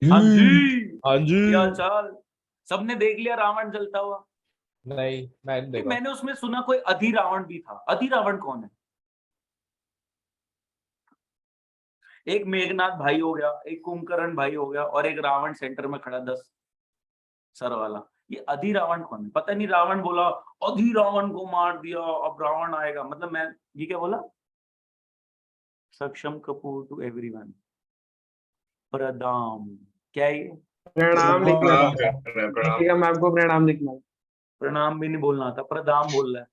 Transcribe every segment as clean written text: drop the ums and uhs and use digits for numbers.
हाँ जी। हाँ जी। क्या हाल चाल? सबने देख लिया रावण जलता हुआ? नहीं, मैं नहीं कि देखा। मैंने उसमें सुना कोई अधि रावण भी था। अधि रावण कौन है? एक मेघनाथ भाई हो गया, एक कुंभकर्ण भाई हो गया, और एक रावण सेंटर में खड़ा 10 सर वाला। ये अधि रावण कौन है? पता नहीं। रावण बोला अधि रावण को मार दिया, अब रावण आएगा। मतलब मैं ये क्या बोला? सक्षम कपूर टू एवरीवन। प्रदाम। क्या है ये? प्रणाम लिखना था। प्रणाम कर रहे हैं, प्रणाम। दीपिका मैम को प्रणाम लिखना था। प्रणाम भी नहीं बोलना था, प्रदाम बोल रहा है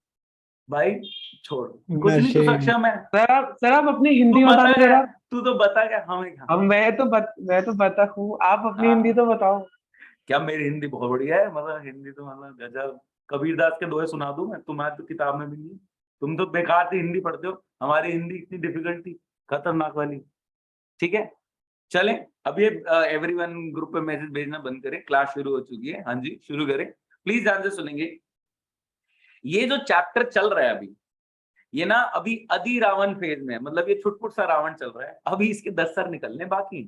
भाई। छोड़, कुछ नहीं, तू नशे। सक्षम है। सर आप अपनी तू हिंदी बता बताना क्या? जरा। तू तो बता क्या, हमें क्या? अब मैं तो बता हूँ, आप अपनी हिंदी हाँ, तो बताओ। क्या मेरी हिंदी बहुत बढ़िया है। मतलब हिंदी तो मतलब गजब। कबीरदास के दोहे सुना दूं मैं? तुम्हारी तो किताब में भी नहीं है। तुम तो बेकार से हिंदी पढ़ते हो। हमारी हिंदी इतनी डिफिकल्ट थी, खतरनाक वाली। ठीक है, चलें। अब ये एवरीवन ग्रुप पे मैसेज भेजना बंद करें, क्लास शुरू हो चुकी है। हाँ जी, शुरू करें। प्लीज ध्यान से सुनेंगे। ये जो चैप्टर चल रहा है अभी, ये ना अभी अधि रावण फेज में है। मतलब ये छुटपुट सा रावण चल रहा है। अभी इसके 10 सर निकलने बाकी हैं।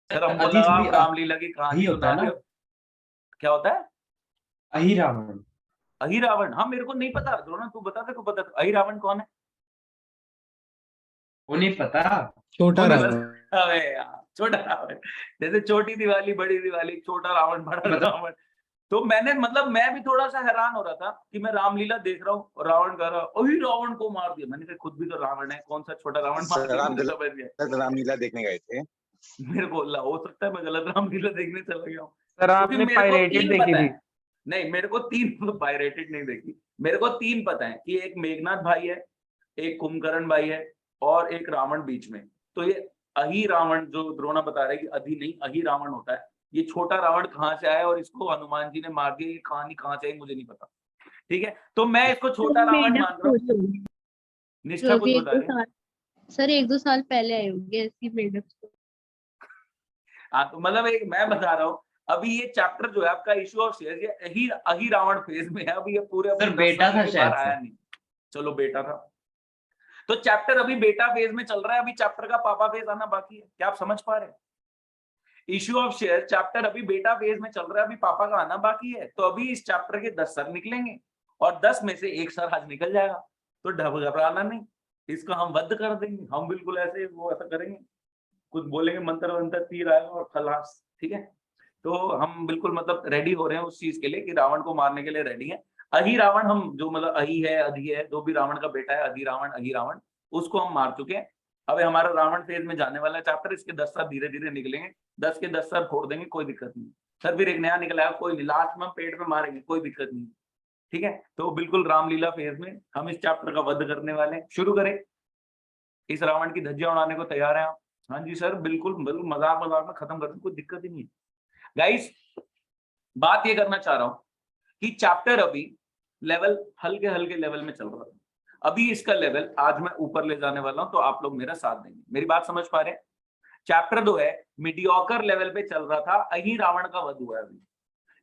सर हम बोला अति थोड़ी आप रामलीला की अही कहानी होता सुना है रहे ना। हो। क्या होता है? अही रावण। अहि रावण? हाँ, मेरे को नहीं पता। द्रोणा तू बता दे को पता। अहि रावण कौन है? वो नहीं पता। वो छोटा नहीं रावण। पता? अबे यार, छोटा रावण। जैसे छोटी दिवाली, बड़ी दिवाली, छोटा रावण, बड़ा बता। रावण। तो मैंने मतलब मैं भी थोड़ा सा हैरान हो रहा था कि मैं रामलीला देख रहा हूँ और रावण कह रहा है अहि रावण को मार दिया। मैंने कहा खुद भी तो रावण है, कौन सा छोटा रावण मार दिया? मुझे समझ गया। रामलीला देखने गए थे। मेरे को हो सकता है मैं गलत रामलीला देखने चला गया हूँ। सर क्योंकि आपने मेरे को पायरेटेड 3 देखी पता थी। है। नहीं, मेरे को 3 पायरेटेड नहीं देखी। मेरे को 3 पता है कि एक मेघनाथ भाई है, एक कुंभकर्ण भाई है, और एक रावण बीच में। तो ये अहि रावण जो द्रोणा बता रहे हैं कि अधि नहीं अहि रावण होता है। ये छोटा रावण कहाँ से आया और इसको हनुमान जी ने मार दिया, ये कहानी कहाँ से आई मुझे नहीं पता। ठीक है, तो मैं इसको छोटा रावण मेड अप मान रहा हूँ। स्टोरी होगी निष्ठा जो कुछ भी एक बता दो रहे हैं। साल सर 1-2 साल पहले आई होगी ऐसी मेड अप स्टोरी। हाँ, तो मतलब एक मैं बता रहा हूँ। अभी ये चैप्टर जो है आपका इशू ऑफ शेयर, ये अहि अहि रावण फेज में है। अभी ये पूरे अपने सर 10 बेटा साल था लेके बाहर शायद से। आया नहीं। चलो बेटा था। तो चैप्टर अभी बेटा फेज में चल रहा है। अभी चैप्टर का पापा फेज आना बाकी है। क्या आप समझ पा रहे हैं? इश्यू ऑफ शेयर चैप्टर अभी बेटा फेज में चल रहा है, अभी पापा का आना बाकी है। तो अभी इस चैप्टर के 10 सर निकलेंगे और 10 में से एक सर आज निकल जाएगा। तो घबराना नहीं, इसको हम वध कर देंगे। हम बिल्कुल ऐसे वो ऐसा करेंगे, कुछ बोलेंगे, मंत्र वंत्र, तीर आएगा और खलास। ठीक है, तो हम बिल्कुल मतलब रेडी हो रहे हैं उस चीज के लिए कि रावण को मारने के लिए रेडी है। अहि रावण, हम जो मतलब अहि है अधि है, जो भी रावण का बेटा है, अधि रावण अहि रावण, उसको हम मार चुके हैं। अब हमारा रावण फेज में जाने वाला चैप्टर, इसके 10 सर धीरे धीरे निकलेंगे। 10 के 10 सर फोड़ देंगे, कोई दिक्कत नहीं। सर फिर एक नया निकला है, कोई नहीं, लास्ट में हम पेट में मारेंगे, कोई दिक्कत नहीं। ठीक है, तो बिल्कुल रामलीला फेज में हम इस चैप्टर का वध करने वाले हैं। शुरू करें। इस रावण की धज्जियां उड़ाने को तैयार है आप? हाँ जी सर, बिल्कुल बिल्कुल, मजाक मजाक में खत्म कर दें, कोई दिक्कत ही नहीं है। गाइस, बात ये करना चाह रहा हूं कि चैप्टर अभी लेवल हल्के हल्के लेवल में चल रहा है। अभी इसका लेवल आज मैं ऊपर ले जाने वाला हूं, तो आप लोग मेरा साथ देंगे। मेरी बात समझ पा रहे हैं? चैप्टर 2 है मीडियोकर लेवल पे चल रहा था, अहि रावण का वध हुआ है अभी।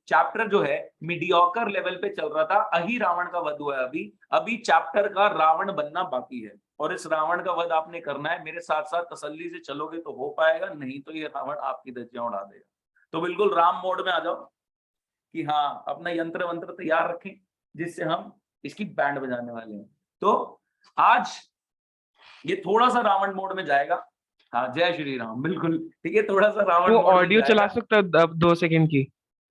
चैप्टर जो है मीडियोकर लेवल पे चल रहा था, अहि रावण का वध हुआ है अभी। अभी चैप्टर का रावण बनना बाकी है, और इस रावण का वध आपने करना है। मेरे साथ साथ तसल्ली से चलोगे तो हो पाएगा, नहीं तो ये रावण आपकी धज्जियां उड़ा देगा। तो बिल्कुल राम मोड में आ जाओ कि हाँ, अपना यंत्र वंत्र तैयार रखें, जिससे हम इसकी बैंड बजाने वाले हैं। तो आज ये थोड़ा सा रावण मोड में जाएगा। हाँ, जय श्री राम, बिल्कुल ठीक है, थोड़ा सा रावण वो मोड में ऑडियो चला जाएगा। सकते हो अब 2 सेकंड की।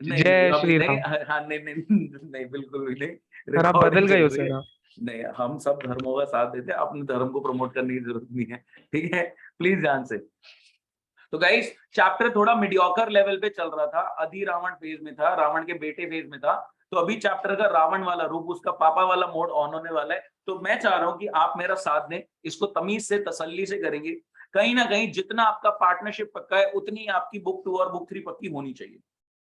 नहीं नहीं, जय अभी श्री नहीं। राम। हाँ, नहीं नहीं नहीं, बिल्कुल भी नहीं। सर आप रिकॉर्डिंग बदल गए चल हो रही है। सर आप। नहीं, हम सब धर्मों का साथ देते हैं, अपने धर्म को प्रमोट करने की जरूरत नहीं है। ठीक है, प्लीज ध्यान से। तो गाइस, चैप्टर थोड़ा मीडियोकर लेवल पे चल रहा था, अधि रावण फेज में था, रावण के बेटे फेज में था। तो अभी चैप्टर का रावण वाला रूप, उसका पापा वाला मोड ऑन होने वाला है। तो मैं चाह रहा हूं कि आप मेरा साथ दें, इसको तमीज से तसल्ली से करेंगे। कहीं ना कहीं जितना आपका पार्टनरशिप पक्का है, उतनी आपकी बुक 2 और बुक 3 पक्की होनी चाहिए।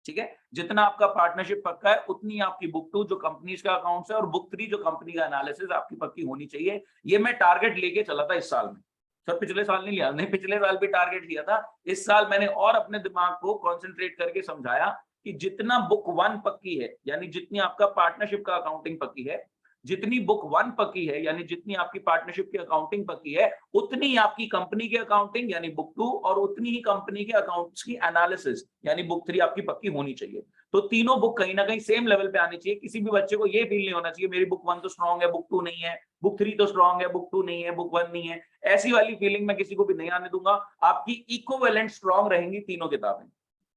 ठीक है, जितना आपका पार्टनरशिप पक्का है, उतनी आपकी बुक 2 जो कंपनीज का अकाउंट्स है, और बुक 3 जो कंपनी का एनालिसिस, आपकी पक्की होनी चाहिए। ये मैं टारगेट लेके चला था इस साल में। सर पिछले साल नहीं लिया? नहीं, पिछले साल भी टारगेट लिया था। इस साल मैंने और अपने दिमाग को कंसंट्रेट करके समझाया कि जितना बुक 1 पक्की है, यानी जितनी आपका पार्टनरशिप का अकाउंटिंग पक्की है, जितनी बुक 1 पकी है यानी जितनी आपकी पार्टनरशिप की अकाउंटिंग पकी है, उतनी ही आपकी कंपनी की अकाउंटिंग यानी बुक 2 और उतनी ही कंपनी के अकाउंट्स की एनालिसिस यानी बुक 3 आपकी पक्की होनी चाहिए। तो तीनों बुक कहीं ना कहीं सेम लेवल पे आनी चाहिए। किसी भी बच्चे को ये फील नहीं होना चाहिए मेरी बुक 1 तो स्ट्रांग है, बुक 2 नहीं है, बुक 3 तो स्ट्रांग है, बुक 2 नहीं है, बुक 1 नहीं है। ऐसी वाली फीलिंग मैं किसी को भी नहीं आने दूंगा। आपकी इक्विवेलेंट स्ट्रांग रहेंगी तीनों किताबें,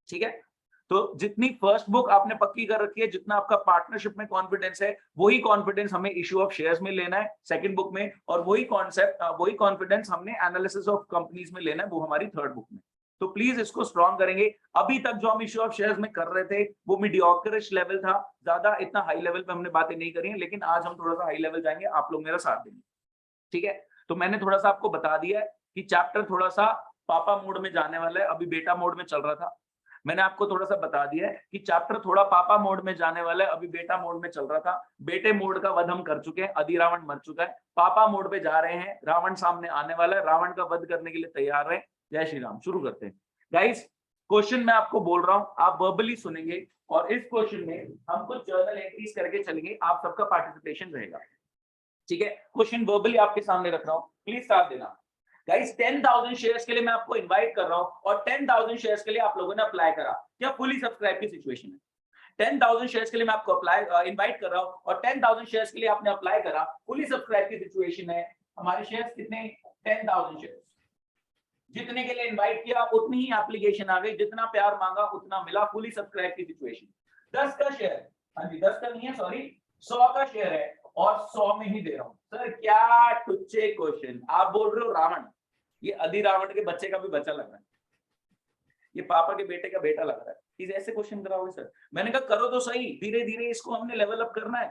ठीक है। तो जितनी फर्स्ट बुक आपने पक्की कर रखी है, जितना आपका पार्टनरशिप में कॉन्फिडेंस है, वही कॉन्फिडेंस हमें इश्यू ऑफ शेयर्स में लेना है सेकंड बुक में, और वही कॉन्सेप्ट वही कॉन्फिडेंस हमने एनालिसिस ऑफ कंपनीज में लेना है, वो हमारी थर्ड बुक में। तो प्लीज इसको स्ट्रॉन्ग करेंगे। अभी तक जो हम इश्यू ऑफ शेयर्स में कर रहे थे वो मीडियोक्रिश लेवल था, ज्यादा इतना हाई लेवल पे हमने बातें नहीं करी है, लेकिन आज हम थोड़ा सा हाई लेवल जाएंगे, आप लोग मेरा साथ देंगे, ठीक है। तो मैंने थोड़ा सा आपको बता दिया है कि चैप्टर थोड़ा सा पापा मोड में जाने वाला है, अभी बेटा मोड में चल रहा था। मैंने आपको थोड़ा सा बता दिया है कि चैप्टर थोड़ा पापा मोड में जाने वाला है, अभी बेटा मोड में चल रहा था। बेटे मोड का वध हम कर चुके हैं, अधिरावण मर चुका है, पापा मोड पे जा रहे हैं, रावण सामने आने वाला है, रावण का वध करने के लिए तैयार रहे। जय श्री राम। शुरू करते हैं गाइस। क्वेश्चन मैं आपको बोल रहा हूं, आप वर्बली सुनेंगे, और इस क्वेश्चन में हम कुछ जर्नल एंट्रीज करके चलेंगे, आप सबका पार्टिसिपेशन रहेगा, ठीक है। क्वेश्चन वर्बली आपके सामने रख रहा हूं, प्लीज साथ देना गाइस। 10,000 शेयर्स के लिए मैं आपको इनवाइट कर रहा हूं, और 10,000 शेयर्स के लिए आप लोगों ने अप्लाई करा। क्या फुली सब्सक्राइब की सिचुएशन है? 10,000 शेयर्स के लिए मैं आपको इनवाइट कर रहा हूं, और 10,000 शेयर्स के लिए आपने अप्लाई करा, फुली सब्सक्राइब की सिचुएशन है। हमारे शेयर्स कितने? 10,000 शेयर्स। जितने के लिए इनवाइट किया उतनी ही एप्लीकेशन आ गई, जितना प्यार मांगा उतना मिला, फुली सब्सक्राइब की सिचुएशन। 10 का शेयर, हाँ जी 10 का नहीं है, सॉरी 100 का शेयर है, और 100 में ही दे रहा हूं। सर क्या टुच्चे क्वेश्चन, आप बोल रहे हो रावण, ये अधिरावण के बच्चे का भी बच्चा लग रहा है, ये पापा के बेटे का बेटा लग रहा है, इस ऐसे क्वेश्चन कराओगे सर? मैंने कहा करो तो सही, धीरे धीरे इसको हमने लेवल अप करना है।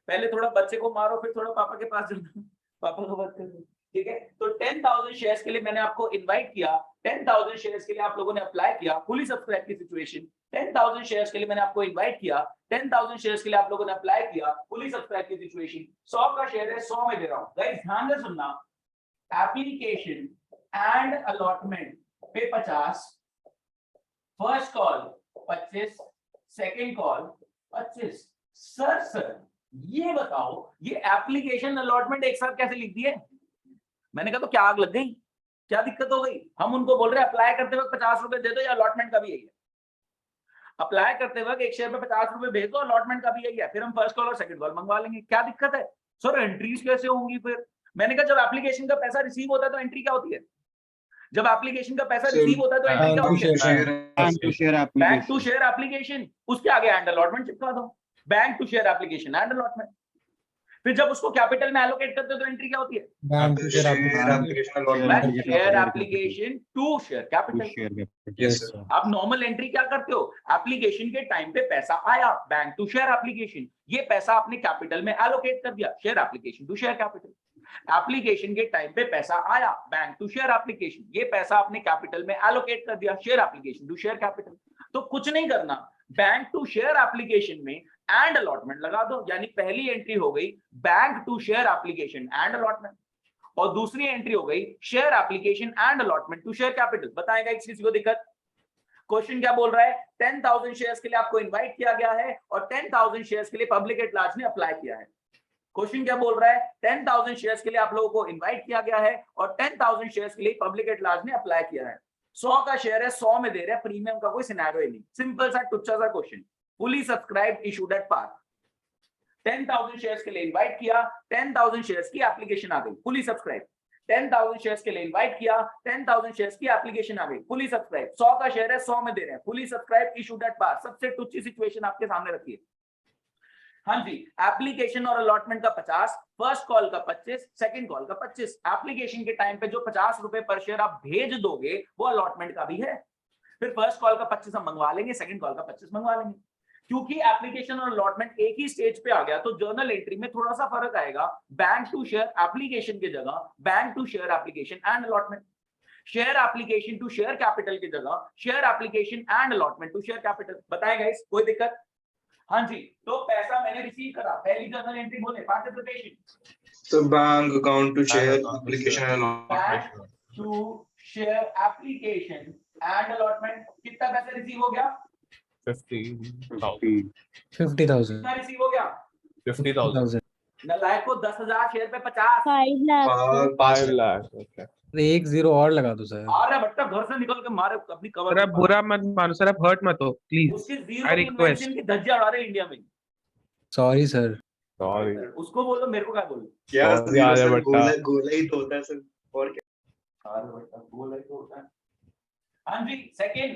पहले थोड़ा बच्चे को मारो, फिर थोड़ा पापा के पास जाना, पापा को बात करो, ठीक है। तो 10,000 शेयर्स के लिए मैंने आपको इनवाइट किया, 10,000 शेयर्स के लिए आप लोगों ने अप्लाई किया, फुली सब्सक्राइब की सिचुएशन। 10,000 शेयर्स के लिए मैंने आपको इनवाइट किया, 10,000 शेयर्स के लिए आप लोगों ने अप्लाई किया, फुली सब्सक्राइब की सिचुएशन। 100 का शेयर है, 100 में दे रहा हूं। गाइस ध्यान से सुनना, एप्लीकेशन एंड अलॉटमेंट पे 50, first call 25, second call 25। Sir ये बताओ, ये एप्लीकेशन अलॉटमेंट एक साथ कैसे लिख दिए? मैंने कहा तो क्या आग लग गई, क्या दिक्कत हो गई? हम उनको बोल रहे हैं अप्लाई करते वक्त 50 रुपए दे दो, या अलॉटमेंट का भी यही है, अप्लाई करते वक्त एक शेयर पे 50 रुपए भेज दो, अलॉटमेंट का भी यही है, फिर हम फर्स्ट कॉल और सेकंड कॉल मंगवा लेंगे, क्या दिक्कत है? सर एंट्रीज कैसे होंगी फिर? मैंने कहा जब एप्लीकेशन का पैसा रिसीव होता है तो एंट्री क्या होती है? जब एप्लीकेशन का पैसा रिसीव होता है तो एंट्री क्या होती है? बैंक टू शेयर एप्लीकेशन, उसके आगे एंड अलॉटमेंट चिपका दो, bank to share application and allotment. फिर जब उसको कैपिटल में एलोकेट करते हो तो एंट्री क्या होती है? Bank to share application to share capital. आप नॉर्मल एंट्री क्या करते हो? एप्लीकेशन के टाइम पे पैसा आया, बैंक टू शेयर एप्लीकेशन, ये पैसा आपने कैपिटल में एलोकेट कर दिया, share application to share capital. Application के टाइम पे पैसा आया, बैंक टू शेयर एप्लीकेशन, ये पैसा आपने कैपिटल में एलोकेट कर दिया, share application to share capital. तो कुछ नहीं करना, बैंक टू शेयर एप्लीकेशन में एंड अलॉटमेंट लगा दो, यानी पहली एंट्री हो गई bank to share application and allotment, और दूसरी एंट्री हो गई share application and allotment to share capital. बताएगा किसी को दिक्कत? क्वेश्चन क्या बोल रहा है? 10,000 शेयर्स के लिए आपको इनवाइट किया गया है, और 10,000 शेयर्स के लिए पब्लिक एट लार्ज ने अप्लाई किया है। क्वेश्चन क्या बोल रहा है? 10,000 शेयर्स के लिए आप लोगों को इनवाइट किया गया है, और 10,000 शेयर्स के लिए पब्लिक एट लार्ज ने अप्लाई किया है। 100 का शेयर है, 100 में दे रहे हैं, प्रीमियम का कोई सिनेरियो ही नहीं, सिंपल सा टुच्चा सा question, fully subscribed issued at par. 10,000 shares के लिए इनवाइट किया, 10,000 शेयर्स की एप्लीकेशन आ गई, फुली सब्सक्राइब। 10,000 शेयर्स के लिए इनवाइट किया, 10,000 शेयर्स की एप्लीकेशन आ गई, फुली सब्सक्राइब। 100 का शेयर है, 100 में दे रहे हैं, fully subscribe issued at par. सबसे टुच्ची सिचुएशन आपके सामने रखिए। हाँ जी, एप्लीकेशन और अलॉटमेंट का 50, फर्स्ट कॉल का 25, सेकंड कॉल का 25। एप्लीकेशन के टाइम पे जो 50 रुपए पर शेयर आप भेज दोगे वो अलॉटमेंट का भी है। फिर फर्स्ट कॉल का 25 हम मंगवा लेंगे, सेकंड कॉल का 25 मंगवा लेंगे। क्योंकि एप्लीकेशन और अलॉटमेंट एक ही स्टेज पे आ गया तो जर्नल एंट्री में थोड़ा सा फर्क आएगा। बैंक टू शेयर एप्लीकेशन की जगह bank to share application and allotment, share application to share capital की जगह share application and allotment to share capital. बताएगा गाइस, कोई दिक्कत? हाँ जी, तो पैसा मैंने रिसीव करा, पहली जर्नल एंट्री बोले participation, So bank account to share application and bank to share application and allotment. कितना पैसा रिसीव हो गया? 50,000 कितना रिसीव हो गया? 50,000 नलायक को 10,000 शेयर पे 50। 5 लाख पाँच 5 लाख ओके एक जीरो और लगा दो सर। अरे बट्टा घर से निकल के मारे अपनी कवर सर आप बुरा मत मानो सर, आप हर्ट मत हो प्लीज। उसकी I जीरो की request. इन्वेंशन की धज्जियां उड़ा रहे इंडिया में। Sorry sir. सॉरी उसको बोलो, मेरे को क्या बोलो। क्या और जीरो आर्य सर, भट्टा। गोला गोला ही तो होता है सर, और क्या। अरे बट्टा बोल रहे तो होता है। हाँ जी, second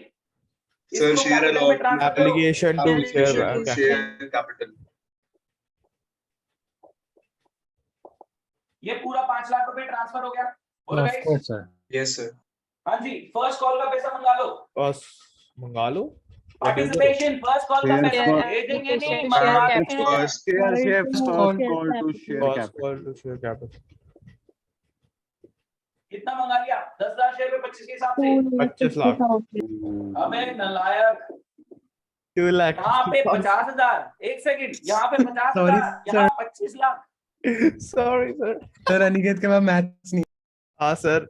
sir share allot application to share share capital. ये पूरा 5 लाख रुपए ट्रांसफर हो गया। बोलो of guys. Course sir. Yes sir. हाँ जी, फर्स्ट कॉल का पैसा मंगा लो। बस मंगा लो पार्टिसिपेशन फर्स्ट कॉल का Share पैसा call- भेजेंगे नहीं, share मंगवा capital. देंगे। First First call call to share first capital. Call to share capital. कितना मंगा लिया? 10,000 शेयर पे 25 के हिसाब से। 25 लाख। अबे नलायक, 2 लाख यहाँ पे 50,000। एक सेकंड, यहाँ पे 50,000, यहाँ 25 lakh. Sorry sir. Sir Aniket के पास मैथ्स नहीं। हाँ सर।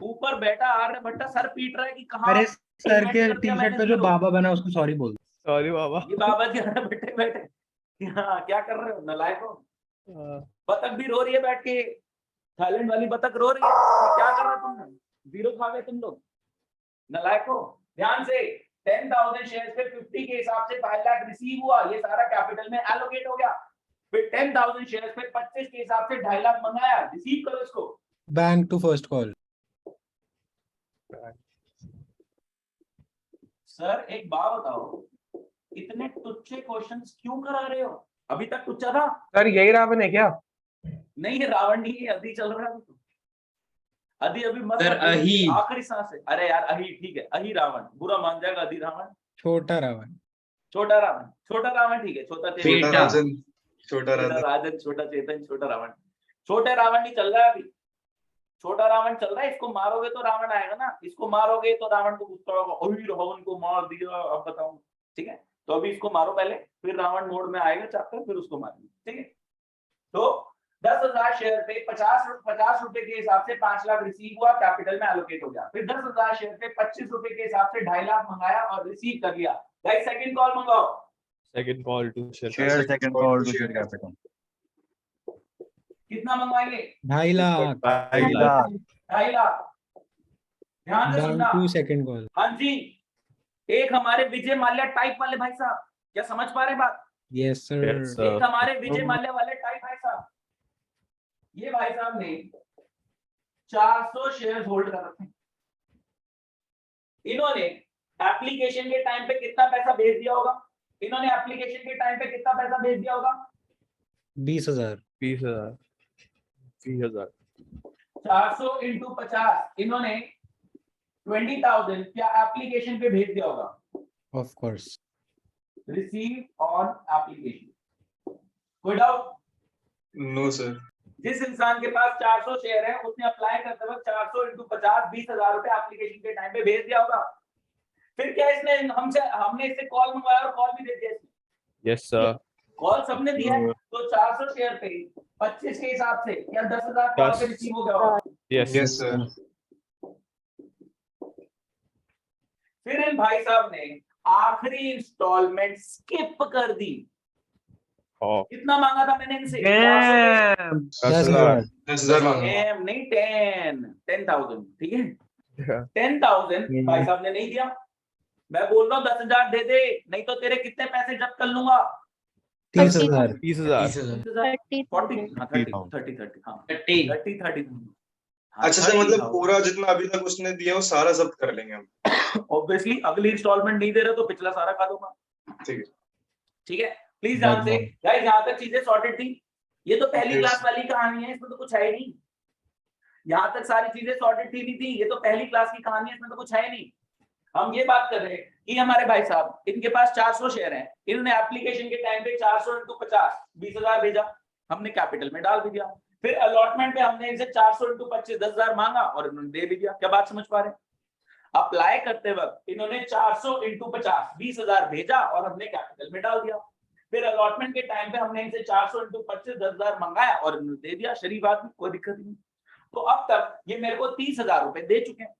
ऊपर बैठा आर्य भट्टा सर पीट रहा है कि कहाँ अरे सर invent के कर दिया टी मैंने शर्ट पे जो zero। बाबा बना उसको सॉरी बोल दो। सॉरी बाबा। ये बाबा जी आर्य भट्टे बैठे। हाँ, क्या कर रहे हो नलायक हो? बतख भी रो रही है बैठ के, थाईलैंड वाली बतख रो रही है। तो क्या कर रहे हो तुम? जीरो खा गए तुम लोग, नलायक हो। ध्यान से 10,000 शेयर्स पे 50 के हिसाब से 5 लाख रिसीव हुआ, ये सारा कैपिटल में एलोकेट हो गया। फिर 10,000 शेयर्स पे 25 के हिसाब से 2.5 लाख मंगाया, रिसीव करो इसको। Bank to first call. Sir एक बात बताओ, इतने टुच्चे क्वेश्चंस क्यों करा रहे हो? अभी तक टुच्चा था सर यही रावण है क्या? नहीं, ये रावण नहीं है, अभी चल रहा है अभी तो। अभी मत सर, अही। आखिरी सांस है। अरे यार अही ठीक है, अही रावण बुरा मान जाएगा, अधी रावण, छोटा रावण। छोटा रावण, छोटा रावण ठीक है, छोटा चेतन, बेटा। छोटा राजन, छोटा छोटा राजन। राजन, छोटा चेतन, छोटा रावण। छोटे रावण नहीं चल रहा है अभी, छोटा रावण चल रहा है। इसको मारोगे तो रावण आएगा ना, इसको मारोगे तो रावण को गुस्सा होगा, ओही रावण को मार दिया, अब बताऊं। ठीक है, तो अभी इसको मारो पहले, फिर रावण मोड में आएगा चैप्टर, फिर उसको मारेंगे। ठीक है, तो 10,000 शेयर पे 50 रुपए के हिसाब से 5 लाख रिसीव हुआ, कैपिटल में एलोकेट हो गया। फिर 10,000 शेयर पे 25 रुपए के हिसाब से 2.5 लाख मंगाया और रिसीव कर लिया। गाइस सेकंड कॉल मंगाओ। Second call to share Share second call to share capital. कितना मंगवाएंगे? 2.5 लाख। 2.5 लाख। 2.5 लाख। ध्यान से बैंक सुनना। To second call. हाँ जी, एक हमारे विजय माल्या टाइप वाले भाई साहब, क्या समझ पा रहे बात? Yes Yes, sir. sir. एक हमारे विजय माल्या वाले टाइप भाई साहब, ये भाई साहब ने 400 शेयर होल्ड कर रखे हैं। इन्होंने एप्लीकेशन के टाइम पे कितना पैसा भेज दिया होगा? इन्होंने एप्लीकेशन के टाइम पे कितना पैसा भेज दिया होगा? 20,000। 20,000 20,000 400 इंटू 50, इन्होंने 20,000 क्या एप्लीकेशन पे भेज दिया होगा? Of course. Receive on application. कोई डाउट? No sir. जिस इंसान के पास 400 शेयर है, उसने अप्लाई करते वक्त 400 इंटू 50 20,000 रुपए एप्लीकेशन के टाइम पे भेज दिया होगा। फिर क्या इसने हमने इससे कॉल मंगवाया और कॉल भी दे दिया इसने? Yes sir. कॉल सबने दिया है, तो 400 शेयर पे 25 के हिसाब से क्या 10,000 कॉल पे रिसीव हो गया होगा? Yes yes sir. फिर इन भाई साहब ने आखिरी इंस्टॉलमेंट स्किप कर दी। कितना मांगा था मैंने इनसे? 400 10,000। 10,000 मांगा। Damn, नहीं 10,000, ठीक है। Yeah. 10,000 भाई साहब ने नहीं दिया। मैं बोल रहा हूँ 10,000 दे दे, नहीं तो तेरे कितने पैसे जब्त कर लूंगा। 30,000। 30,000 40, 30,000। हाँ 30, हाँ 30। 30। अच्छा सर, मतलब पूरा जितना अभी तक उसने दिया वो सारा जब्त कर लेंगे हम। ऑब्वियसली अगली इंस्टॉलमेंट नहीं दे रहे तो पिछला सारा खा दूंगा। ठीक है। ठीक है, प्लीज ध्यान से गाइस, यहाँ तक चीजें सॉर्टेड थी। ये तो पहली Yes. क्लास वाली कहानी है, इसमें तो कुछ है ही नहीं। यहाँ तक सारी चीजें सॉर्टेड थी नहीं थी, ये तो पहली क्लास की कहानी है, इसमें तो कुछ है ही नहीं। हम ये बात कर रहे हैं कि हमारे भाई साहब, इनके पास 400 शेयर हैं, इन्होंने एप्लीकेशन के टाइम पे 400 इंटू 50 20,000 भेजा, हमने कैपिटल में डाल भी दिया। फिर अलॉटमेंट पे हमने इनसे 400 इंटू 25 10,000 मांगा और इन्होंने दे भी दिया। क्या बात समझ पा रहे हैं? अप्लाई करते वक्त इन्होंने 400 इंटू 50 20,000 भेजा और हमने कैपिटल में डाल दिया। फिर अलॉटमेंट के टाइम पे हमने इनसे 400 इंटू 25 10,000 मंगाया और इन्होंने दे दिया। शरीफ आदमी, कोई दिक्कत नहीं। तो अब तक ये मेरे को 30,000 रुपए दे चुके हैं।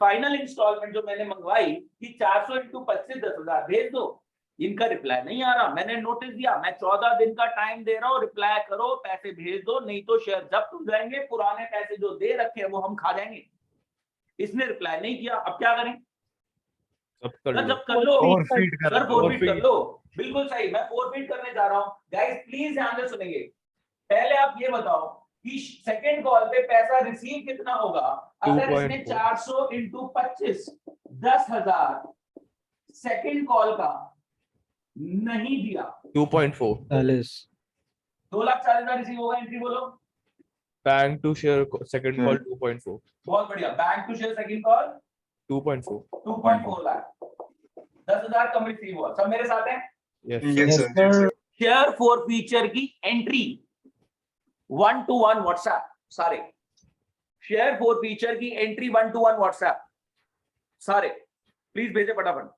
फाइनल इंस्टॉलमेंट जो मैंने मंगवाई कि 400 इंटू 25 10,000 भेज दो, इनका रिप्लाई नहीं आ रहा, मैंने नोटिस दिया, मैं 14 दिन का टाइम दे रहा हूँ, रिप्लाई करो, पैसे भेज दो, नहीं तो शेयर जब्त हो जाएंगे, पुराने पैसे जो दे रखे हैं वो हम खा जाएंगे। इसने रिप्लाई नहीं किया, अब क्या करें? सब कर सर लो। जब कर लो, Forfeit कर सर दो। फॉरफिट कर लो, बिल्कुल सही, मैं फॉरफिट करने जा रहा हूँ। गाइस प्लीज ध्यान से सुनेंगे, पहले आप ये बताओ कि सेकंड कॉल पे पैसा रिसीव कितना होगा अगर इसने 2.4 400 इंटू 25 10,000 सेकंड कॉल का नहीं दिया, 2.4 40 2,40,000 रिसीव होगा। एंट्री बोलो। Bank to share second call 2.4 बहुत बढ़िया, bank to share second call 2.4 2.4 lakh, 10,000 कम रिसीव हुआ। सब मेरे साथ हैं? Yes Yes, Yes, sir. sir. Share forfeiture की एंट्री 1-to-1 व्हाट्सएप, सारे शेयर फॉर फीचर की एंट्री 1-to-1 व्हाट्सएप सारे प्लीज भेजे फटाफट,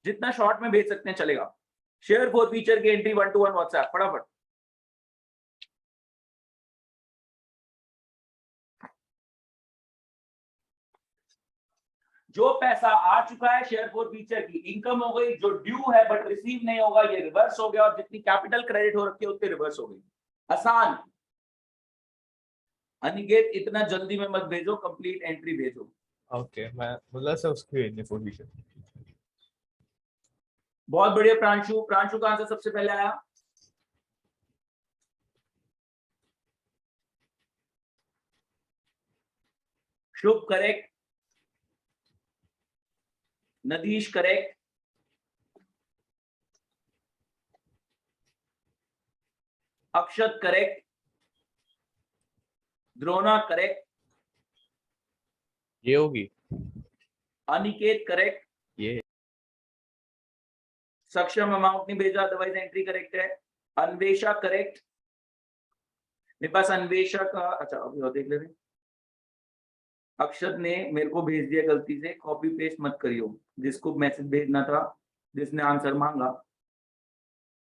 जितना शॉर्ट में भेज सकते हैं चलेगा। शेयर फॉर फीचर की एंट्री 1-to-1 व्हाट्सएप फटाफट। जो पैसा आ चुका है शेयर फॉर फीचर की इनकम हो गई, जो ड्यू है बट रिसीव नहीं होगा ये रिवर्स हो गया, और जितनी कैपिटल क्रेडिट हो रखी है उतनी रिवर्स हो गई। आसान। अनिकेत इतना जल्दी में मत भेजो, कंप्लीट एंट्री भेजो। ओके, मैं मतलब से उसके भेजने फॉर फीचर। बहुत बढ़िया प्रांशु, प्रांशु का आंसर सबसे पहले आया। शुभ करेक्ट, नदीश करेक्ट, अक्षत करेक्ट, द्रोणा करेक्ट, ये होगी अनिकेत करेक्ट, ये सक्षम अमाउंट नहीं भेजा अदरवाइज एंट्री करेक्ट है। अन्वेषा करेक्ट, मेरे पास अन्वेषा का, अच्छा अभी और देख ले रहे। अक्षत ने मेरे को भेज दिया गलती से, कॉपी पेस्ट मत करियो, जिसको मैसेज भेजना था जिसने आंसर मांगा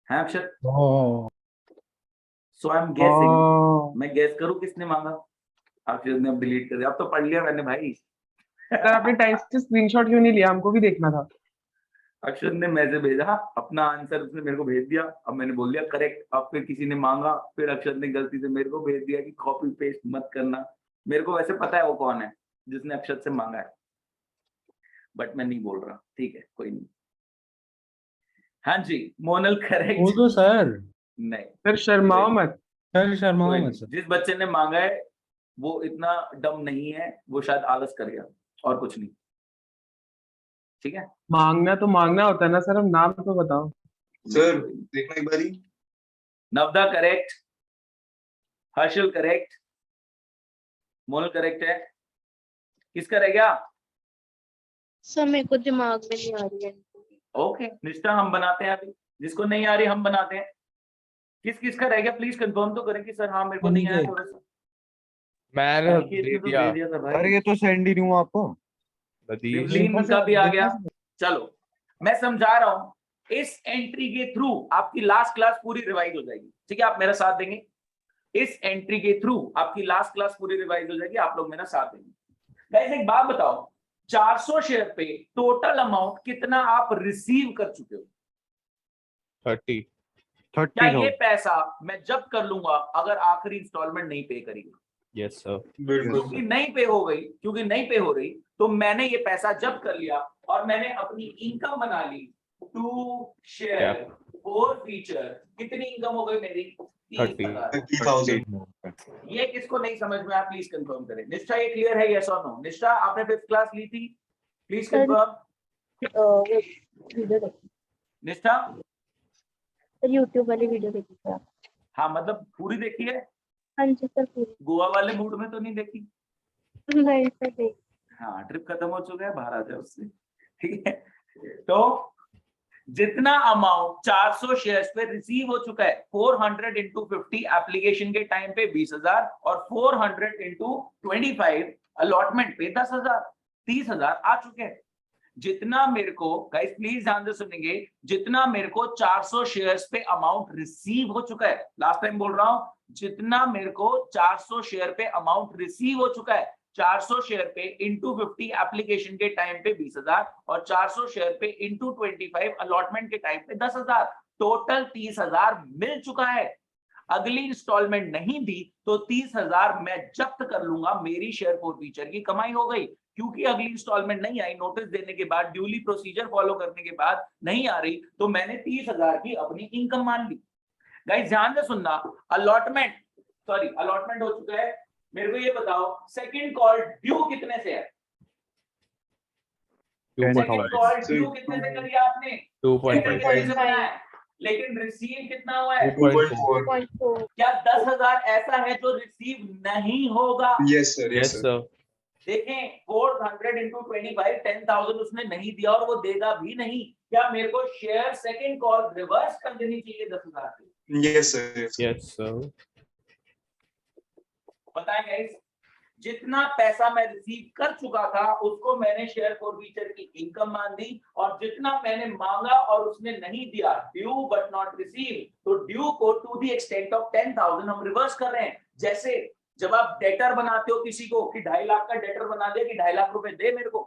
है अक्षत। Oh, so I am guessing, मैं गेस करूं किसने मांगा। अक्षत ने अब डिलीट कर दिया, अब तो पढ़ लिया मैंने भाई। सर आपने टाइम से स्क्रीनशॉट क्यों नहीं लिया, हमको भी देखना था। अक्षत ने मैसेज भेजा, अपना आंसर उसने मेरे को भेज दिया, अब मैंने बोल दिया करेक्ट। अब फिर किसी ने मांगा, फिर अक्षत ने गलती से मेरे को भेज दिया कि कॉपी पेस्ट मत करना। मेरे को वैसे पता है वो कौन है जिसने अक्षत से मांगा है, बट मैं नहीं बोल रहा, ठीक है कोई नहीं। हाँ जी मोनल करेक्ट। बोल दो सर। नहीं सर शर्माओ मत। सर शर्माओ कोई मत नहीं। सर। जिस बच्चे ने मांगा है वो इतना डम नहीं है, वो शायद आलस कर गया और कुछ नहीं, ठीक है। मांगना तो मांगना होता है ना सर, हम नाम तो बताओ। सर देखना एक बारी। Navda correct, Harshal correct, Monal correct है। किसका रह गया? सर मेरे को दिमाग में नहीं आ रही है। ओके निष्ठा हम बनाते हैं अभी, जिसको नहीं आ रही हम बनाते हैं। किस किस का रह गया प्लीज कंफर्म तो करें कि सर हाँ मेरे को नहीं आया थोड़ा सा। मैंने अनिकेत दे ने तो दिया। दे दिया था भाई। अरे ये तो सेंड ही नहीं हुआ आपको। नदीश विवलिन का भी आ गया। चलो मैं समझा रहा हूं, इस एंट्री के थ्रू आपकी लास्ट क्लास पूरी रिवाइज हो जाएगी, ठीक है। आप मेरा साथ देंगे, इस एंट्री के थ्रू आपकी लास्ट क्लास पूरी रिवाइज हो जाएगी, आप लोग मेरा साथ देंगे। गाइस एक बात बताओ, 400 शेयर पे टोटल अमाउंट कितना आप रिसीव कर चुके हो? 30 क्या ये पैसा मैं जब कर लूंगा अगर आखिरी इंस्टॉलमेंट नहीं पे करेगी? Yes sir. बिल्कुल क्योंकि नहीं पे हो गई, क्योंकि नहीं पे हो रही तो मैंने ये पैसा जब कर लिया और मैंने अपनी इनकम बना ली टू शेयर फॉर फीचर। कितनी इनकम हो गई मेरी? 30,000। 30,000। ये किसको नहीं समझ में आया प्लीज कंफर्म करें। निष्ठा ये क्लियर है यस और नो? निष्ठा आपने 5th क्लास ली थी, प्लीज कंफर्म। वीडियो देखी निष्ठा सर, यूट्यूब वाली वीडियो देखी थी आप? हाँ मतलब पूरी देखी है, हाँ जी सर पूरी। गोवा वाले मूड में तो नहीं देखी? नहीं सर देख। हाँ ट्रिप खत्म हो चुका है, बाहर आ जाओ उससे, ठीक है। तो जितना अमाउंट 400 शेयर्स पे रिसीव हो चुका है, 400 इंटू 50 एप्लीकेशन के टाइम पे 20,000 और 400 इंटू 25 अलॉटमेंट पे 10,000, 30,000 आ चुके हैं। जितना मेरे को, गाइस प्लीज ध्यान से सुनेंगे, जितना मेरे को 400 शेयर्स पे अमाउंट रिसीव हो चुका है, लास्ट टाइम बोल रहा हूं, जितना मेरे को 400 शेयर पे अमाउंट रिसीव हो चुका है 400 शेयर पे इंटू 50 एप्लीकेशन के टाइम पे 20,000 और 400 शेयर पे इंटू 25 अलॉटमेंट के टाइम पे 10,000, टोटल 30,000 मिल चुका है। अगली इंस्टॉलमेंट नहीं दी तो 30,000 मैं जब्त कर लूंगा, मेरी शेयर फॉरफीचर की कमाई हो गई। क्योंकि अगली इंस्टॉलमेंट नहीं आई, नोटिस देने के बाद, ड्यूली प्रोसीजर फॉलो करने के बाद नहीं आ रही, तो मैंने 30,000 की अपनी इनकम मान ली। गाइस ध्यान से सुनना, अलॉटमेंट हो चुका है। मेरे को ये बताओ सेकंड कॉल ड्यू कितने से है? सेकंड कॉल ड्यू कितने से करी आपने? 2.5 से बनाया है। लेकिन रिसीव कितना हुआ है? 2.4 2.4 क्या 10,000 ऐसा है जो रिसीव नहीं होगा? Yes sir, Yes, yes sir. sir. देखें 400 into 25 10,000 उसने नहीं दिया और वो देगा भी नहीं। क्या मेरे को शेयर सेकंड कॉल रिवर्स कर देनी चाहिए 10,000 से? Yes sir, yes sir. Yes, sir. पता है गाइस, जितना पैसा मैं रिसीव कर चुका था उसको मैंने शेयर फॉरफीचर की इनकम मान दी, और जितना मैंने मांगा और उसने नहीं दिया, ड्यू बट नॉट रिसीव, तो ड्यू को टू द एक्सटेंट ऑफ 10,000 हम रिवर्स कर रहे हैं। जैसे जब आप डेटर बनाते हो किसी को कि 2.5 लाख का डेटर बना दे कि 2.5 लाख रुपए दे मेरे को,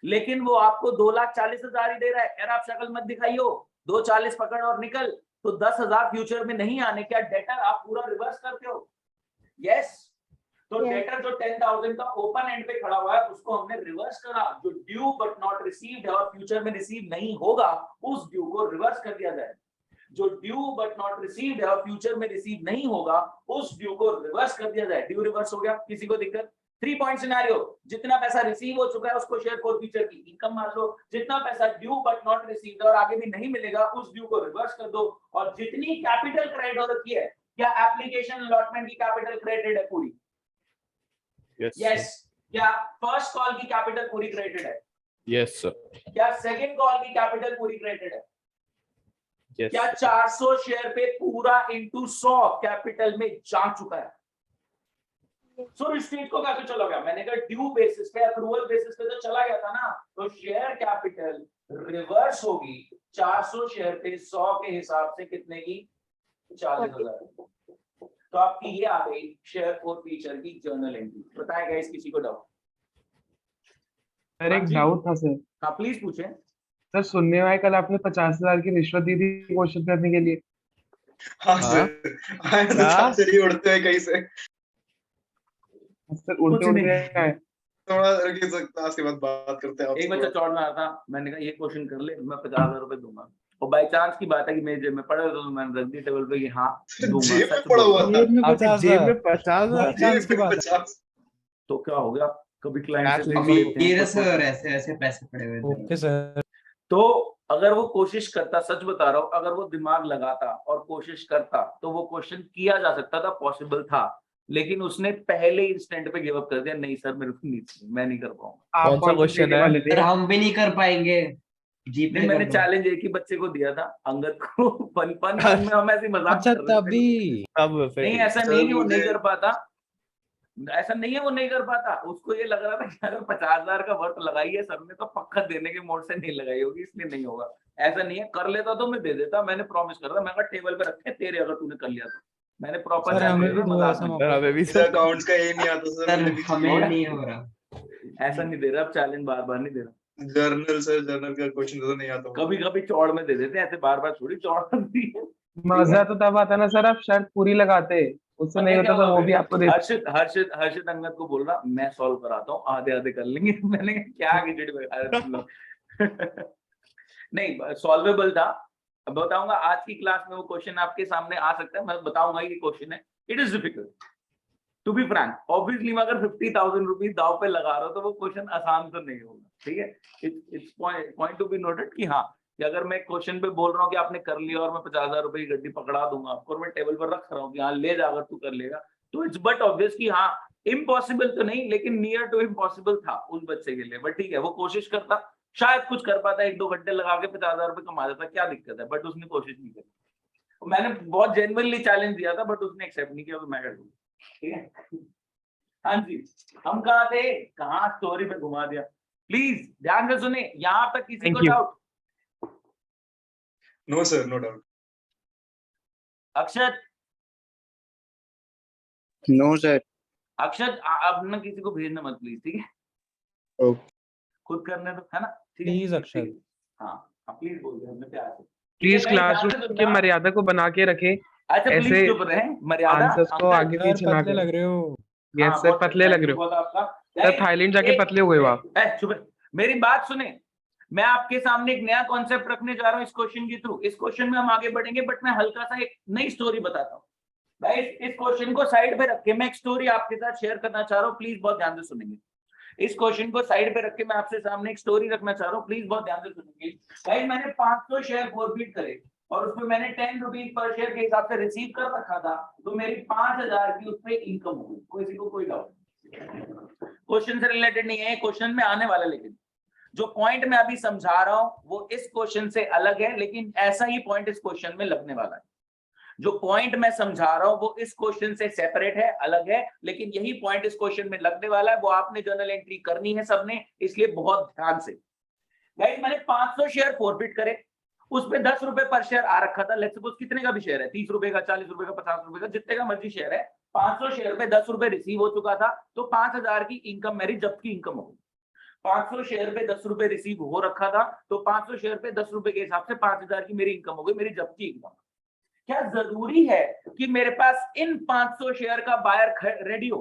लेकिन वो आपको 2,40,000 ही दे रहा है, यार आप शक्ल मत दिखाइयो, 2,40 पकड़ और निकल, तो 10,000 फ्यूचर में नहीं आने, क्या डेटर आप पूरा रिवर्स करते हो? यस। तो Yes. डेटर जो 10,000 का ओपन एंड पे खड़ा हुआ है उसको हमने रिवर्स करा, जो ड्यू बट नॉट रिसीव्ड है और फ्यूचर में रिसीव नहीं होगा उस ड्यू को रिवर्स कर दिया जाए। जो ड्यू बट नॉट रिसीव्ड है और फ्यूचर में रिसीव नहीं होगा उस ड्यू को रिवर्स कर दिया जाए। ड्यू रिवर्स हो गया, किसी को दिक्कत? 3 पॉइंट सिनेरियो, जितना पैसा रिसीव हो चुका है उसको शेयर फॉरफीचर की इनकम मान लो, जितना पैसा ड्यू बट नॉट रिसीव्ड और आगे भी नहीं मिलेगा उस ड्यू को रिवर्स कर दो, और जितनी कैपिटल क्रेडिट हो रखी है, क्या एप्लीकेशन अलॉटमेंट की कैपिटल क्रेडिट है पूरी? Yes. यस। क्या फर्स्ट कॉल की कैपिटल पूरी क्रेडिटेड है? Yes, sir. क्या सेकंड कॉल की कैपिटल पूरी क्रेडिटेड है? Yes. क्या 400 शेयर पे पूरा इंटू 100 कैपिटल में जा चुका है? सो इस स्टेज को कैसे चला गया? मैंने कहा ड्यू बेसिस पे, अक्रूवल बेसिस पे तो चला गया था ना, तो शेयर कैपिटल रिवर्स होगी 400 शेयर पे 100 के हिसाब से कितने की? 40,000। तो आपकी ये आ गई शेयर फॉरफीचर की जर्नल एंट्री। बताएगा इस किसी को डाउट? सर एक हाँ जी। डाउट था सर। हाँ प्लीज पूछें। सर सुनने में आया कल आपने 50,000 की रिश्वत दी थी क्वेश्चन करने के लिए। हाँ सर, आए तो छत से ही उड़ते हुए कहीं से। सर उड़ते कुछ नहीं। उड़ते आए। थोड़ा रुकिए सर, क्लास के बाद बात करते हैं एक आपसे। बच्चा चौड़ में आ रहा था, मैंने कहा ये क्वेश्चन कर ले, मैं 50,000 रुपए दूंगा, और बाई चांस की बात है कि मेरे जेब में पड़ा तो मैंने रख दी टेबल पे कि हाँ दूंगा, जेब में सच पड़ा बोल हुआ रहा हूँ। था। जेब में आपके 50,000 जेब में 50,000 चांस की जेब में बात है। 50। तो क्या हो गया, कभी क्लाइंट That's से it. पैसे लेते हैं, मेरे कुछ सर ऐसे ऐसे पैसे पड़े हुए थे। Okay sir. तो अगर वो कोशिश करता, सच बता रहा हूँ, अगर वो दिमाग लगाता और कोशिश करता तो वो क्वेश्चन किया जा सकता था, पॉसिबल था, लेकिन उसने पहले इंस्टेंट पे गिव अप कर दिया, नहीं सर मेरे को नहीं, मैं नहीं कर पाऊंगा। आप कौन सा कौन क्वेश्चन देने है? वाले थे? सर हम भी नहीं कर पाएंगे, जीपे नहीं, मैंने कर दो। चैलेंज एक ही बच्चे को दिया था, अंगद को। फन में हम ऐसे मजाक अच्छा कर रहे थे। तभी तब फिर नहीं ऐसा नहीं है वो नहीं मुझे- कर पाता, ऐसा नहीं है वो नहीं कर पाता, उसको ये लग रहा था कि अगर 50,000 का वर्थ लगाई है सर ने तो पक्का देने के मोड से नहीं लगाई होगी, इसलिए नहीं होगा। ऐसा नहीं है, कर लेता तो मैं दे देता, मैंने प्रॉमिस कर रहा, मैं कहा टेबल पे रखे तेरे, अगर तूने कर लिया तो। मैंने प्रॉपर सर हमें भी दो ऐसा मौका। सर हमें भी मेरा अकाउंट्स का ये नहीं आता सर, सर मुझे भी हमें और- नहीं हो रहा। ऐसा नहीं दे रहा, अब चैलेंज बार बार नहीं दे रहा, जर्नल सर, जर्नल का क्वेश्चन तो नहीं आता। कभी कभी चौड़ में दे देते हैं, ऐसे बार बार थोड़ी चौड़ बनती है। मजा तो तब आता ना सर आप शर्त पूरी लगाते, उससे नहीं होता तो वो भी आपको दे। हर्षित अंगद को बोल रहा मैं सॉल्व कराता हूँ, आधे आधे कर लेंगे। मैंने कहा, क्या खिचड़ी में अरे तुम लोग। नहीं सॉल्वेबल था, अब बताऊंगा आज की क्लास में वो क्वेश्चन आपके सामने आ सकता है, मैं बताऊंगा ये क्वेश्चन है, it is difficult to be frank. Obviously मैं अगर 50,000 रुपीज दाव पे लगा रहा हूँ तो वो क्वेश्चन आसान तो नहीं होगा, ठीक है। It's point to be noted कि हाँ, कि अगर मैं क्वेश्चन पे बोल रहा हूँ कि आपने कर लिया और मैं 50,000 रुपए की गड्डी पकड़ा दूंगा आपको और मैं टेबल पर रख रहा हूँ कि हाँ ले जा, अगर तू कर लेगा, तो इट्स बट ऑब्वियस कि हाँ इम्पॉसिबल तो नहीं, लेकिन नियर टू इम्पॉसिबल था उस बच्चे के लिए, बट ठीक है वो कोशिश करता, शायद कुछ कर पाता, 1-2 घंटे लगा के 50,000 रुपए कमा जाता, क्या दिक्कत है, बट उसने कोशिश नहीं करी। मैंने बहुत जेन्युइनली चैलेंज दिया था बट उसने एक्सेप्ट नहीं किया, तो मैं कर दूंगा, ठीक है। हाँ जी, हम कहाँ थे, कहाँ स्टोरी पे घुमा दिया, प्लीज ध्यान से सुने, यहाँ तक किसी Thank को you. Doubt? No sir, no doubt. Akshat, no sir. Akshat अब ना किसी को भेजना मत प्लीज, ठीक है? ओके। खुद करने दो, है ना? ठीक है, Please, अक्षत। ठीक है। हाँ प्लीज बोल दो हमने प्यार से। प्लीज ठीक है, ध्यान से क्लासरूम की सुनना। मर्यादा को बना के रखे। अच्छा प्लीज ऐसे चुप रहे, मर्यादा। आंसर्स को अंकल, आगे सर पीछे ना पतले करें। लग रहे हो। यस हाँ, सर, बहुत पतले thank लग you रहे हो बहुत आपका। सर। Guys, थाईलैंड जाके एक- पतले हो गए हो आप। चुप रहे। मेरी बात सुने, मैं आपके सामने एक नया कॉन्सेप्ट रखने जा रहा हूँ इस क्वेश्चन के थ्रू। इस क्वेश्चन में हम आगे बढ़ेंगे, बट मैं हल्का सा एक नई स्टोरी बताता हूँ। गाइस, इस क्वेश्चन को साइड पे रख के मैं एक स्टोरी आपके साथ शेयर करना चाह रहा हूँ, प्लीज बहुत ध्यान से सुनेंगे। इस क्वेश्चन को साइड पे रख के मैं आपसे सामने एक स्टोरी रखना चाह रहा हूँ, प्लीज बहुत ध्यान से सुनेंगे। गाइस, मैंने 500 शेयर फॉरफिट करे और उसमें मैंने 10 रुपीज पर शेयर के हिसाब से रिसीव कर रखा था, तो मेरी 5000 की उसपे इनकम हो गई। किसी को कोई डाउट? क्वेश्चन से रिलेटेड नहीं है, क्वेश्चन में आने वाला, लेकिन जो पॉइंट मैं अभी समझा रहा हूं वो इस क्वेश्चन से अलग है, लेकिन ऐसा ही पॉइंट इस क्वेश्चन में लगने वाला है। जो पॉइंट मैं समझा रहा हूं वो इस क्वेश्चन से सेपरेट है, अलग है, लेकिन यही पॉइंट इस क्वेश्चन में लगने वाला है। वो आपने जर्नल एंट्री करनी है सबने, इसलिए बहुत ध्यान से। गाइस, मैंने 500 शेयर फॉरफिट करे, उसमें 10 रुपए पर शेयर आ रखा था। लेट्स सपोज कितने का भी शेयर है, 30 रुपए का, 40 रुपए का, 50 रुपए का, जितने का मर्जी शेयर है, 500 शेयर पे 10 रुपए रिसीव हो चुका था, तो 5000 की इनकम मेरी जब्त की इनकम हो गई। 500 शेयर पे 10 रुपए रिसीव हो रखा था, तो 500 शेयर पे 10 रुपए के हिसाब से 5000 की मेरी इनकम हो गई, मेरी जब्त की इनकम। क्या जरूरी है कि मेरे पास इन 500 शेयर का बायर रेडी हो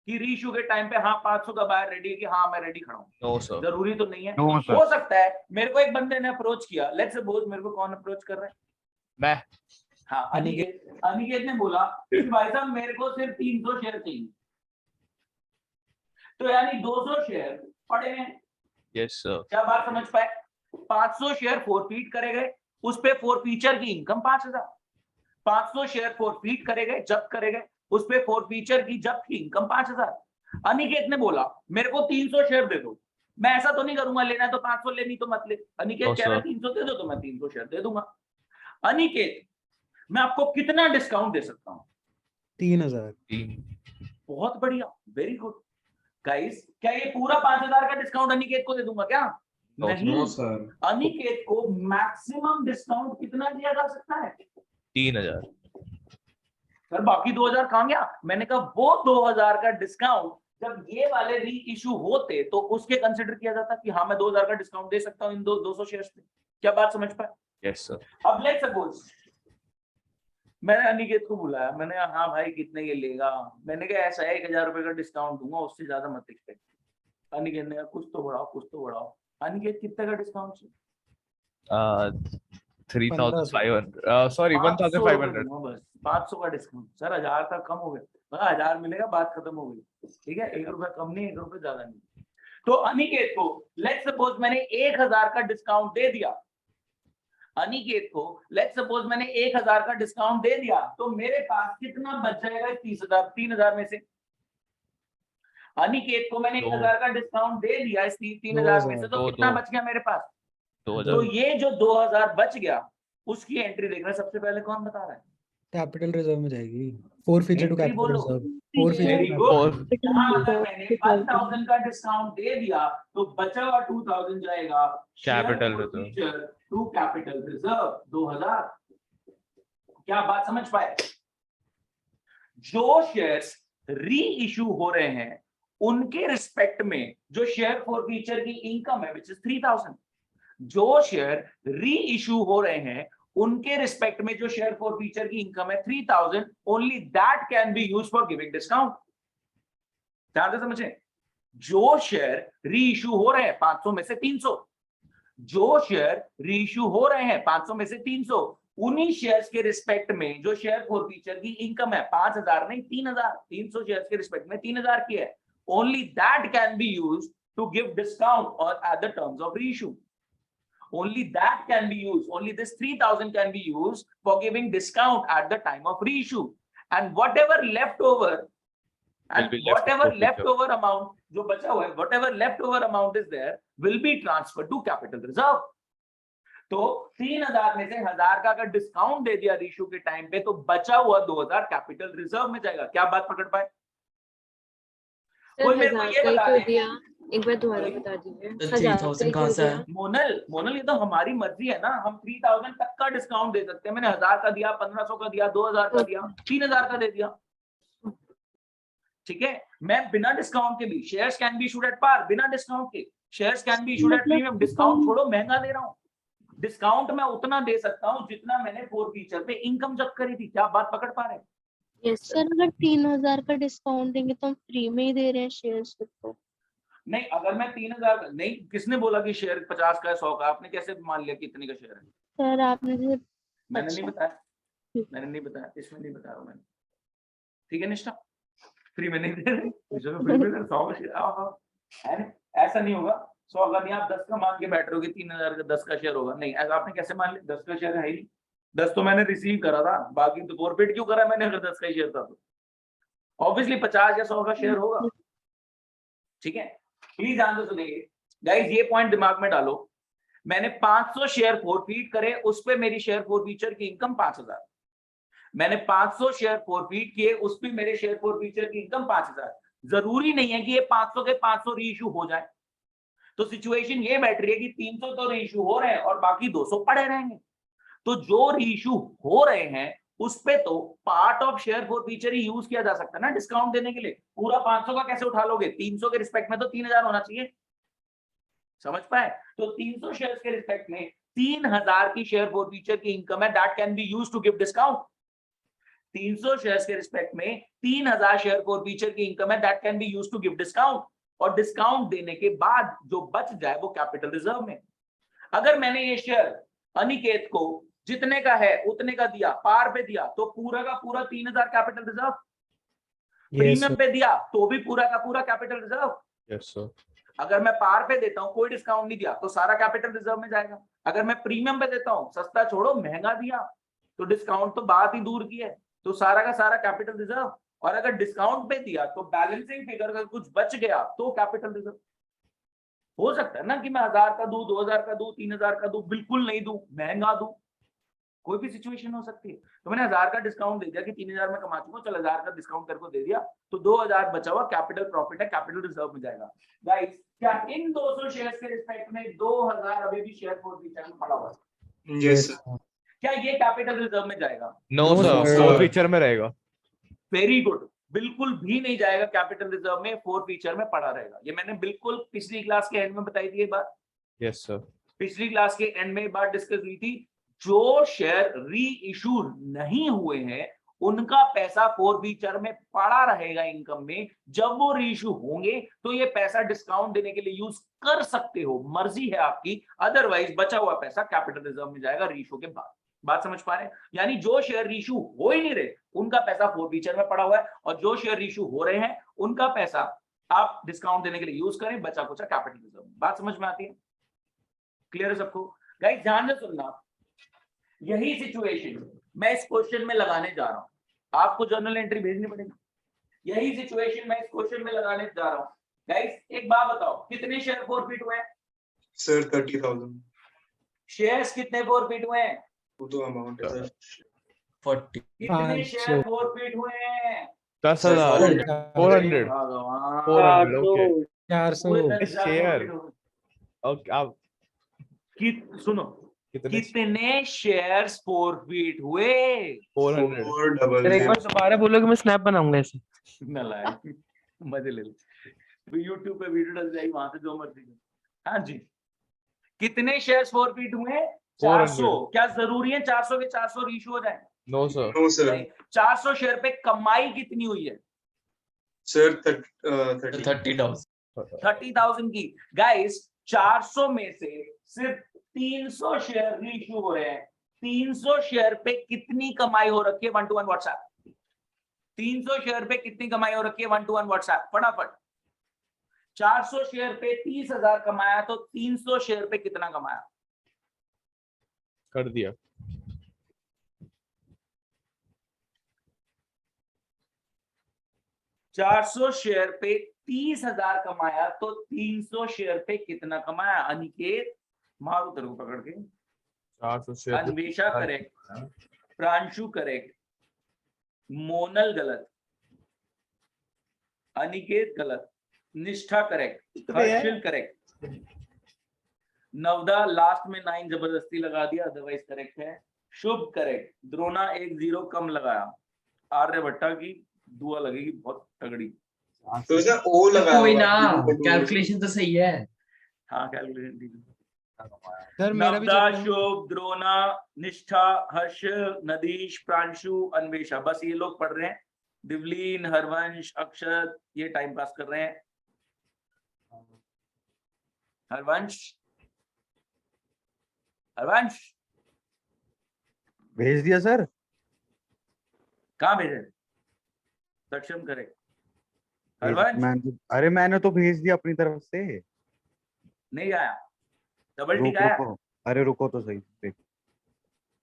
कि रीइश्यू के टाइम पे हाँ 500 का बायर रेडी है कि हाँ मैं रेडी खड़ा हूं? No, sir. जरूरी तो नहीं है। No, sir. हो सकता है मेरे को एक बंदे ने अप्रोच किया, लेट्स सपोज मेरे को कौन अप्रोच कर रहा है? मैं। हाँ, अनिकेत ने बोला कि भाई साहब मेरे को सिर्फ 300 शेयर चाहिए, तो यानी 200 शेयर पड़े हैं। Yes, sir. क्या बात समझ पाए? 500 शेयर फॉरफिट करे गए, उस पे फॉरफीचर की इनकम 5000। 500 शेयर फॉरफिट करे गए, जब्त करे गए, उस पे फॉरफीचर की जब्त की इनकम 5000। अनिकेत ने बोला मेरे को 300 शेयर दे दो। मैं ऐसा तो नहीं करूंगा, लेना है तो 500 लेनी तो मत ले। अनिकेत कह रहा है 300 दे दो, तो मैं 300 शेयर दे दूंगा। अनिकेत, मैं आपको कितना डिस्काउंट दे सकता हूँ? 3000। बहुत बढ़िया, वेरी गुड। गाइस, क्या ये पूरा 5000 का डिस्काउंट अनिकेत को दे दूंगा क्या? नहीं सर। अनिकेत को मैक्सिमम डिस्काउंट कितना दिया जा सकता है? 3000। सर बाकी 2000 कहां गया? मैंने कहा वो 2000 का डिस्काउंट जब ये वाले री इशू होते तो उसके कंसिडर किया जाता कि हाँ मैं 2000 का डिस्काउंट दे सकता हूँ इन 200 शेयर्स पे। क्या बात समझ पाए? Yes, sir. अब लेट्स सपोज मैंने अनिकेत को बुलाया, मैंने हाँ भाई कितने ये लेगा? मैंने कहा ऐसा है 1000 रुपए का डिस्काउंट दूंगा, उससे ज्यादा मत एक्सपेक्ट। अनिकेत ने कहा कुछ तो बढ़ाओ, कुछ तो बढ़ाओ। अनिकेत कितने का डिस्काउंट चाहिए? 3,500. Sorry, 1,500. बस 500 का डिस्काउंट। सर 1000 तक कम हो गया। 1000 मिलेगा, बात खत्म हो गई। ठीक है, 1 रुपया कम नहीं, 1 रुपया ज्यादा नहीं। तो अनिकेत को लेट्स सपोज मैंने 1000 का डिस्काउंट दे दिया। अनिकेत को लेट्स सपोज मैंने 1000 का डिस्काउंट दे दिया, तो मेरे पास कितना बच जाएगा 30,000 में से? अनिकेत को मैंने 1000 का डिस्काउंट दे दिया इस 3000 में से, तो कितना बच गया मेरे पास? 2000. तो ये जो 2000 बच गया उसकी एंट्री देखना सबसे पहले कौन बता रहा है? कैपिटल रिजर्व में जाएगी। फॉरफिचर टू Entry कैपिटल बोलो। रिजर्व। Very good. Four. यहाँ अगर मैंने 1000 का डिस्काउंट दे दिया तो बचा हुआ 2000 जाएगा Capital reserve. To capital reserve 2000। क्या बात समझ पाए? जो शेयर्स री इशू हो रहे हैं उनके रिस्पेक्ट में जो शेयर फॉरफीचर की इनकम है विच इज 3000, जो शेयर री इशू हो रहे हैं उनके रिस्पेक्ट में जो शेयर फॉरफीचर की इनकम है 3000, only that can be used for giving discount. ध्यान से समझे, जो शेयर री इशू हो रहे हैं 500 में से 300, जो शेयर री इशू हो रहे हैं 500 में से 300, उन्हीं शेयर्स के रिस्पेक्ट में जो शेयर फॉरफीचर की इनकम है 5000 नहीं 3000, 300 शेयर्स के रिस्पेक्ट में 3000 की है, only that can be used to give discount और at the terms of reissue. Only that can be used. Only this 3000 can be used for giving discount at the time of reissue. And whatever leftover, and Will be left whatever for leftover amount जो बचा हुआ है, whatever leftover amount is there will be transferred to capital reserve. तो 3000 में से 1000 का अगर discount दे दिया रीइश्यू के टाइम पे तो बचा हुआ 2000 कैपिटल रिजर्व में जाएगा। क्या बात पकड़ पाए? कोई मेरे को ये बता दे। एक बार दोबारा बता दीजिए। 3000 कहाँ से आया? मोनल ये तो हमारी मर्जी है ना, हम 3000 तक का डिस्काउंट दे सकते हैं। मैंने 1000 का दिया, 1500 का दिया, 2000 का दिया, 3000 का दे दिया। ठीक है, मैं बिना डिस्काउंट के भी shares can be issued at par, बिना डिस्काउंट के shares can be issued at premium. Discount छोड़ो, महंगा दे रहा हूं, डिस्काउंट मैं उतना दे सकता हूं जितना मैंने फॉरफीचर पे इनकम जब करी थी। क्या बात पकड़ पा रहे हैं? यस सर, अगर 3,000 का डिस्काउंट देंगे तो हम फ्री में ही दे रहे हैं शेयर्स को। नहीं, अगर मैं 3,000 नहीं, किसने बोला कि शेयर 50 का है 100 का? आपने कैसे मान लिया कितने का शेयर है? सर आपने जैसे मैंने नहीं अच्छा। बताया, मैंने नहीं बताया, इसमें नहीं बताया मैंने। ठीक है निष्ठा, फ्री में नहीं दे रहे, फ्री में 100 का शेयर ऐसा नहीं होगा। 100 का नहीं, आप 10 का मान के बैठ रहे हो कि 3,000 का 10 का शेयर होगा। नहीं, ऐसा आपने कैसे मान लिया? 10 का शेयर है ही नहीं, 10 तो मैंने रिसीव करा था, बाकी तो फॉरफिट क्यों करा मैंने अगर 10 का ही शेयर था तो? ऑब्वियसली 50 या 100 का शेयर होगा। ठीक है, प्लीज ध्यान से सुनिए गाइस, ये पॉइंट दिमाग में डालो। मैंने 500 शेयर फॉरफीट करे, उस पे मेरी शेयर फॉरफीचर की इनकम 5,000। मैंने 500 शेयर फॉरफीट किए, उस पे मेरे शेयर फॉरफीचर की इनकम 5,000। जरूरी नहीं है कि ये 500 के 500 रीइश्यू हो जाए। तो सिचुएशन ये बैठ रही है कि 300 तो रीइश्यू हो रहे हैं और बाकी 200 पड़े रहेंगे। तो जो रीइश्यू हो रहे हैं उस पे तो part of share forfeiture he use किया जा सकता है ना डिस्काउंट देने के लिए। पूरा 500 का कैसे उठा लोगे? 300 के रिस्पेक्ट में तो 3,000 होना चाहिए, समझ पाए? तो 300 शेयर्स के रिस्पेक्ट में 3,000 की शेयर फॉरफीचर की इनकम है, that can be used to give discount. 300 shares के रिस्पेक्ट में 3,000 शेयर फॉरफीचर की इनकम है, that can be used to give discount. और डिस्काउंट देने के बाद जो बच जाए वो कैपिटल रिजर्व में। अगर मैंने ये शेयर अनिकेत को जितने का है उतने का दिया, पार पे दिया, तो पूरा का पूरा 3,000 कैपिटल रिजर्व। प्रीमियम पे दिया तो भी पूरा का पूरा कैपिटल रिजर्व। Yes sir. अगर मैं पार पे देता हूं, कोई डिस्काउंट नहीं दिया, तो सारा कैपिटल रिजर्व में जाएगा। अगर मैं प्रीमियम पे देता हूं, सस्ता छोड़ो महंगा दिया, तो डिस्काउंट तो बात ही दूर की है, तो सारा का सारा कैपिटल रिजर्व। और अगर डिस्काउंट पे दिया तो बैलेंसिंग फिगर का कुछ बच गया तो कैपिटल रिजर्व। हो सकता है ना कि मैं 1,000 का दूं, 2,000 का दूं, 3,000 का दूं, बिल्कुल नहीं दूं, महंगा दूं, कोई भी सिचुएशन हो सकती है। तो मैंने 1,000 का डिस्काउंट दे दिया कि 3,000 में कमा चुका, चल 1,000 का डिस्काउंट करके दे दिया, तो 2,000 बचा हुआ कैपिटल प्रॉफिट है, कैपिटल रिजर्व में जाएगा। गाइस, क्या इन 200 शेयर्स के रिस्पेक्ट में 2,000 अभी भी शेयर फॉरफीचर में पड़ा हुआ है? यस क्या ये कैपिटल रिजर्व में जाएगा? No sir, sir. Forfeiture में रहेगा। वेरी गुड, बिल्कुल भी नहीं जाएगा कैपिटल रिजर्व में, फॉरफीचर में पड़ा रहेगा। ये मैंने बिल्कुल पिछली क्लास के एंड में बताई थी ये बात। Yes sir. पिछली क्लास के एंड में बात डिस्कस हुई थी, जो शेयर री इशू नहीं हुए हैं उनका पैसा फॉरफीचर में पड़ा रहेगा इनकम में। जब वो री इशू होंगे तो ये पैसा डिस्काउंट देने के लिए यूज कर सकते हो, मर्जी है आपकी। अदरवाइज बचा हुआ पैसा कैपिटल रिजर्व में जाएगा री इशू के बाद। बात समझ पा रहे हैं? यानी जो शेयर री इशू हो ही नहीं रहे उनका पैसा फॉरफीचर में पड़ा हुआ है, और जो शेयर री इशू हो रहे हैं उनका पैसा आप डिस्काउंट देने के लिए यूज करें, बचा कुचा कैपिटल रिजर्व। बात समझ में आती है? क्लियर है सबको? गाइस ध्यान से सुनना, यही सिचुएशन मैं इस क्वेश्चन में लगाने जा रहा हूं। आपको जर्नल एंट्री भेजनी पड़ेगी। यही सिचुएशन मैं इस क्वेश्चन में लगाने जा रहा हूं। गाइस एक बात बताओ, कितने शेयर फॉरफीट हुए हैं? सर 30,000 शेयर्स कितने फॉरफीट हुए हैं? वो तो अमाउंट है सर 40 कितने शेयर 500 फॉरफीट हुए हैं? 10,000 400 भगवान, 400 ओके 400 पूरे 10,000 शेयर। forfeit हुए। ओके आप सुनो, कितने? कितने शेयर्स फॉरफीट हुए? 400 और डबल सर एक बार दोबारा बोलोगे, मैं स्नैप बनाऊंगा ऐसे। नलायक, मजे ले ले। तो YouTube पे वीडियो डल जाएगी, वहां से जो मर्जी करो। हाँ जी, कितने शेयर्स फॉरफीट हुए? 400। क्या जरूरी है 400 के 400 रीइश्यू हो जाए? No sir. No sir. नहीं। 400 शेयर पे कमाई कितनी हुई है? सर 30,000 30,000 की। गाइस 400 में से सिर्फ 300 शेयर रीइश्यू हो रहे हैं। 300 शेयर पे कितनी कमाई हो रखी है? 1 to 1 व्हाट्सएप। 300 शेयर पे कितनी कमाई हो रखी है? 1 to 1 व्हाट्सएप फटाफट। 400 शेयर पे 30,000 कमाया, तो 300 शेयर पे कितना कमाया? कर दिया। 400 शेयर पे 30,000 कमाया, तो 300 शेयर पे कितना कमाया? अनिकेत मारो तेरे को पकड़ के। 400 share. Anvesha correct, Pranshu correct, Monal गलत, अनिकेत गलत, निष्ठा करेक्ट, हर्षिल करेक्ट, नवदा लास्ट में 9 जबरदस्ती लगा दिया, अदरवाइज करेक्ट है। शुभ करेक्ट, द्रोणा 1 0 कम लगाया। आर्यभट्टा की दुआ लगेगी बहुत तगड़ी। तो इसमें ओ लगाया कोई हुआ ना, है, कैलकुलेशन तो सही है। हाँ कैलकुलेशन। सर मेरा भी नवदा, check करो। शुभ, द्रोणा, निष्ठा, हर्ष, नदीश, प्रांशु, अन्वेषा, बस ये लोग पढ़ रहे हैं। दिवलीन, हरवंश, अक्षत ये टाइम पास कर रहे हैं। हरवंश, हरवंश भेज दिया सर। कहाँ भेजे? सक्षम करे। हरवंश अरे मैंने तो भेज दिया अपनी तरफ से। नहीं आया। डबल टिक रुको आया। रुको, अरे रुको तो सही देख।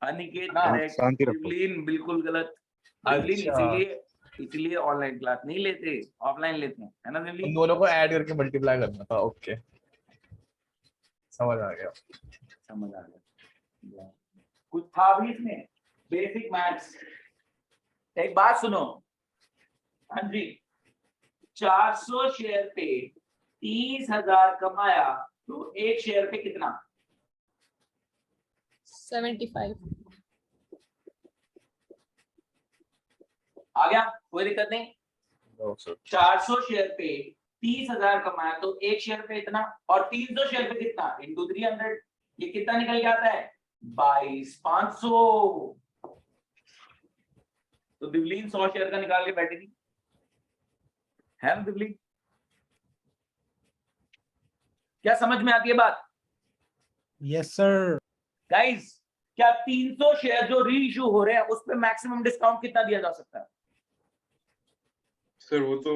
अनिकेत हाँ, करेक्ट। शांति रखो। दिवलीन बिल्कुल गलत। दिवलीन अच्छा। इसीलिए ऑनलाइन क्लास नहीं लेते, ऑफलाइन लेते हैं, है ना उन दिवलीन? दोनों को ऐड करके मल्टीप्लाई करना था। ओके, समझ आ गया। समझ आ गया। कुछ था भी इसमें बेसिक मैथ्स। एक बात सुनो, हाँ जी, 400 शेयर पे 30,000 कमाया तो एक शेयर पे कितना? 75। आ गया, कोई दिक्कत नहीं। 400 शेयर पे 30,000 कमाया तो एक शेयर पे इतना, और 300 शेयर पे कितना? इंटू 300। ये कितना निकल के आता है? 22,500। तो दिवलीन 100 शेयर का निकाल के बैठेगी, है ना दिवलीन? क्या समझ में आती है बात? Yes sir. गाइस, क्या 300 शेयर जो री इशू हो रहे हैं उस पे मैक्सिमम डिस्काउंट कितना दिया जा सकता है? सर वो तो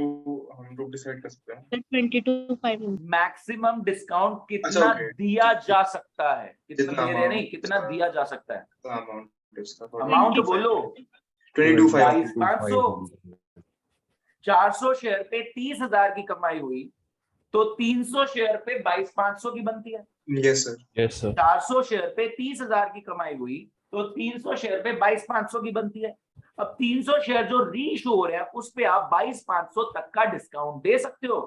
हम लोग डिसाइड कर सकते हैं। 22,500। मैक्सिमम डिस्काउंट कितना अच्छा, okay. दिया जा सकता है? कितना जितना दे रहे हैं, नहीं amount कितना का- दिया जा सकता है? अमाउंट इसका अमाउंट बोलो। 22,500। 22,500। 400 शेयर पे 30,000 की कमाई हुई तो 300 शेयर पे 22,500 की बनती है। Yes sir. Yes sir. 400 share पे 30,000 की कमाई हुई तो 300 शेयर पे 22,500 की बनती है। अब 300 शेयर जो री इशू हो रहे हैं उस पे आप 22,500 तक का डिस्काउंट दे सकते हो।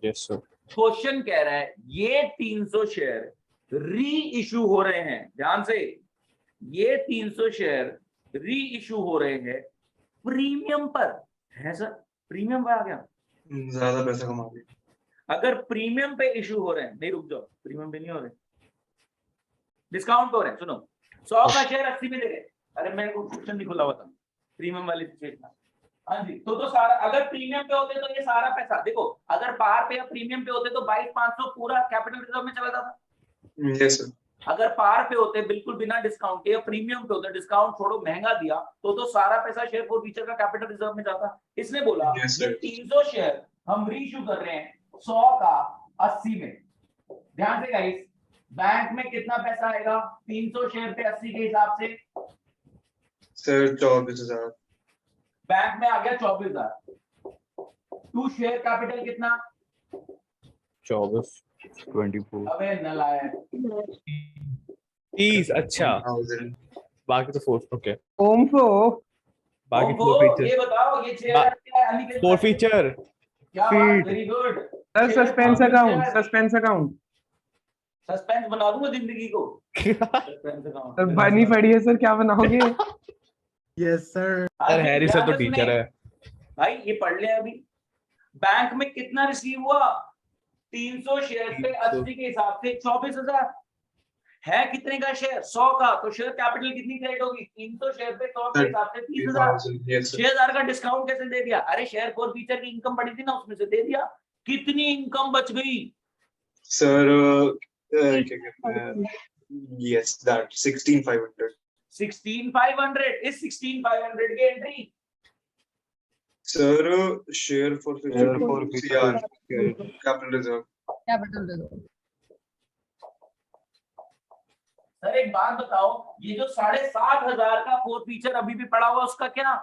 Yes sir. क्वेश्चन कह रहा है ये 300 शेयर री इशू हो रहे हैं, ध्यान से, ये 300 शेयर री इशू हो रहे हैं प्रीमियम पर, है सर? प्रीमियम पर आ गया। ज्यादा पैसा कमा लिया। अगर प्रीमियम पे इशू हो रहे हैं, नहीं रुक जाओ, प्रीमियम पे नहीं हो रहे, डिस्काउंट हो रहे हैं। सुनो, 100 का शेयर 80 में दे रहे हैं। अरे मेरे को क्वेश्चन नहीं खुला हुआ था, प्रीमियम वाली सिचुएशन। हाँ जी, तो सारा, अगर प्रीमियम पे होते तो ये सारा पैसा देखो, अगर पार पे या प्रीमियम पे होते तो 22,500 पूरा कैपिटल रिजर्व में चला जाता। Yes sir. अगर पार पे होते बिल्कुल बिना डिस्काउंट के, या प्रीमियम पे होते, डिस्काउंट छोड़ो महंगा दिया, तो सारा पैसा शेयर फॉर फ्यूचर का कैपिटल रिजर्व में जाता। इसने बोला Yes, ये sir. 300 शेयर हम रीइश्यू कर रहे हैं 100 का 80 में। ध्यान से गाइस, बैंक में कितना पैसा आएगा 300 शेयर पे 80 के हिसाब से? सर 24,000। बैंक में आ गया 24,000। टू शेयर कैपिटल कितना? 24 24। अबे नलायक। 30। अच्छा, 1000। बाकी तो 4। ओके, ओम फो बाकी हमको 4 फीचर। ये बताओ, ये चेयर क्या है? अली के 4 फीचर। क्या बात, very good. Sir suspense account, suspense account. Suspense बना दूंगा जिंदगी को। सस्पेंस अकाउंट सर बनी पड़ी है सर, क्या बनाओगे? Yes sir. Sir Harry sir तो टीचर है। भाई ये पढ़ ले अभी। बैंक में कितना रिसीव हुआ? 300 शेयर पे 80 के हिसाब से 24,000 है। कितने का शेयर? 100 का। तो शेयर कैपिटल कितनी क्रेडिट होगी? 300 शेयर पे 100 के हिसाब से 30,000। 6,000 का डिस्काउंट कैसे दे दिया? अरे शेयर फॉर फ्यूचर की इनकम बढ़ी थी ना, उसमें से दे दिया। कितनी इनकम बच गई? सर क्या कहते हैं, यस दैट 16,500। 16,500 इस 16,500 की entry. Sir share for share for future future. Capital reserve. Capital reserve. Sir एक बात बताओ, ये जो 7,500 का फोर फीचर अभी भी पड़ा हुआ, उसका क्या?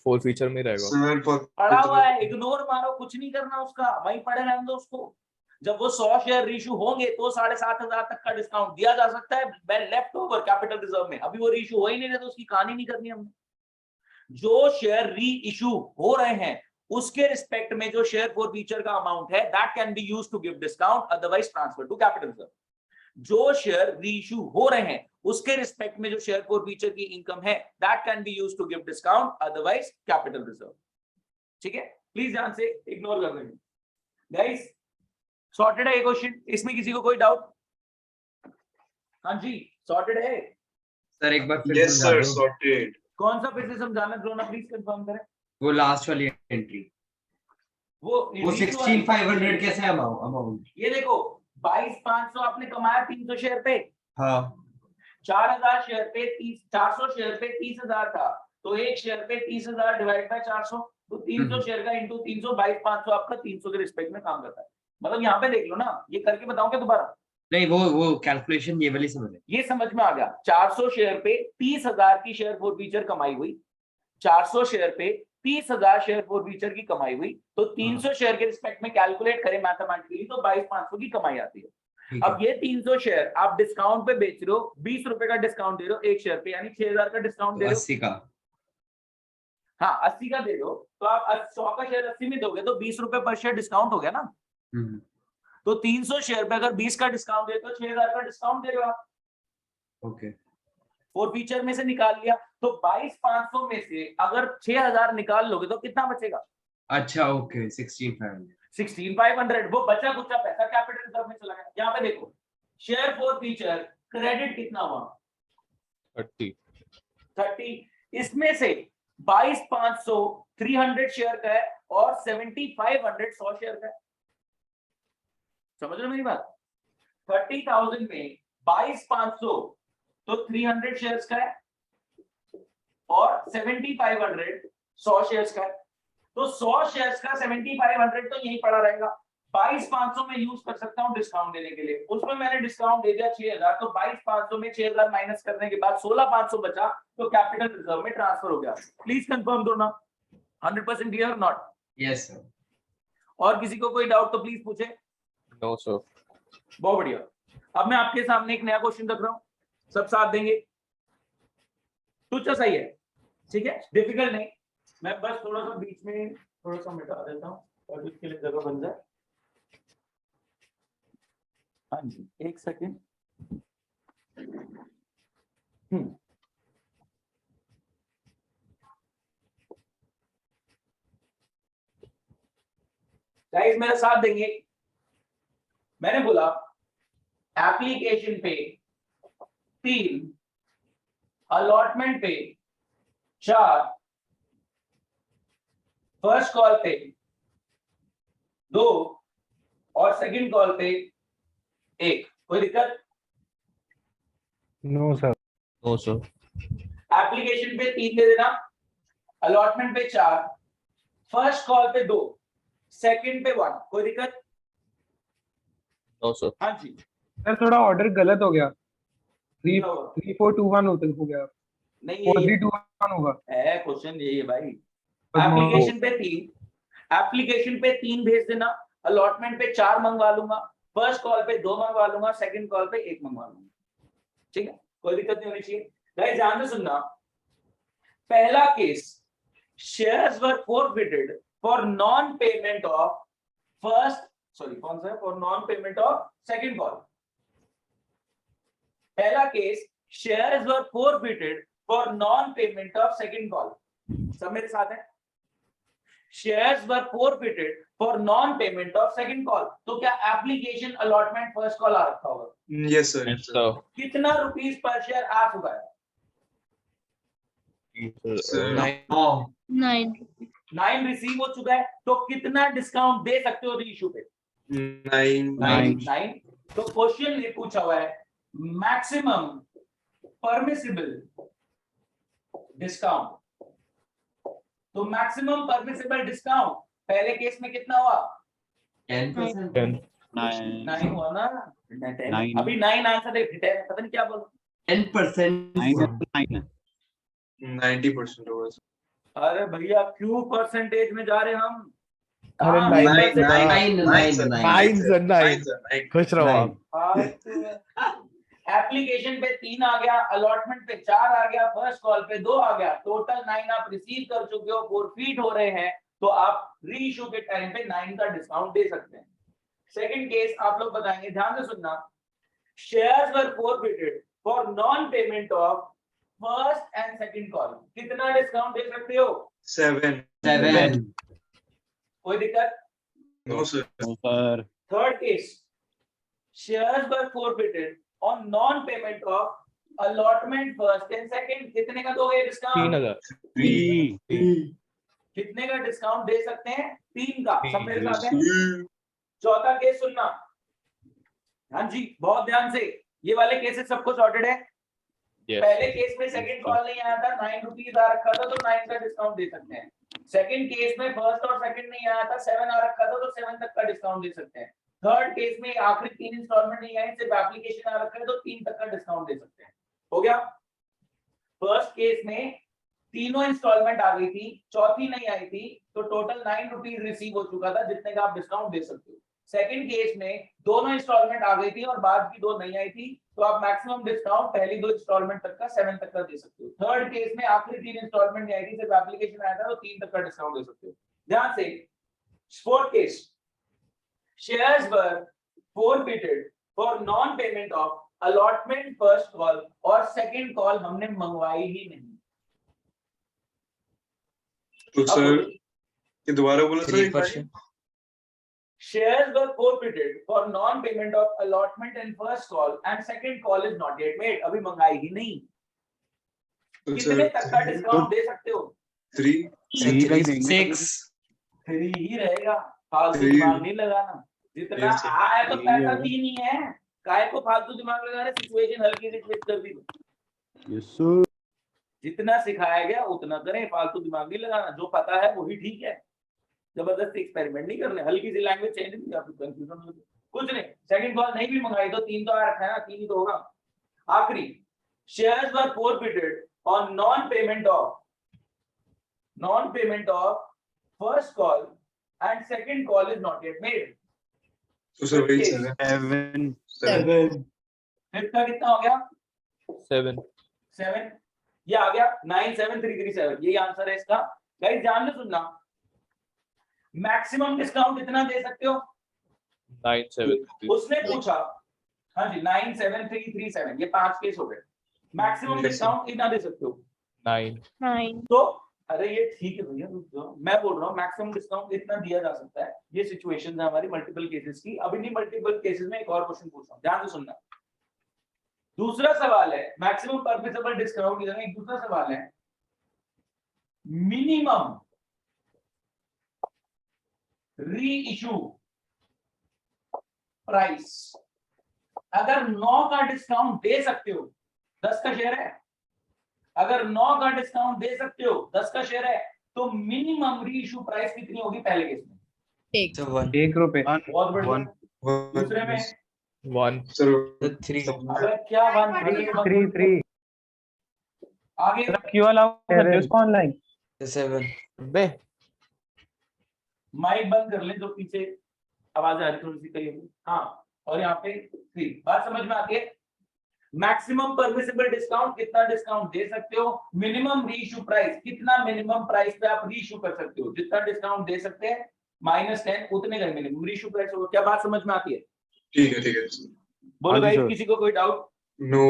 4 फीचर में रहेगा। सर फॉर पड़ा हुआ है, इग्नोर मारो, कुछ नहीं करना उसका, वहीं पड़े रहने दो उसको। जब वो 100 शेयर रीइश्यू होंगे तो 7,500 तक का डिस्काउंट दिया जा सकता है लेफ्ट ओवर कैपिटल रिजर्व में। अभी वो रीइश्यू हो ही नहीं रहे तो उसकी कहानी नहीं करनी हमने। जो शेयर री इशू हो रहे हैं उसके रिस्पेक्ट में जो शेयर फॉर फ्यूचर का अमाउंट है, that can be used to give discount, otherwise transfer to capital reserve. जो शेयर री इशू हो रहे हैं उसके रिस्पेक्ट में जो शेयर फॉर फ्यूचर की इनकम है, that can be used to give discount, otherwise capital reserve. ठीक है, प्लीज ध्यान से इग्नोर कर देंगे गाइस। सॉर्टेड है ये क्वेश्चन, इसमें किसी को कोई डाउट? हाँ जी सॉर्टेड है। सर एक बार फिर यस समझा सर, दो। सॉर्टेड। कौन सा फिर से समझाना द्रोना, प्लीज कंफर्म करें। वो लास्ट वाली एंट्री, वो वो 16,500 कैसे अमाउंट? ये देखो 22,500 आपने कमाया 300 शेयर पे, हाँ 4,000 शेयर पे 400 शेयर पे 30,000 था, तो एक शेयर पे 30,000 डिवाइड बाय 400, तो 300 शेयर का इंटू 300, 22,500 आपका 300 के रिस्पेक्ट में काम करता है। मतलब यहाँ पे देख लो ना, ये करके बताऊं क्या दोबारा? नहीं, वो कैलकुलेशन ये वाली समझ है। ये समझ में आ गया। 400 शेयर पे 30,000 की शेयर फॉरफीचर कमाई हुई, 400 शेयर पे 30,000 शेयर फॉरफीचर की कमाई हुई, तो 300 शेयर के रिस्पेक्ट में कैलकुलेट करें मैथमेटिकली तो 22,500 की कमाई आती है। ठीक है। अब ये 300 शेयर आप डिस्काउंट पे बेच रहे हो, 20 रुपए का डिस्काउंट दे रहे हो एक शेयर पे, यानी 6,000 का डिस्काउंट दे तो रहे हो। 80 का। हाँ 80 का दे रहे हो, तो आप 100 का शेयर 80 में दोगे तो 20 रुपए पर शेयर डिस्काउंट हो गया ना। तो 300 शेयर पे अगर 20 का डिस्काउंट दे तो 6,000 का डिस्काउंट दे रहे हो आप। ओके फॉरफीचर में से निकाल लिया, तो 22,500 में से अगर 6,000 निकाल लोगे तो कितना बचेगा? अच्छा ओके 16,500। 16,500। वो बचा कुचा पैसा कैपिटल रिजर्व में चला गया। यहाँ पे देखो शेयर फॉरफीचर क्रेडिट कितना हुआ? 30। इसमें से 22,500 300 शेयर का है और 7,500 100 शेयर का है। समझ रहे हो मेरी बात? 30,000 में 22,500 तो 300 शेयर्स का है और 7,500 100 शेयर्स का है। तो 100 शेयर्स का 7,500 तो यही पड़ा रहेगा। 22,500 में यूज कर सकता हूं डिस्काउंट देने के लिए, उसमें मैंने डिस्काउंट दे दिया 6,000, तो 22,500 में 6,000 माइनस करने के बाद 16,500 बचा, तो कैपिटल रिजर्व में ट्रांसफर हो गया। प्लीज कंफर्म दो ना, 100% क्लियर नॉट? Yes sir. और किसी को कोई डाउट तो प्लीज पूछे। No sir. बहुत बढ़िया। अब मैं आपके सामने एक नया क्वेश्चन रख रहा हूं, सब साथ देंगे? तुच्छ सही है, ठीक है, डिफिकल्ट नहीं। मैं बस थोड़ा सा बीच में थोड़ा सा मिटा देता हूं और इसके लिए जगह बन जाए। हाँ जी एक सेकेंड। गाइस मेरा साथ देंगे। मैंने बोला एप्लीकेशन पे 3, अलॉटमेंट पे 4, फर्स्ट कॉल पे 2 और सेकंड कॉल पे 1। कोई दिक्कत? No sir. No sir. Application पे 3 दे देना, अलॉटमेंट पे 4, फर्स्ट कॉल पे 2, सेकंड पे 1। कोई दिक्कत? No sir. हाँ जी सर थोड़ा ऑर्डर गलत हो गया, क्या हुआ? 3421 हो गया, नहीं ये 4321 होगा। है क्वेश्चन, यही है भाई। तो एप्लीकेशन पे 3 भेज देना, अलॉटमेंट पे 4 मंगवा लूंगा, फर्स्ट कॉल पे 2 मंगवा लूंगा, सेकंड कॉल पे 1 मंगवा लूंगा। ठीक है, कोई दिक्कत नहीं होनी चाहिए। गाइस ध्यान से सुनना। पहला case, shares were forfeited for non payment of कौन सा है? For non payment of second call. पहला case, shares were forfeited for non payment of second call. सब मेरे साथ हैं? Shares were forfeited for non payment of second call. तो क्या एप्लीकेशन अलॉटमेंट फर्स्ट कॉल आ रखा होगा? Yes sir, yes sir. कितना रुपीस पर शेयर आ चुका है? सर 9 रिसीव हो चुका है। तो कितना डिस्काउंट दे सकते हो रीइश्यू पे? 9। तो क्वेश्चन ये पूछा हुआ है मैक्सिमम परमिसिबल डिस्काउंट। तो मैक्सिमम परमिसिबल डिस्काउंट पहले केस में कितना हुआ? 10%। 9 हुआ ना? 10 9 अभी 9 आंसर है, 10 पता नहीं क्या बोलो। 10%। 90% होगा सर। अरे भैया क्यों परसेंटेज में जा रहे हैं हम? अरे हाँ, 9 खुश रहो आप। एप्लीकेशन पे 3 आ गया, अलॉटमेंट पे 4 आ गया, फर्स्ट कॉल पे 2 आ गया, टोटल 9 आप रिसीव कर चुके हो, फॉरफिट हो रहे हैं, तो आप रीइश्यू के टाइम पे 9 का डिस्काउंट दे सकते हैं। सेकंड केस आप लोग बताएंगे, ध्यान से सुनना। Shares were forfeited for non payment of first and second call. कितना डिस्काउंट दे सकते हो? 7। 7। कोई दिक्कत? No sir sir third case, shares were forfeited on non payment of allotment first and second. कितने का दोगे डिस्काउंट? 3000 कितने का डिस्काउंट दे सकते हैं? 3 का। सब मेरे साथ हैं? चौथा केस सुनना, हाँ जी बहुत ध्यान से, ये वाले केसेस सबको सॉर्टेड है। पहले केस में सेकंड कॉल नहीं आया था, 9 रुपीज आ रखा था तो 9 का डिस्काउंट दे सकते हैं। सेकंड केस में फर्स्ट और सेकंड नहीं आया था, 7 आ रखा था तो 7 तक का डिस्काउंट दे सकते हैं। थर्ड केस में आखिरी 3 इंस्टॉलमेंट नहीं आए, सिर्फ एप्लीकेशन आ रखा है तो 3 तक का डिस्काउंट दे सकते हैं। हो गया? फर्स्ट केस में तीनों इंस्टॉलमेंट आ गई थी, चौथी नहीं आई थी, तो टोटल 9 रुपीज रिसीव हो चुका था, जितने का आप डिस्काउंट दे सकते हो। सेकंड केस में दोनों इंस्टॉलमेंट आ गई थी और बाद की 2 नहीं आई थी, तो आप मैक्सिमम डिस्काउंट पहली 2 इंस्टॉलमेंट तक का 7 तक का दे सकते हो। थर्ड केस में आखिरी 3 इंस्टॉलमेंट नहीं आई थी, सिर्फ एप्लीकेशन आया था तो 3 तक का डिस्काउंट दे सकते हो। ध्यान से, fourth case, shares were forfeited for non payment of allotment first call और second call हमने मंगवाई ही नहीं। तो सर ये दोबारा बोलो सर एक बार। Shares were forfeited for non-payment of allotment and first call and second call is not yet made. अभी मंगाई ही नहीं। तो कितने सर तक का डिस्काउंट दे सकते हो? 3 6 3 ही रहेगा, फालतू Three. दिमाग नहीं लगाना। जितना Yes, sir. आया तो पैसा 3 ही है, काय को फालतू दिमाग लगा रहे? सिचुएशन हल्की सी ट्विस्ट कर दी। यस सर जितना सिखाया गया उतना करें, फालतू दिमाग नहीं लगाना, जो पता है वही ठीक है। जबरदस्ती एक्सपेरिमेंट नहीं करने, हल्की सी लैंग्वेज चेंज नहीं, आपको कंफ्यूजन हो कुछ नहीं। सेकंड कॉल नहीं भी मंगाई तो 3 तो आ रखा है ना, 3 ही तो होगा। आखिरी, shares were forfeited on non payment of first call and second call is not yet made. तो सर वही Yes. 7 फिफ्थ का कितना हो गया? 7 7। ये आ गया 97337, यही आंसर है इसका। गाइस ध्यान से सुनना, मैक्सिमम डिस्काउंट कितना दे सकते हो? 973 उसने पूछा, हाँ जी 97337, ये 5 केस हो गए। Maximum Yes, sir. डिस्काउंट कितना दे सकते हो? 9 9 तो अरे ये ठीक है भैया, रुक जाओ। मैं बोल रहा हूँ मैक्सिमम डिस्काउंट इतना दिया जा सकता है। ये सिचुएशन है हमारी मल्टीपल केसेस की। अभी नहीं, मल्टीपल केसेस में एक और क्वेश्चन पूछ रहा हूँ, ध्यान से सुनना। दूसरा सवाल है मैक्सिमम परमिसिबल डिस्काउंट की जगह एक दूसरा सवाल है मिनिमम री इशू प्राइस। अगर 9 का डिस्काउंट दे सकते हो, 10 का शेयर है, अगर 9 का डिस्काउंट दे सकते हो, 10 का शेयर है, तो मिनिमम री इशू प्राइस कितनी होगी पहले केस में? 1 रुपए। बहुत बढ़िया। दूसरे में 1 सर 3 अगर क्या 1 3 आगे क्यों अलाउ करते हो इसको ऑनलाइन? 7 बे माइक बंद कर ले, जो पीछे आवाज आ रही थोड़ी सी कहीं। हाँ, और यहाँ पे 3। बात समझ में आती है? मैक्सिमम परमिसिबल डिस्काउंट, कितना डिस्काउंट दे सकते हो? मिनिमम रीइश्यू प्राइस, कितना मिनिमम प्राइस पे आप रीइश्यू कर सकते हो? जितना डिस्काउंट दे सकते हैं -10 उतने का मिनिमम रीइश्यू प्राइस होगा। क्या बात समझ में आती है? ठीक है बोलो हाँ जी, भाई, सर। किसी को कोई डाउट? No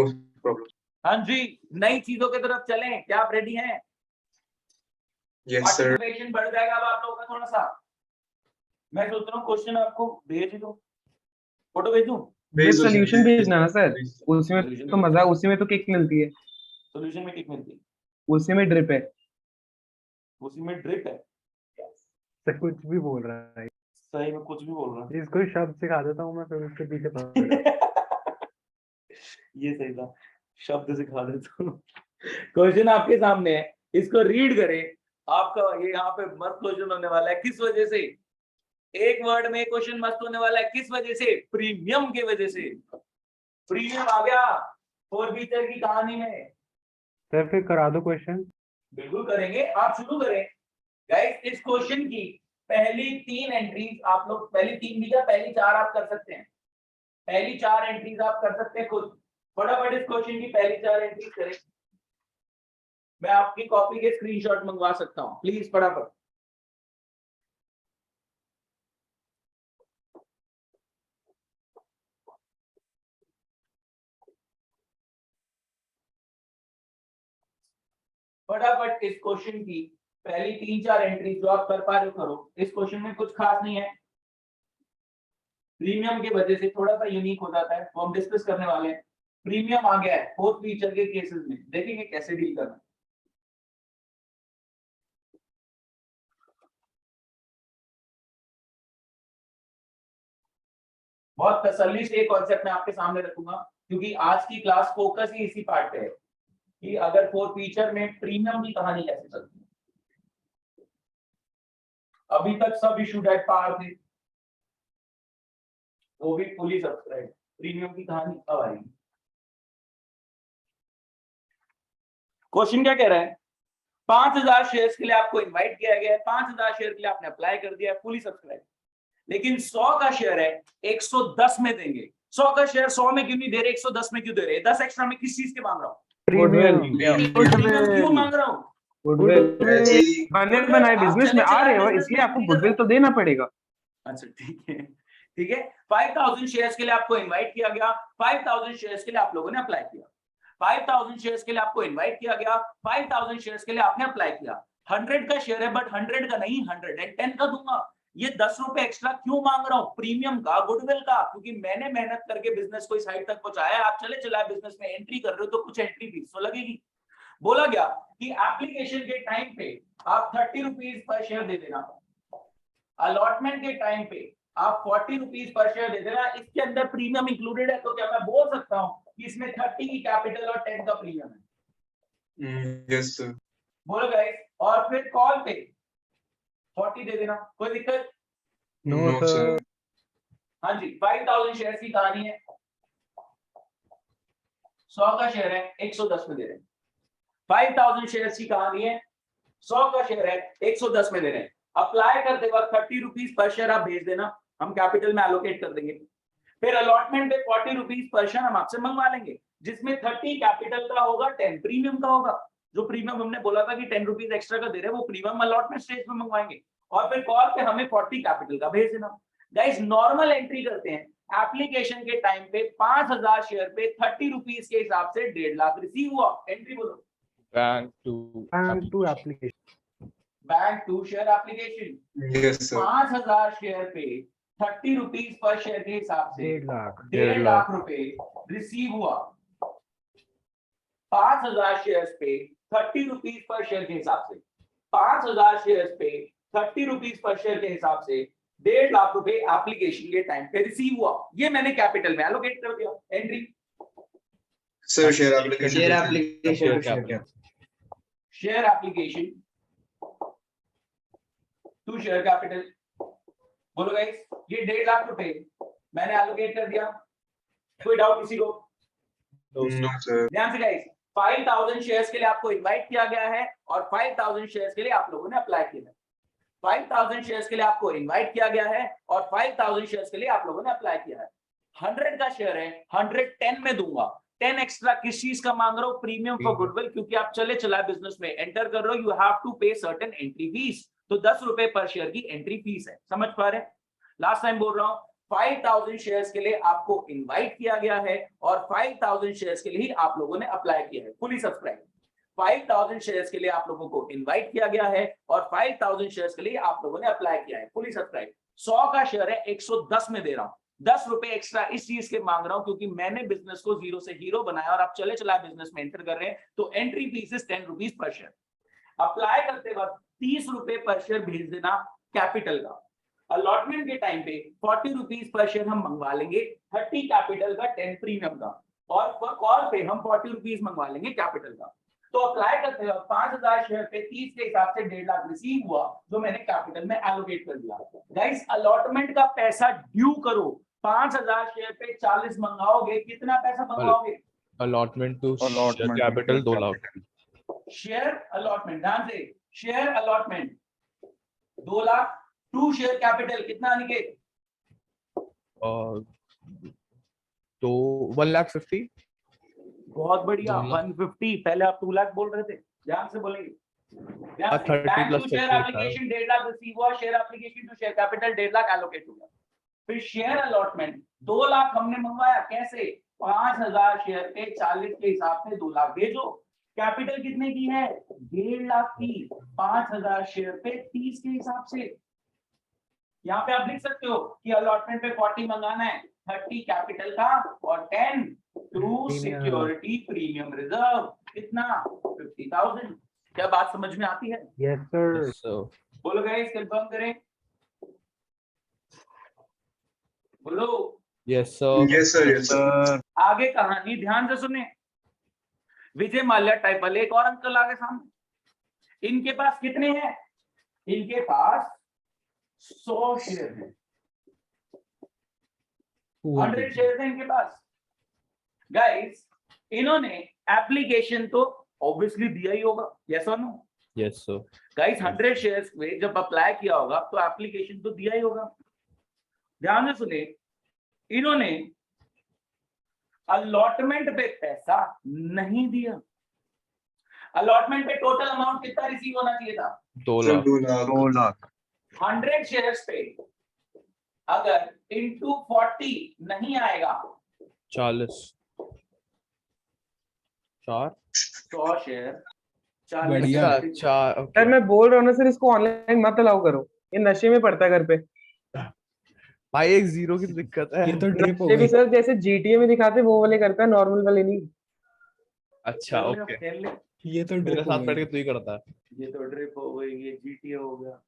problem. हाँ जी, नई चीजों की तरफ चलें, क्या आप रेडी हैं? Yes sir. पार्टिसिपेशन बढ़ जाएगा अब आप लोगों का थोड़ा सा। मैं सोच रहा हूँ क्वेश्चन आपको भेज दो, फोटो भेजूं? सॉल्यूशन भेजना ना सर, उसी में तो मजा, उसी में तो किक मिलती है, सॉल्यूशन में किक मिलती है, उसी में ड्रिप है। उसी में ड्रिप है। सर कुछ भी बोल रहा है, सही में कुछ भी बोल रहा है। इसको शब्द सिखा देता हूँ मैं, फिर उसके पीछे पड़ ये सही था, शब्द सिखा देता हूँ। क्वेश्चन आपके सामने है, इसको रीड करें। आपका ये यहाँ पे मस्त क्वेश्चन होने वाला है। किस वजह से? एक वर्ड में क्वेश्चन मस्त होने वाला है। किस वजह से? प्रीमियम के वजह से। प्रीमियम आ गया फोर फीचर की कहानी में। सर फिर करा दो क्वेश्चन। बिल्कुल करेंगे, आप शुरू करें। गाइस इस क्वेश्चन की पहली 3 एंट्रीज आप लोग, पहली 3 भी क्या, पहली 4 आप कर सकते हैं। पहली 4 एंट्रीज आप कर सकते हैं खुद। फटाफट इस क्वेश्चन की पहली 4 एंट्रीज करें। मैं आपकी कॉपी के स्क्रीनशॉट मंगवा सकता हूं, प्लीज फटाफट। फटाफट इस क्वेश्चन की पहली 3-4 एंट्री जो आप कर पा रहे हो करो। इस क्वेश्चन में कुछ खास नहीं है, प्रीमियम की वजह से थोड़ा सा यूनिक हो जाता है, तो हम डिस्कस करने वाले हैं। प्रीमियम आ गया है फोर्थ फीचर के केसेस में, देखेंगे कैसे डील करना है। बहुत तसल्ली से ये कॉन्सेप्ट मैं आपके सामने रखूंगा, क्योंकि आज की क्लास फोकस ही इसी पार्ट पे है कि अगर फोर्थ फीचर में प्रीमियम की कहानी कैसे चलती है। अभी तक सब इशू एट पार थे, वो भी फुली सब्सक्राइब। प्रीमियम की कहानी अब आएगी। क्वेश्चन क्या कह रहा है, 5000 शेयर्स के लिए आपको इनवाइट किया गया है, 5000 शेयर के लिए आपने अप्लाई कर दिया है, फुली सब्सक्राइब। लेकिन 100 का शेयर है 110 में देंगे। 100 का शेयर 100 में क्यों नहीं दे रहे, 110 में क्यों दे रहे? 10 एक्स्ट्रा में किस चीज के मांग रहा हूँ? प्रीमियम क्यों मांग रहा हूँ? जी बने बनाए आप बिजनेस में चले आ रहे हो, चलाए इसलिए आपको business में गुडविल तो देना पड़ेगा। अच्छा ठीक है, ठीक है। 5000 शेयर्स के लिए आपको इनवाइट किया गया, 5000 शेयर्स के लिए आप लोगों ने अप्लाई किया। 5000 शेयर्स के लिए आपको इनवाइट किया गया, 5000 शेयर्स के लिए आपने अप्लाई किया। 100 का शेयर है, बट 100 का नहीं 110 का दूंगा। ये 10 रुपए एक्स्ट्रा क्यों मांग रहा हूँ? प्रीमियम का, गुडविल का, क्योंकि मैंने मेहनत करके बिजनेस को इस हाइट तक पहुंचाया। आप चले चलाए बिजनेस में एंट्री कर रहे हो तो कुछ एंट्री फीस तो लगेगी। बोला गया कि एप्लीकेशन के टाइम पे आप 30 रुपीज पर शेयर दे देना, अलॉटमेंट के टाइम पे आप 40 रुपीज पर शेयर दे देना। इसके अंदर प्रीमियम इंक्लूडेड है, तो क्या मैं बोल सकता हूँ कि इसमें 30 की कैपिटल और 10 का प्रीमियम है? Yes sir. बोलो गाइस। और फिर कॉल पे 40 दे देना, कोई दिक्कत? No sir. हाँ जी, 5000 शेयर की कहानी है, 100 का शेयर है 110 में दे रहे हैं। 5000 शेयर की कहानी है, 100 का शेयर है 110 में दे रहे हैं। अप्लाई करते वक्त 30 रुपीज पर शेयर आप भेज देना, हम कैपिटल में एलोकेट कर देंगे। फिर अलॉटमेंट पे 40 रुपीज पर शेयर हम आपसे मंगवा लेंगे, जिसमें 30 कैपिटल का होगा, 10 प्रीमियम का होगा। जो प्रीमियम हमने बोला था कि 10 रुपीज एक्स्ट्रा का दे रहे हैं, वो प्रीमियम अलॉटमेंट स्टेज में मंगवाएंगे। और फिर कॉल पे हमें 40 कैपिटल का भेज देना। गाइस नॉर्मल एंट्री करते हैं, एप्लीकेशन के टाइम पे 5000 शेयर पे 30 रुपीज के हिसाब से 1.5 लाख रिसीव हुआ। एंट्री बोलो। Bank to application bank to share application. Yes sir. 5000 share पे 30 रुपीज पर शेयर के हिसाब से 1.5 1.5 लाख रुपए रिसीव हुआ। 5000 शेयर्स पे 30 रुपीज पर शेयर के हिसाब से, 5000 शेयर्स पे 30 रुपीज पर शेयर के हिसाब से 1.5 लाख रुपए एप्लीकेशन के टाइम पे रिसीव हुआ। ये मैंने कैपिटल में एलोकेट कर दिया। Entry sir share application. Share application share application to share capital. बोलो गाइस, ये 1.5 लाख रुपए मैंने एलोकेट कर दिया। कोई डाउट किसी को? No sir. ध्यान से गाइस, 5000 शेयर्स के लिए आपको इनवाइट किया गया है और 5000 शेयर्स के लिए आप लोगों ने अप्लाई किया है। 5000 शेयर्स के लिए आपको इनवाइट किया गया है और 5000 शेयर्स के लिए आप लोगों ने अप्लाई किया है। 100 का शेयर है, 110 में दूंगा। 10 एक्स्ट्रा किस चीज का मांग रहा हूं? प्रीमियम फॉर गुडविल, क्योंकि आप चले चला बिजनेस में एंटर कर रहे हो, यू हैव टू पे सर्टेन एंट्री फीस। तो 10 रुपए पर शेयर की एंट्री फीस है। समझ पा रहे हैं? लास्ट टाइम बोल रहा हूं, 5000 शेयर्स के लिए आपको इनवाइट किया गया है और 5000 शेयर्स के लिए ही आप लोगों ने अप्लाई किया है, फुली सब्सक्राइब। 5000 शेयर्स के लिए आप लोगों को इनवाइट किया गया है और 5000 शेयर्स के लिए आप लोगों ने अप्लाई किया है, फुली सब्सक्राइब। 100 का शेयर है 110 में दे रहा हूं। 10 रुपए एक्स्ट्रा इस चीज के मांग रहा हूं क्योंकि मैंने बिजनेस को जीरो से हीरो बनाया और आप चले चला बिजनेस में एंटर कर रहे हैं, तो entry fees is 10 rupees per share. Apply करते वक्त 30 रुपए पर शेयर भेज देना कैपिटल का। अलॉटमेंट के टाइम पे 40 रुपीज पर शेयर हम मंगवा लेंगे, 30 कैपिटल का 10 प्रीमियम का, और कॉल पे हम 40 रुपीज मंगवा लेंगे कैपिटल का। तो अप्लाई करते वक्त 5000 शेयर पे 30 के हिसाब से 1.5 लाख रिसीव हुआ, जो मैंने कैपिटल में एलोकेट कर दिया। गाइस अलॉटमेंट का पैसा ड्यू करो। 5000 शेयर पे 40 मंगाओगे, कितना पैसा मंगवाओगे? Allotment to capital 2 lakh. Share allotment, ध्यान से, share allotment 2 lakh, to share capital कितना निकेत? तो 1,50,000। बहुत बढ़िया, 150। पहले आप 2 लाख बोल रहे थे, ध्यान से बोलेंगे। 30 plus share application 1.5 lakh receive हुआ, share application to share capital 1.5 lakh allocate हुआ। फिर शेयर अलॉटमेंट 2 लाख हमने मंगवाया, कैसे? 5000 शेयर पे 40 के हिसाब से 2 लाख भेजो। कैपिटल कितने की है? 1.5 लाख की। 5,000 शेयर पे 30 के हिसाब से। यहाँ पे आप लिख सकते हो कि अलॉटमेंट पे 40 मंगाना है, 30 कैपिटल का और 10 टू सिक्योरिटी प्रीमियम रिजर्व। कितना? 50,000। क्या बात समझ में आती है? Yes, sir. Yes, sir. बोलो गाइस, कंफर्म करें। बोलो। Yes, sir. Yes, sir. Yes, sir. आगे कहानी ध्यान से सुने। विजय माल्या टाइप वाले एक और अंकल आगे सामने। इनके पास कितने हैं? इनके पास 100 शेयर है। 100 शेयर है इनके पास। गाइस, इन्होंने एप्लीकेशन तो ऑब्वियसली दिया ही होगा, यस और no? Yes, sir. Guys, 100 shares पे जब अप्लाई किया होगा तो एप्लीकेशन तो दिया ही होगा। ध्यान से सुने, इन्होंने अलॉटमेंट पे पैसा नहीं दिया। अलॉटमेंट पे टोटल अमाउंट कितना रिसीव होना चाहिए था? 2 Sir, lakh. 2 lakh. 2 lakh. 100 shares पे अगर इंटू 40 नहीं आएगा, 40. 4. 100 शेयर 40। बढ़िया। अच्छा, सर okay. मैं बोल रहा हूँ ना सर, इसको ऑनलाइन मत अलाउ करो, ये नशे में पड़ता है घर पे। भाई एक 0 की दिक्कत है। ये तो ड्रिप हो नशे भी गई। सर जैसे GTA में दिखाते वो वाले करता है, नॉर्मल वाले नहीं। अच्छा, ओके। खेल ले। ये तो मेरे ड्रिप हो साथ बैठ गई। के तू ही करता है। ये तो ड्रिप हो गई, ये GTA हो गया।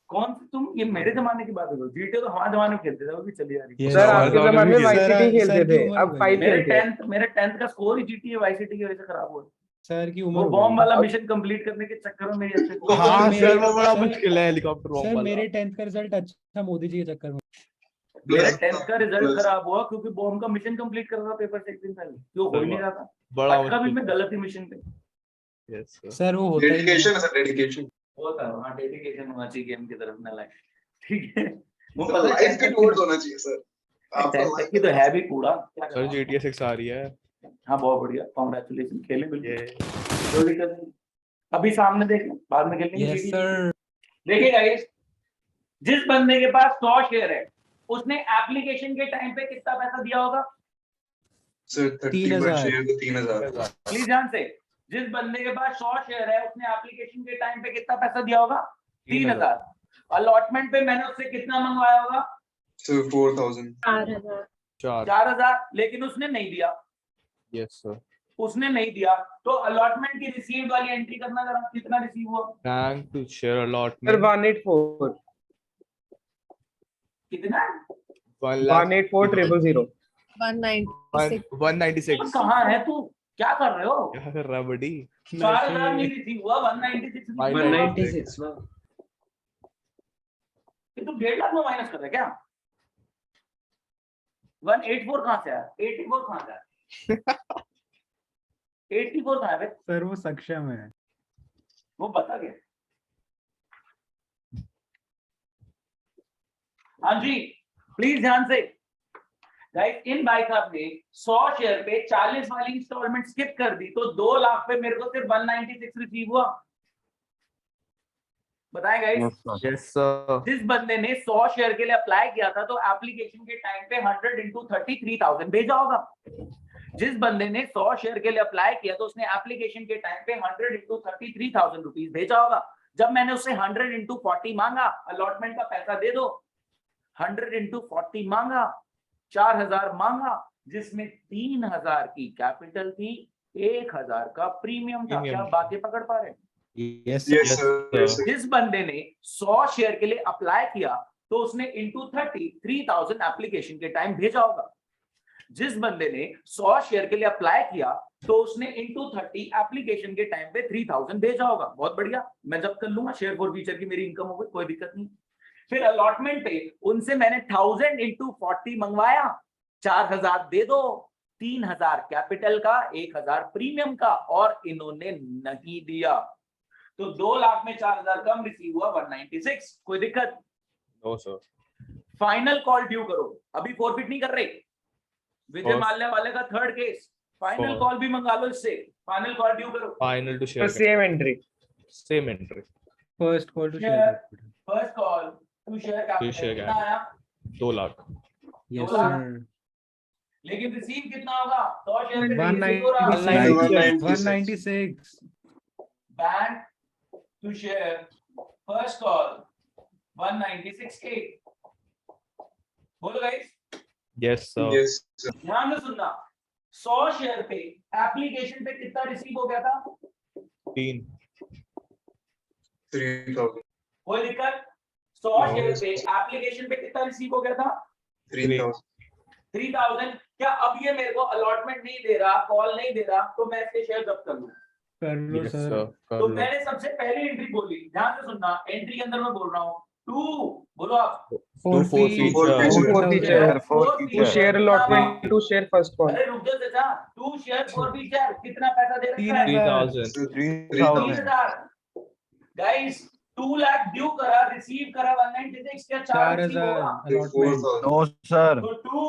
कौन सी तुम? ये मेरे जमाने की बात है। GTA तो हमारे जमाने में खेलते थे, वो भी चली आ रही है। ये सर हमारे आपके जमाने जमाने में में वाई सर- सिटी खेलते सर की थे, उम्र अब हो गई। 5 खेलते हैं। मेरे 10th का स्कोर ही GTA वाई सिटी की वजह से खराब हुआ। सर की वो उम्र हो बॉम्ब गई। वाला मिशन कंप्लीट करने के चक्कर में मेरी अच्छे को हाँ मेरे- सर, वो बड़ा सर- मुश्किल है हेलीकॉप्टर बॉम्ब सर वाला। मेरे 10th का रिजल्ट अच्छा मोदी जी के चक्कर में। मेरे Plus- 10th का रिजल्ट plus- खराब हुआ क्योंकि बॉम्ब का मिशन कंप्लीट कर रहा था पेपर से एक दिन पहले, जो हो ही नहीं रहा था। बड़ा अटका भी मुश्किल मैं गलत ही मिशन पे। Yes, sir. सर वो होता ही नहीं Dedication है sir, dedication. होता है, हाँ, डेडिकेशन होना चाहिए गेम की तरफ ना, लाइक ठीक है। वो Sir, पता है life के 10th towards होना चाहिए sir. आपका 10th life की तो है भी कूड़ा। क्या सर करना? GTA 6 आ रही है। हाँ, बहुत बढ़िया, कांग्रेचुलेशन। खेलें बिल्कुल, ये कोई दिक्कत नहीं। अभी सामने देख लो, बाद में खेलेंगे। Yes sir. देखिए गाइस, जिस बंदे के पास 100 शेयर है, उसने एप्लीकेशन के टाइम पे कितना पैसा दिया होगा? Sir, 30 per 3,000 share को 3,000. प्लीज ध्यान से। जिस बंदे के पास 100 शेयर है, उसने एप्लीकेशन के टाइम पे कितना पैसा दिया होगा? 3,000। अलॉटमेंट पे मैंने उससे कितना मंगवाया होगा? Sir, 4,000. 4,000। 4. 4,000, लेकिन उसने नहीं दिया। Yes, sir. उसने नहीं दिया तो अलॉटमेंट की रिसीव वाली एंट्री करना जरा, कितना रिसीव हुआ? Thank to share sir allotment. 184 कितना? 184,000। 196 196. कहाँ है तू? क्या कर रहे हो? क्या कर रहा है बड़ी? 4,000 नहीं रिसीव हुआ, 196 रिसीव हुआ। 196. ये तू 1.5 लाख में माइनस कर रहा है क्या? 184 कहाँ से आया? 84 कहाँ से आया? 84 कहाँ है बे? सर वो सक्षम है। वो बता गया। हाँ जी, प्लीज ध्यान से। गाइस, इन भाई साहब ने 100 शेयर पे 40 वाली इंस्टॉलमेंट स्किप कर दी, तो 2 लाख पे मेरे को सिर्फ 196 रिसीव हुआ। बताएं गाइस। Yes, sir. जिस बंदे ने 100 शेयर के लिए अप्लाई किया था तो एप्लीकेशन के टाइम पे 100 इंटू 33,000 भेजा होगा। जिस बंदे ने 100 शेयर के लिए अप्लाई किया तो उसने एप्लीकेशन के टाइम पे 100 इंटू 33,000 रुपीज भेजा होगा। जब मैंने उससे 100 इंटू 40 मांगा, अलॉटमेंट का पैसा दे दो, 100 इंटू 40 मांगा, 4,000 मांगा, जिसमें 3,000 की कैपिटल थी, 1,000 का प्रीमियम था। Premium क्या था। बातें पकड़ पा रहे हैं? Yes Yes, sir. Yes, sir. जिस बंदे ने 100 शेयर के लिए अप्लाई किया तो उसने इंटू 33,000 एप्लीकेशन के टाइम भेजा होगा। जिस बंदे ने 100 शेयर के लिए अप्लाई किया तो उसने इंटू 30 एप्लीकेशन के टाइम पे 3,000 भेजा होगा। बहुत बढ़िया, मैं जब कर लूंगा शेयर फॉर फ्यूचर की मेरी इनकम हो गई, कोई दिक्कत नहीं। फिर अलॉटमेंट पे उनसे मैंने 1000 इंटू 40 मंगवाया, 4,000 दे दो, 3,000 कैपिटल का, 1,000 प्रीमियम का, और इन्होंने नहीं दिया तो 2 लाख में 4,000 कम रिसीव हुआ, 196। कोई दिक्कत? No, sir. Final call due करो। अभी फॉरफिट नहीं कर रहे। विजय First- माल्या वाले का 3rd case, final First- call भी मंगा लो इससे। फाइनल कॉल ड्यू करो। Final to to share. Same entry. Same entry. First call to Share. Share. First call to share capital share कितना आया? 2 lakh. यस दो लाख। सर। लेकिन रिसीव कितना होगा? 100 शेयर पे 196 bank to share first call 196K। बोलो guys, Yes, sir. Yes, sir. ध्यान से सुनना, 100 शेयर पे एप्लीकेशन पे कितना रिसीव हो गया था? 3. 3,000. कोई दिक्कत? 100 शेयर पे एप्लीकेशन पे कितना रिसीव हो गया था? 3,000. 3000। क्या अब ये मेरे को अलॉटमेंट नहीं दे रहा, कॉल नहीं दे रहा, तो मैं इसके शेयर जब्त कर लूं? कर लो Yes, सर। sir. कर तो लो. मैंने सबसे पहले एंट्री बोली, ध्यान से सुनना, एंट्री के अंदर मैं बोल रहा हूँ 2, बोलो आप, 4 4 feet, feet, four feature, four share allotment to share first call. अरे रुक जाओ चाचा, 2 शेयर 4 फीचर कितना पैसा दे रखा है? 3,000. 3,000. 30,000। गाइस 2 लाख ड्यू करा, रिसीव करा 196, क्या 4 रिसीव 4000 होगा? allotment। 4,000. No, sir. तो 2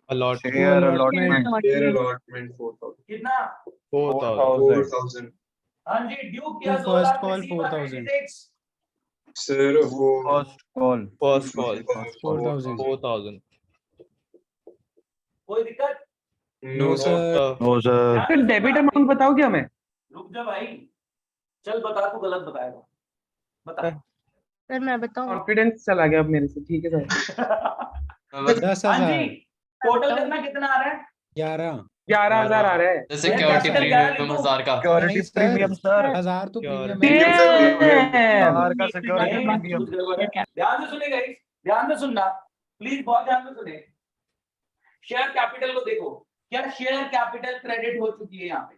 Allotment. Share allotment. Share allotment 4,000. कितना? 4,000. 4,000. हाँ जी, ड्यू किया To 2 first lakh, call receive 4,000। 196। Sir, वो First call. First call. 4,000। 4,000. कोई दिक्कत? No, sir. No, sir. फिर डेबिट अमाउंट बताओ क्या हमें? रुक जा भाई, चल बता, तू गलत बताएगा, बता। सर मैं बताऊं? कॉन्फिडेंस चला गया अब मेरे से, ठीक है सर। हाँ 10,000 जी, टोटल करना कितना आ रहा है? 11 11,000 आ रहा है। सिक्योरिटी प्रीमियम 1000 का। Security premium, sir. 1000 तो Security। प्रीमियम है। बाहर का security premium. ध्यान से सुने गाइस, ध्यान से सुनना प्लीज, बहुत ध्यान से सुने। शेयर कैपिटल को देखो, क्या शेयर कैपिटल क्रेडिट हो चुकी है यहाँ पे?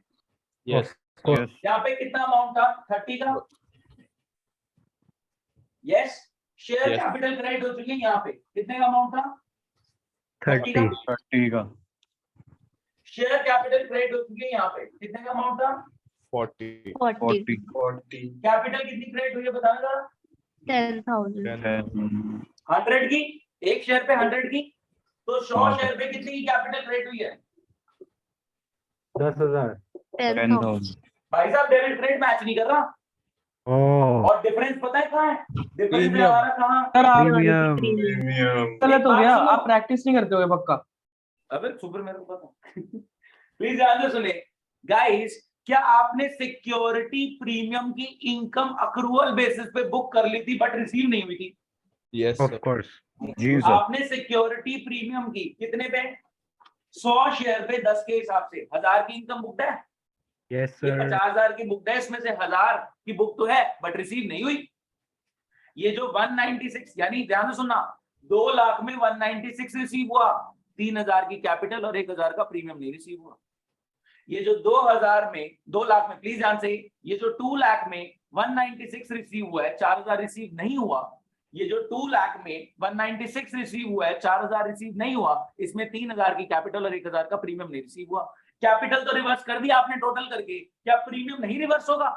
Yes. Yes. यहाँ पे कितना अमाउंट था? 30 का। Yes, share Yes. Capital credit हो चुकी है यहाँ पे, कितने का अमाउंट था? 30 का। 30 का. शेयर कैपिटल क्रेडिट हो चुकी है यहाँ पे, कितने का अमाउंट था? 40. 40 40. कैपिटल कितनी क्रेडिट हुई है बताना जरा? 10,000 10. 100 की, एक शेयर पे 100 की, तो 100 हाँ। शेयर पे कितनी की कैपिटल क्रेडिट हुई है? 10,000 10,000 10,000. भाई साहब डेबिट क्रेडिट मैच नहीं कर रहा, ओह और डिफरेंस पता है कहाँ है? Difference Premium। हमारा कहाँ? सर आप प्रीमियम Premium. गलत हो बात गया, सुनो। आप प्रैक्टिस नहीं करते हो पक्का। अबे सुपर मेरे को पता। प्लीज ध्यान से सुने गाइस, क्या आपने सिक्योरिटी प्रीमियम की इनकम अक्रूवल बेसिस पे बुक कर ली थी बट रिसीव नहीं हुई थी? Yes, of sir. कोर्स जी सर. आपने सिक्योरिटी प्रीमियम की कितने पे? 100 शेयर पे 10 के हिसाब से 1000 की इनकम बुकड है, यस ये सर 50,000 की बुकड है, इसमें से 1000 की बुक तो है बट रिसीव नहीं हुई। ये जो 196, यानी ध्यान से सुनना, 2 लाख में 196 रिसीव हुआ, 3,000 की कैपिटल और 1,000 का प्रीमियम नहीं रिसीव हुआ। ये जो 2,000 में 2 लाख में, प्लीज ध्यान से, ये जो 2 लाख में 196 रिसीव हुआ है, 4,000 रिसीव नहीं हुआ, ये जो 2 लाख में 196 रिसीव हुआ है, 4,000 रिसीव नहीं हुआ, इसमें 3,000 की कैपिटल और 1,000 का प्रीमियम नहीं रिसीव हुआ। कैपिटल तो रिवर्स कर दिया आपने टोटल करके, क्या प्रीमियम नहीं रिवर्स होगा?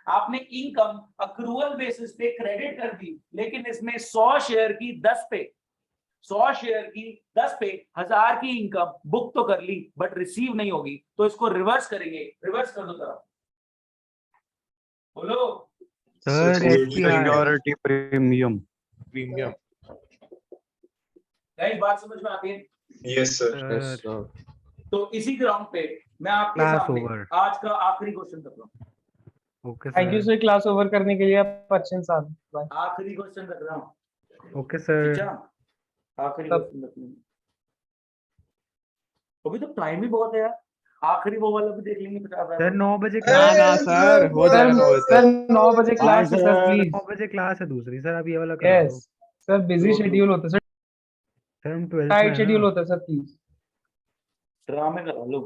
आपने इनकम अक्रूवल बेसिस पे क्रेडिट कर दी, लेकिन इसमें 100 शेयर की 10 पे 100 शेयर की 10 पे 1000 की इनकम बुक तो कर ली बट रिसीव नहीं होगी, तो इसको रिवर्स करेंगे। रिवर्स कर दो जरा, बोलो। Sir Security premium. Premium. Guys बात समझ में आती है? Yes, sir. Yes, sir. तो इसी ग्राउंड पे मैं आपके Class सामने over. आज का आखिरी क्वेश्चन रख रहा हूँ। Okay thank you sir sir class over करने के लिए, आप अच्छे साथ। बाय। आखिरी क्वेश्चन रख रहा हूँ, ओके सर ठीक है? आखिरी तब- क्वेश्चन रख लेंगे, अभी तो टाइम ही बहुत है यार, आखिरी वो वाला भी देख लेंगे 50,000। सर 9 बजे ना क्लास ना सर, हो सर जाएगा वो सर 9 बजे क्लास है सर, प्लीज। 9 बजे क्लास है दूसरी सर, आप ये वाला करा दो। यस सर, बिजी शेड्यूल होता है सर, सर हम 12th टाइट में शेड्यूल होता है सर, प्लीज। ड्रामे करा लो।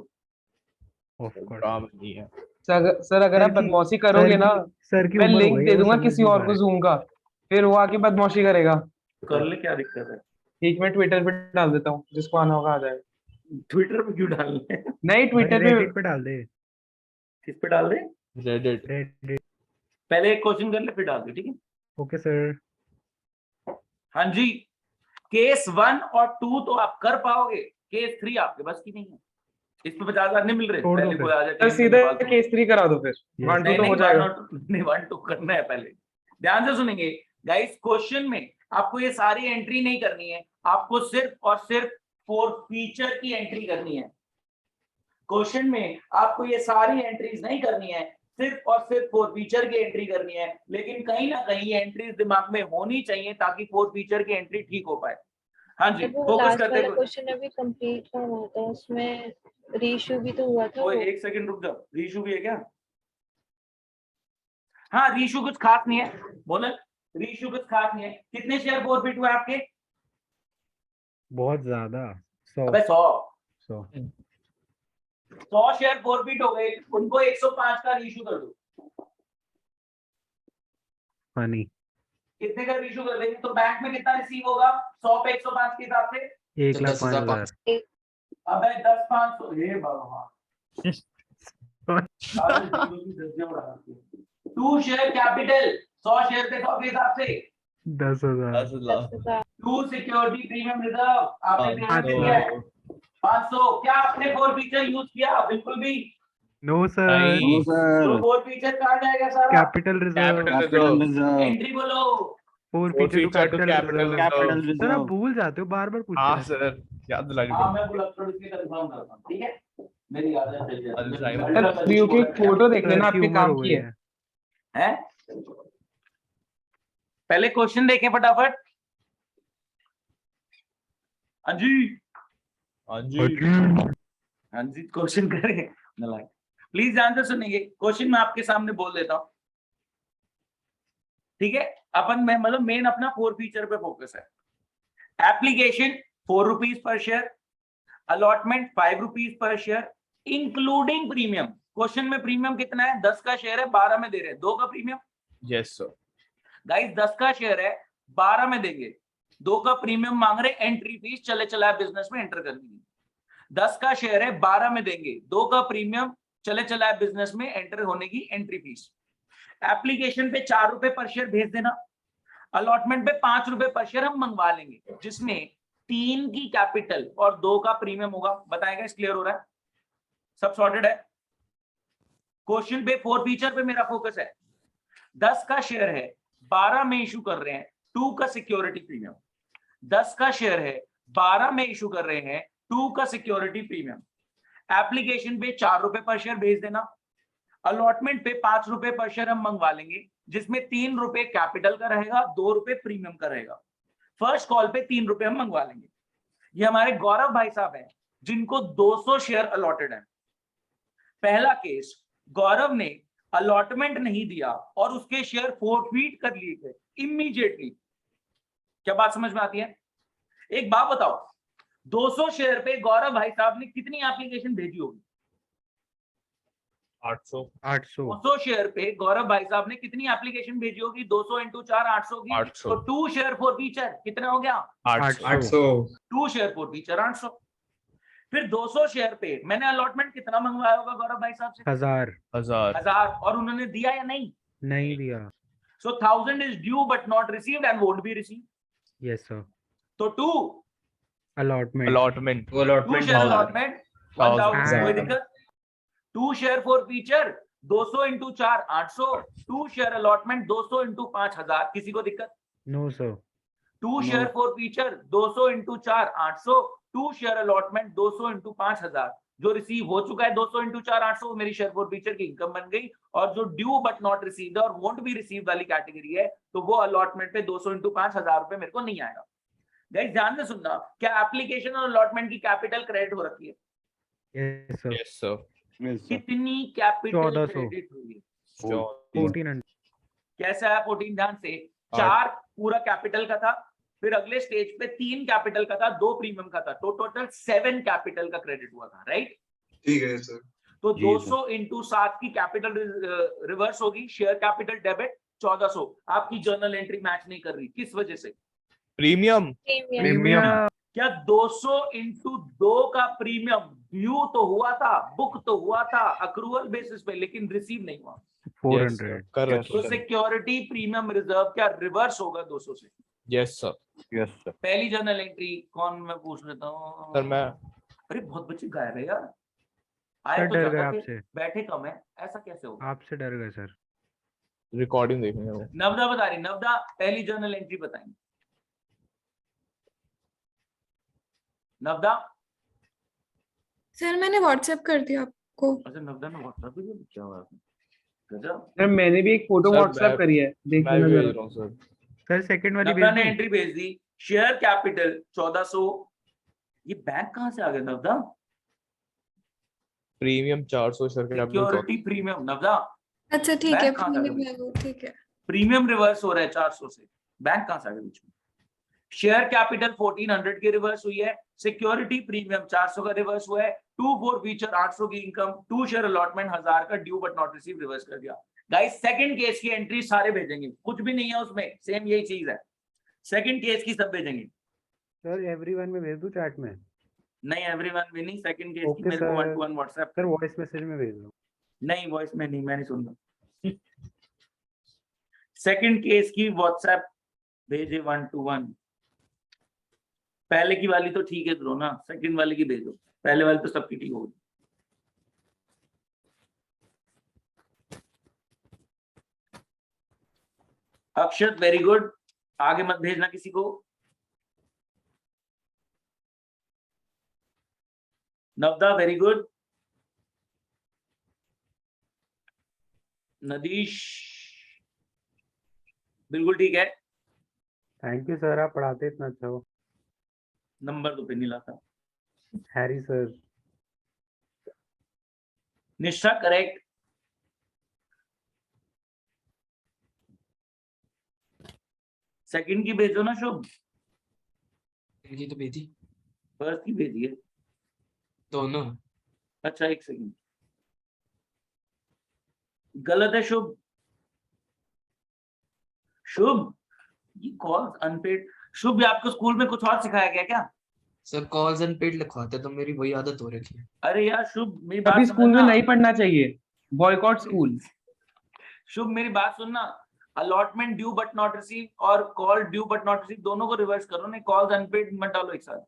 ऑफ कोर्स सर काम नहीं है। अगर आप सर की- बदमाशी करोगे ना, सर की मैं उम्र हो लिंक गई दे है, वो दूंगा समझ किसी नहीं और पा को रहे। जूम का, फिर वो आके बदमाशी करेगा। कर ले, क्या दिक्कत है? ठीक, मैं ट्विटर पे डाल देता हूँ, जिसको आना होगा आ जाएगा। ट्विटर पे क्यों डाल रहे हैं? नहीं, ट्विटर पे Reddit पे डाल दे। किस पे डाल दे? Reddit. Reddit। पहले एक क्वेश्चन कर ले फिर डाल दे, ठीक है? Okay sir. हाँ जी, केस 1 और 2 तो आप कर पाओगे, केस 3 आपके बस की नहीं है, इस पे 50,000 नहीं मिल रहे। छोड़ दो पहले फिर। कोई आ जाए सर सीधे केस 3 करा दो, फिर 1 2 तो हो जाएगा। नहीं 1 2 करना है पहले। ध्यान से सुनेंगे गाइस, क्वेश्चन में आपको ये सारी एंट्री नहीं करनी है, आपको सिर्फ और सिर्फ फॉरफीचर की एंट्री करनी है। क्वेश्चन में आपको ये सारी एंट्रीज नहीं करनी है, सिर्फ और सिर्फ फॉरफीचर की एंट्री करनी है, लेकिन कहीं ना कहीं ये एंट्रीज दिमाग में होनी चाहिए ताकि फॉरफीचर की एंट्री ठीक हो पाए। हाँ जी, वो फोकस लास्ट करते वाला हुए। क्वेश्चन अभी कंप्लीट का हुआ था, उसमें रीइश्यू भी तो हुआ था वो। एक सेकंड रुक जाओ, रीशू भी है क्या? हाँ, रीशू कुछ खास नहीं है, बोले रीशू कुछ खास नहीं है। कितने शेयर फॉरफिट हुए आपके? बहुत ज्यादा 100 अबे 100 100 100 शेयर फॉरफिट हो गए, उनको 105 का रीशू कर दो। फनी कितने का रीशू कर देंगे तो बैंक में कितना रिसीव होगा 100 पे 105 के हिसाब से? 1,05,000 अबे 10 500, हे भगवान। 2 शेयर कैपिटल 100 शेयर पे 100 के हिसाब से 10,000 2 सिक्योरिटी प्रीमियम रिजर्व आपने प्रीमियम दिया है 500। क्या आपने फॉरफीचर यूज किया? बिल्कुल भी। नो सर नो सर तो फॉरफीचर कहाँ जाएगा सारा? Capital reserve capital reserve entry बोलो। Forfeiture to capital reserve capital sir आप रिजर्व भूल जाते हो बार बार पूछते हाँ हैं सर, याद दिला हाँ मैं बुलक्कड़ इसकी कंफर्म करता हूँ, ठीक है? मेरी आदत चल सर रियो की फोटो देख लेना आपके काम की है। हैं? पहले क्वेश्चन देखें फटाफट। हाँ जी, हाँ जी, क्वेश्चन करें। प्लीज ध्यान से सुनिए, क्वेश्चन मैं आपके सामने बोल देता हूँ, ठीक है? अपन में मतलब मेन अपना फॉरफीचर पे फोकस है। Application 4 rupees per share, allotment 5 rupees per share, including premium. Question में प्रीमियम कितना है? 10 का शेयर है, 12 में दे रहे हैं, 2 का प्रीमियम। Yes sir. गाइस 10 का शेयर है, 12 में देंगे, 2 का प्रीमियम मांग रहे, एंट्री फीस चले चला बिजनेस में एंटर करनी है। 10 का शेयर है, 12 में देंगे, 2 का प्रीमियम चले चला बिजनेस में एंटर होने की एंट्री फीस। एप्लीकेशन पे 4 रुपए पर शेयर भेज देना, अलॉटमेंट पे 5 रुपए पर शेयर हम मंगवा लेंगे, जिसमें 3 की कैपिटल और 2 का प्रीमियम होगा। बताएगा, इस क्लियर हो रहा है? सब सॉर्टेड है? क्वेश्चन पे फॉरफीचर पे मेरा फोकस है। 10 का शेयर है, 12 में इशू कर रहे हैं, 2 का सिक्योरिटी प्रीमियम। 10 का शेयर है, 12 में इशू कर रहे हैं, 2 का सिक्योरिटी प्रीमियम। एप्लीकेशन पे 4 रुपए पर शेयर भेज देना, अलॉटमेंट पे 5 रुपए पर शेयर हम मंगवा लेंगे, जिसमें 3 रुपए कैपिटल का रहेगा, 2 रुपए प्रीमियम का रहेगा। फर्स्ट कॉल पे 3 रुपए हम मंगवा लेंगे। ये हमारे गौरव भाई साहब हैं, जिनको 200 शेयर अलॉटेड है। पहला केस, गौरव ने अलॉटमेंट नहीं दिया और उसके शेयर फॉरफीट कर लिए गए इमीडिएटली। क्या बात समझ में आती है? एक बात बताओ, 200 शेयर पे गौरव भाई साहब ने कितनी एप्लीकेशन भेजी होगी? 800 200 शेयर पे गौरव भाई साहब ने कितनी एप्लीकेशन भेजी होगी? 200 इंटू 4 800 की। 800। तो 2 शेयर फॉरफीचर कितना हो गया? 800 2 शेयर फॉरफीचर 800। फिर 200 शेयर पे मैंने अलॉटमेंट कितना मंगवाया होगा गौरव भाई साहब से? 1000 और उन्होंने दिया या नहीं? नहीं दिया। सो 1000 is due but not received and won't be received. Yes sir तो 2 अलॉटमेंट 2 शेयर अलॉटमेंट 1000, कोई 1000। दिक्कत? 2 share forfeiture 200 into 4 800, 2 share allotment 200 into 5000, किसी को दिक्कत? No sir 2 share forfeiture 200 into 4 800, 2 share allotment 200 into 5000। जो रिसीव हो चुका है 200 इंटू 4 800, वो मेरी शेयर फॉरफीचर की इनकम बन गई। और जो ड्यू बट नॉट रिसीव्ड और वोंट बी रिसीव्ड वाली कैटेगरी है, तो वो अलॉटमेंट पे 200 इंटू 5000 रुपए मेरे को नहीं आएगा। गाइस ध्यान से सुनना, क्या एप्लीकेशन और अलॉटमेंट की कैपिटल क्रेडिट हो रखी है? Yes sir yes sir. कितनी कैपिटल 1400। क्रेडिट हुई है? 1400 कैसा है 14? ध्यान से, 4 पूरा कैपिटल का था, फिर अगले स्टेज पे 3 कैपिटल का था, 2 प्रीमियम का था, तो टोटल 7 कैपिटल का क्रेडिट हुआ था, राइट? ठीक है सर। तो जी 200 इंटू 7 की कैपिटल रिवर्स होगी, शेयर कैपिटल डेबिट 1400। आपकी जर्नल एंट्री मैच नहीं कर रही, किस वजह से? प्रीमियम प्रीमियम क्या 200 इंटू 2 का प्रीमियम ड्यू तो हुआ था, बुक तो हुआ था अक्रूवल बेसिस पे, लेकिन रिसीव नहीं हुआ। 400 करेक्ट तो सिक्योरिटी प्रीमियम रिजर्व क्या रिवर्स होगा 200 से? Yes sir. Yes sir. पहली जर्नल एंट्री कौन, मैं पूछ लेता हूँ सर मैं अरे बहुत बच्चे गायब है यार, सर आए तो डर गए ज्यादा थे, आपसे बैठे कम है, ऐसा कैसे होगा? आपसे डर गए सर। रिकॉर्डिंग देखेंगे वो। नवदा बता रही, नवदा पहली जर्नल एंट्री बताएंगे। नवदा, सर मैंने व्हाट्सएप कर दिया आपको। अच्छा नवदा ने व्हाट्सएप पे भी क्या हुआ? गजब। सर मैंने भी एक फोटो सर, व्हाट्सएप मैं- करी है, देख मैं लेना भी भेज जरा। रहा हूँ सर। सर सेकंड वाली नवदा भेज ने दूं? एंट्री भेज दी, शेयर कैपिटल 1400। ये बैंक कहाँ से आ गया Navda? Premium 400 share capital security premium. Navda, अच्छा ठीक है, बैंक कहाँ से आ प्रीमियम गया? है वो, ठीक है। प्रीमियम रिवर्स हो रहा है 400 से, बैंक कहाँ से आ गया बीच में? शेयर कैपिटल 1400 की रिवर्स हुई है, सिक्योरिटी प्रीमियम 400 का रिवर्स हुआ है, 2 फॉर फीचर 800 की इनकम, 2 शेयर अलॉटमेंट 1000 का due but not receive reverse कर दिया। गाइस सेकंड केस की एंट्री सारे भेजेंगे, कुछ भी नहीं है उसमें, सेम यही चीज है। सेकंड केस की सब भेजेंगे। सर एवरीवन में भेज दूं चैट में? नहीं एवरीवन भी नहीं, सेकंड केस की ओके मेरे को sir. 1-to-1 WhatsApp. Sir voice message में भेज दो। नहीं वॉइस में नहीं, मैं नहीं सुन रहा। सेकंड केस की व्हाट्सएप भेजे 1-to-1। पहले की वाली तो ठीक है द्रोना, सेकंड वाली की भेजो, पहले वाली तो सबकी ठीक होगी। अक्षत वेरी गुड, आगे मत भेजना किसी को। नवदा वेरी गुड। नदीश बिल्कुल ठीक है। थैंक यू सर, आप पढ़ाते इतना अच्छा हो। नंबर तो पे नहीं लाता। Harry sir. निष्ठा करेक्ट। सेकंड की भेजो ना शुभ, इनकी तो भेजी फर्स्ट की भेजिए। दोनों। अच्छा एक सेकंड, गलत है शुभ। शुभ ये कॉल्स अनपेड। शुभ ये आपको स्कूल में कुछ और सिखाया गया क्या? सर कॉल्स एंड पेड लिखवाते तो मेरी वही आदत हो रखी है। अरे यार शुभ मेरी बात अभी स्कूल में समझना। नहीं पढ़ना चाहिए, बॉयकॉट स्कूल। शुभ मेरी बात सुनना, allotment due but not receive और call due but not receive दोनों को रिवर्स करो, नहीं कॉल्स अनपेड मत डालो एक साथ।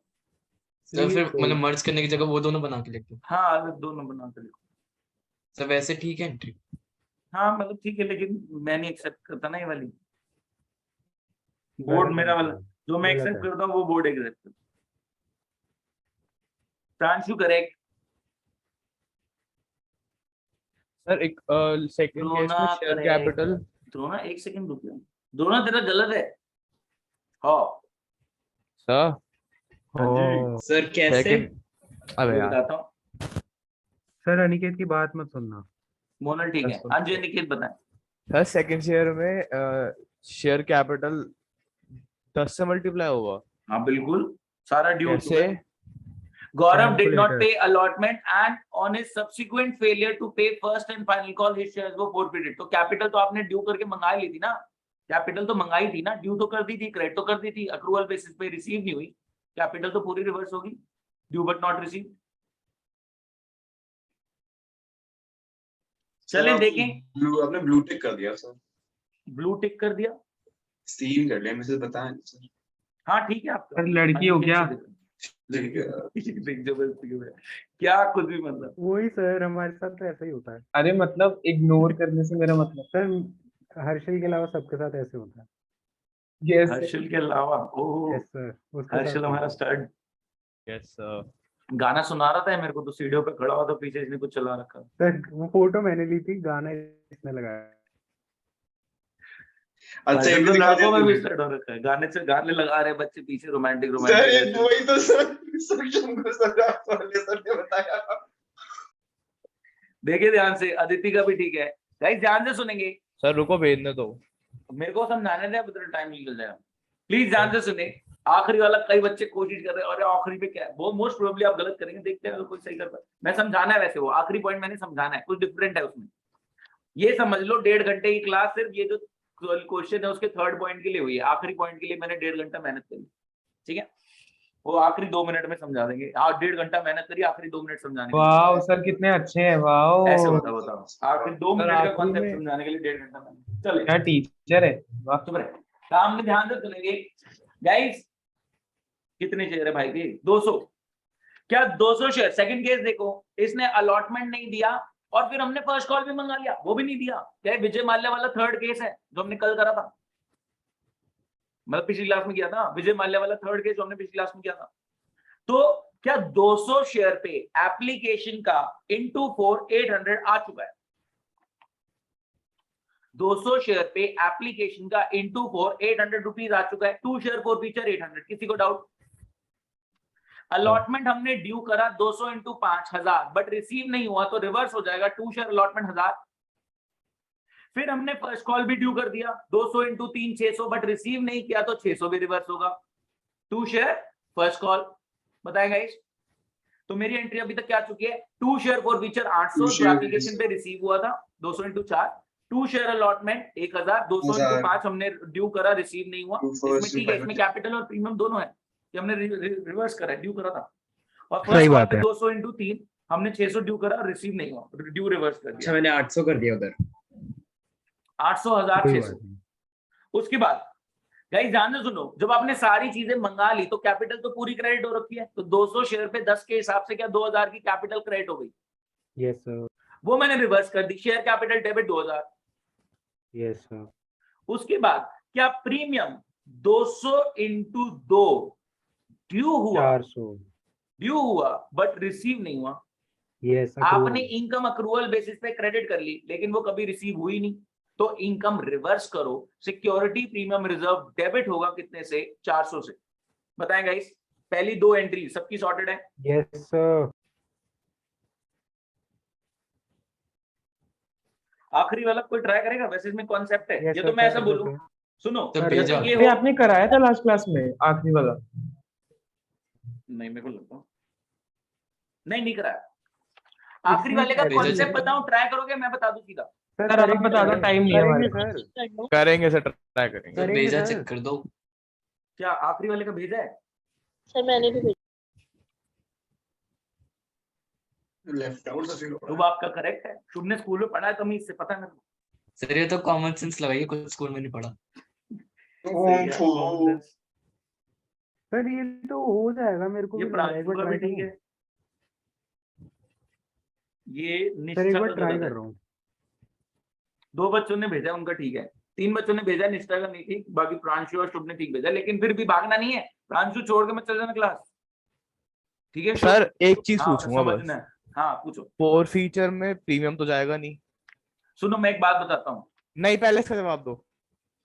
सर फिर मतलब मर्ज करने की जगह वो दोनों बना के लिख दो। हाँ अलग दोनों बना कर लिखो। सर वैसे ठीक है एंट्री। हाँ मतलब ठीक है, लेकिन मैं नहीं एक्सेप्ट करता ना ये वाली। बोर्ड मेरा वाला जो मैं गलत एक्सेप्ट है। करता हूँ वो बोर्ड एक्सेप्ट करता है। प्रांशु करेक्ट। सर एक सेकंड केस में Drona share correct। Capital Drona एक सेकंड रुक जाओ, द्रोना तेरा गलत है। हाँ सर ओ सर सेकंड। अबे मैं यार बताता हूँ। सर अनिकेत की बात मत सुनना। मोनल ठीक है, बस अंजय निकेत बताएं। सर सेकंड शेयर में शेयर कैपिटल 10 से मल्टीप्लाई होगा हाँ बिल्कुल, सारा ड्यू कैसे? Gaurav did not Calculator. pay allotment and on his subsequent failure to pay first and final call his shares were forfeited। तो कैपिटल तो आपने ड्यू करके मंगा ली थी ना, कैपिटल तो मंगाई थी ना, ड्यू तो कर दी थी, क्रेडिट तो कर दी थी, अक्रूवल बेसिस पे रिसीव नहीं हुई, कैपिटल तो पूरी रिवर्स होगी, ड्यू बट नॉट रिसीव। चलें देखें। आपने ब्लू टिक कर दिया सर, ब्लू टिक कर दिया, सीन कर लिया, मैसेज बताया नहीं सर। हाँ ठीक है आपका। सर लड़की हो क्या? ठीक है। जबरदस्ती हो गया। क्या कुछ भी मतलब। वही सर, हमारे साथ तो ऐसा ही होता है अरे मतलब इग्नोर करने से मेरा मतलब सर। हर्षल के अलावा सबके साथ ऐसे होता है। यस हर्षल के अलावा ओह यस सर, उसके हर्षल साथ हमारा स्टार्ट यस सर गाना सुना रहा था मेरे को, तो सीढ़ियों पे खड़ा हुआ तो पीछे इसने कुछ चला रखा। सर वो फोटो मैंने ली थी, गाना इसने लगाया। अच्छा ये हर्षल भी तो दिखा लड़कों में भी दिया स्टार्ट हो रखा है, गाने से गाने लगा रहे बच्चे पीछे, रोमांटिक सर, ये रोमांटिक। वही तो सर इंस्ट्रक्शन को सर आप वाले सर ने बताया। देखिए ध्यान से, अदिति का भी ठीक है गाइस, ध्यान से सुनेंगे, सर रुको भेजने दो। मेरे को समझाने दे, बता टाइम निकल जाएगा। प्लीज ध्यान से सुने, आखिरी वाला कई बच्चे कोशिश कर रहे हैं, और आखिरी पे क्या है वो मोस्ट प्रोबेबली आप गलत करेंगे, देखते हैं अगर कोई सही कर पाए। मैं समझाना है वैसे, वो आखिरी पॉइंट मैंने समझाना है, कुछ डिफरेंट है उसमें। ये समझ लो 1.5 घंटे की क्लास सिर्फ ये जो क्वेश्चन है उसके थर्ड पॉइंट के लिए हुई है, आखिरी पॉइंट के लिए मैंने 1.5 घंटा मेहनत करी, ठीक है। वो आखिरी 2 मिनट में समझा देंगे। 1.5 घंटा मेहनत करी, आखिरी 2 मिनट समझाने के लिए। वाह सर कितने अच्छे हैं, वाह ऐसे होता बताओ, आखिरी 2 मिनट का आखिरी कॉन्सेप्ट में- समझाने के लिए 1.5 घंटा मेहनत। चले क्या टीचर है, वाह। चुप रहे, काम में ध्यान से सुनेंगे गाइस। कितने शेयर है भाई के? 200। क्या 200 शेयर? सेकंड केस देखो, इसने अलॉटमेंट नहीं दिया और फिर हमने फर्स्ट कॉल भी मंगा लिया, वो भी नहीं दिया। क्या विजय माल्या वाला थर्ड केस है जो हमने कल करा था, मतलब पिछली क्लास में किया था। विजय माल्या वाला थर्ड केस जो हमने पिछली क्लास में किया था। तो क्या 200 शेयर पे एप्लीकेशन का इंटू 4 800 आ चुका है? 200 शेयर पे एप्लीकेशन का इंटू 4 800 रुपीज आ चुका है। 2 शेयर 4 फीचर 800। किसी को डाउट? अलॉटमेंट हमने ड्यू करा 200 इंटू 5 1000, बट रिसीव नहीं हुआ तो रिवर्स हो जाएगा 2 शेयर अलॉटमेंट 1000। फिर हमने फर्स्ट कॉल भी ड्यू कर दिया 200 इंटू 3 600, बट रिसीव नहीं किया तो 600 भी रिवर्स होगा। 2 शेयर फर्स्ट कॉल। बताएगा इस तो मेरी एंट्री अभी तक क्या चुकी है? 2 शेयर फॉर फीचर 800 जो एप्लीकेशन पे रिसीव हुआ था 200 इंटू 4। 2 शेयर अलॉटमेंट 1000, 200 इंटू 5 हमने ड्यू करा, रिसीव नहीं हुआ। इसमें ठीक है, इसमें कैपिटल और प्रीमियम दोनों है कि हमने रिवर्स करा, ड्यू करा था। और सही बात है। 200 इंटू 3 हमने 600 ड्यू करा, रिसीव नहीं हुआ, ड्यू रिवर्स कर दिया। मैंने 800 कर दिया उधर। 800 1600। उसके बाद गाइस ध्यान से सुनो, जब आपने सारी चीजें मंगा ली तो कैपिटल तो पूरी क्रेडिट हो रखी है, तो 200 शेयर पे 10 के हिसाब से क्या 2000 की कैपिटल क्रेडिट हो गई? यस सर, वो मैंने रिवर्स कर दी, share capital debit 2000। Yes sir, उसके बाद क्या प्रीमियम 200 इंटू 2 ड्यू हुआ? 400, ड्यू हुआ बट रिसीव नहीं हुआ। यस आपने इनकम अक्रूवल बेसिस पे क्रेडिट कर ली, लेकिन वो कभी रिसीव हुई नहीं, तो इनकम रिवर्स करो, सिक्योरिटी प्रीमियम रिजर्व डेबिट होगा कितने से? 400 से। बताएं गाइस, पहली 2 एंट्री सबकी सॉर्टेड है? यस सर, आखिरी वाला कोई ट्राई करेगा? वैसे इसमें कॉन्सेप्ट है, Yes, ये sir, तो मैं try ऐसा कर बोलूं, लेते हैं। सुनो तो जैसे भेजा। ये ये हो, आपने कराया था लास्ट क्लास में आखिरी वाला? नहीं मेरे को लगता नहीं कराया। आखिरी वाले का भेजा कॉन्सेप्ट जाए। बताऊं, ट्राई करोगे? मैं बता दूं सीधा। सर आप बता दो, टाइम नहीं है हमारे पास। सर, कर लो। करेंगे सर, ट्राई करेंगे। तो करेंगे भेजा सर। चेक कर दो। क्या आखिरी वाले का भेजा है? सर मैंने भी भेजा। लेफ्ट आउट फिर शुभ आपका करेक्ट है, शुभ ने स्कूल में पढ़ा है, तो मैं इससे पता है मेरे को। सर ये तो कॉमन सेंस लगाइए, कुछ स्कूल में नहीं पढ़ा। सही है, common sense। सर ये तो हो जाएगा, मेरे को ये भी लग रहा है, एक प्रांशु बार का भी ट्राई ठीक करूं? है, ये सर एक निष्ठा बार का ट्राई गलत कर है। रहा हूँ। 2 बच्चों ने भेजा, उनका ठीक है। 3 बच्चों ने भेजा, निष्ठा का नहीं ठीक, बाकी प्रांशु और शुभ ने ठीक भेजा। लेकिन फिर भी भागना नहीं है, प्रांशु छोड़ के मत चल जाना क्लास, ठीक है शुभ? सर एक चीज हाँ, पूछूंगा बस, समझना है। हाँ पूछो। 4 फीचर में प्रीमियम तो जाएगा नहीं? सुनो मैं एक बात बताता हूँ, नहीं, पहले इसका जवाब दो।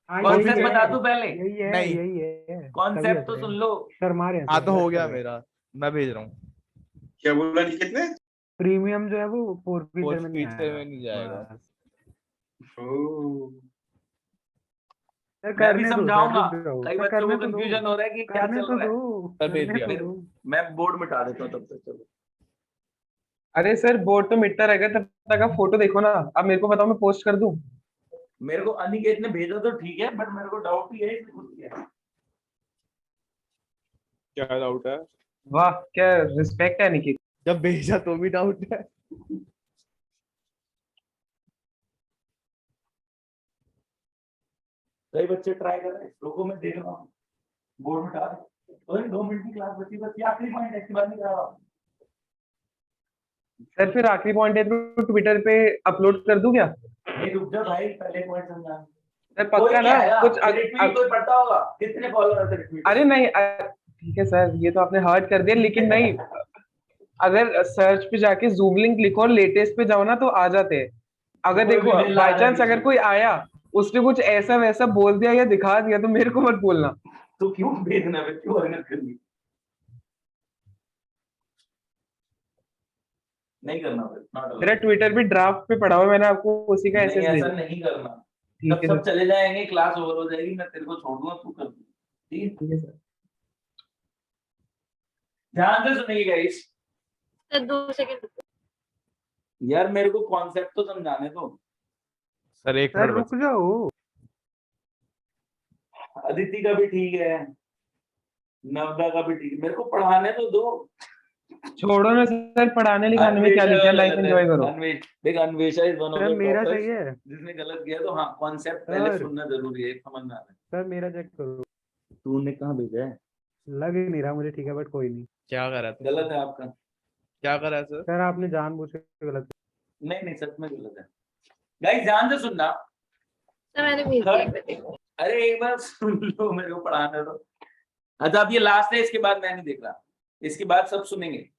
हाँ, कॉन्सेप्ट यही बता है, दूं पहले? यही है, नहीं। यही है। कॉन्सेप्ट तभी तो हंस सुन रहे लो। हैं। सर मारे हैं, हाँ सर, तो हो बस गया करो। मेरा, मैं भेज रहा हूँ। क्या बोला नहीं? कितने? प्रीमियम जो है वो 4 फीचर 4 में नहीं फीचर आएगा। में नहीं जाएगा। बस। ओह, सर मैं भी करने दो, सर, समझाऊंगा, रुक जाओ। कई सर, बच्चों करने को तो दो। कंफ्यूजन हो रहा है कि क्या करने चल तो रहा है। दो, सर भेज करने दिया। तो दो। मैं बोर्ड मिटा देता हूँ तब तक, चलो। अरे सर बोर्ड तो मिटता रहेगा, तब तक आप फोटो देखो ना। अब मेरे को बताओ, मैं पोस्ट कर दूं? मेरे को अनिकेत ने भेजा तो ठीक है, बट मेरे को डाउट भी है इसने खुद किया। क्या डाउट है? वाह क्या रिस्पेक्ट है निकी। जब भेजा तो भी डाउट है। कई बच्चे ट्राई कर रहे हैं, रुको मैं देख रहा हूँ, बोर्ड मिटा दे। और 2 मिनट की क्लास बची, बस ये आखिरी पॉइंट है, इसके बाद नहीं करा रहा हूँ। सर फिर आखिरी पॉइंट है तो ट्विटर पे अपलोड कर दूं क्या? नहीं रुक जा भाई, पहले पॉइंट समझा। सर कोई पक्का नहीं ना आएगा, कुछ retweet कोई पढ़ता होगा, कितने फॉलोअर है retweet? अरे नहीं ठीक है सर, ये तो आपने हर्ट कर दिया, लेकिन नहीं, अगर सर्च पे जाके जूम लिंक लिखो और लेटेस्ट पे जाओ ना तो आ जाते हैं। अगर कोई भी देखो बिल आ बाय चांस जाएगी। अगर कोई आया, उसने कुछ ऐसा वैसा बोल दिया या दिखा दिया तो मेरे को मत बोलना। तो क्यों भेजना है, क्यों हरकत करनी? नहीं करना फिर, not allowed। मेरा ट्विटर पे ड्राफ्ट पे पड़ा हुआ है, मैंने आपको उसी का नहीं एसएस ऐसा भेजा। नहीं करना, ठीक जब है सब सर, चले जाएंगे, क्लास ओवर हो जाएगी, मैं तेरे को छोड़ दूंगा, तू कर दे, ठीक है? ठीक है सर। ध्यान से सुनिए गाइस, सर 2 सेकंड। यार मेरे को कॉन्सेप्ट तो समझाने दो। सर एक सर मिनट रुक जाओ। अदिति का भी ठीक है, नवदा का भी ठीक है, मेरे को पढ़ाने तो दो। छोड़ो ना सर, पढ़ाने लिखाने में क्या लिखा है, लाइफ एंजॉय करो। Anvesha is one of sir the मेरा टॉपर्स। सही है। जिसने गलत किया तो हाँ, कॉन्सेप्ट पहले सर। सुनना जरूरी है, समझ में आ रहा है। सर मेरा चेक करो, तूने कहाँ भेजा है? लग ही नहीं रहा मुझे, ठीक है बट कोई नहीं। क्या कर रहा है? गलत है आपका। क्या कर रहा है सर? सर आपने जानबूझ के गलत। नहीं नहीं, सच में गलत है। गाइस ध्यान से सुनना, सर मैंने भेज दिया, एक बार देखो। अरे एक बार सुन लो, मेरे को पढ़ाने दो। अच्छा अब ये लास्ट है, इसके बाद मैं नहीं देख रहा, इसकी बात सब सुनेंगे।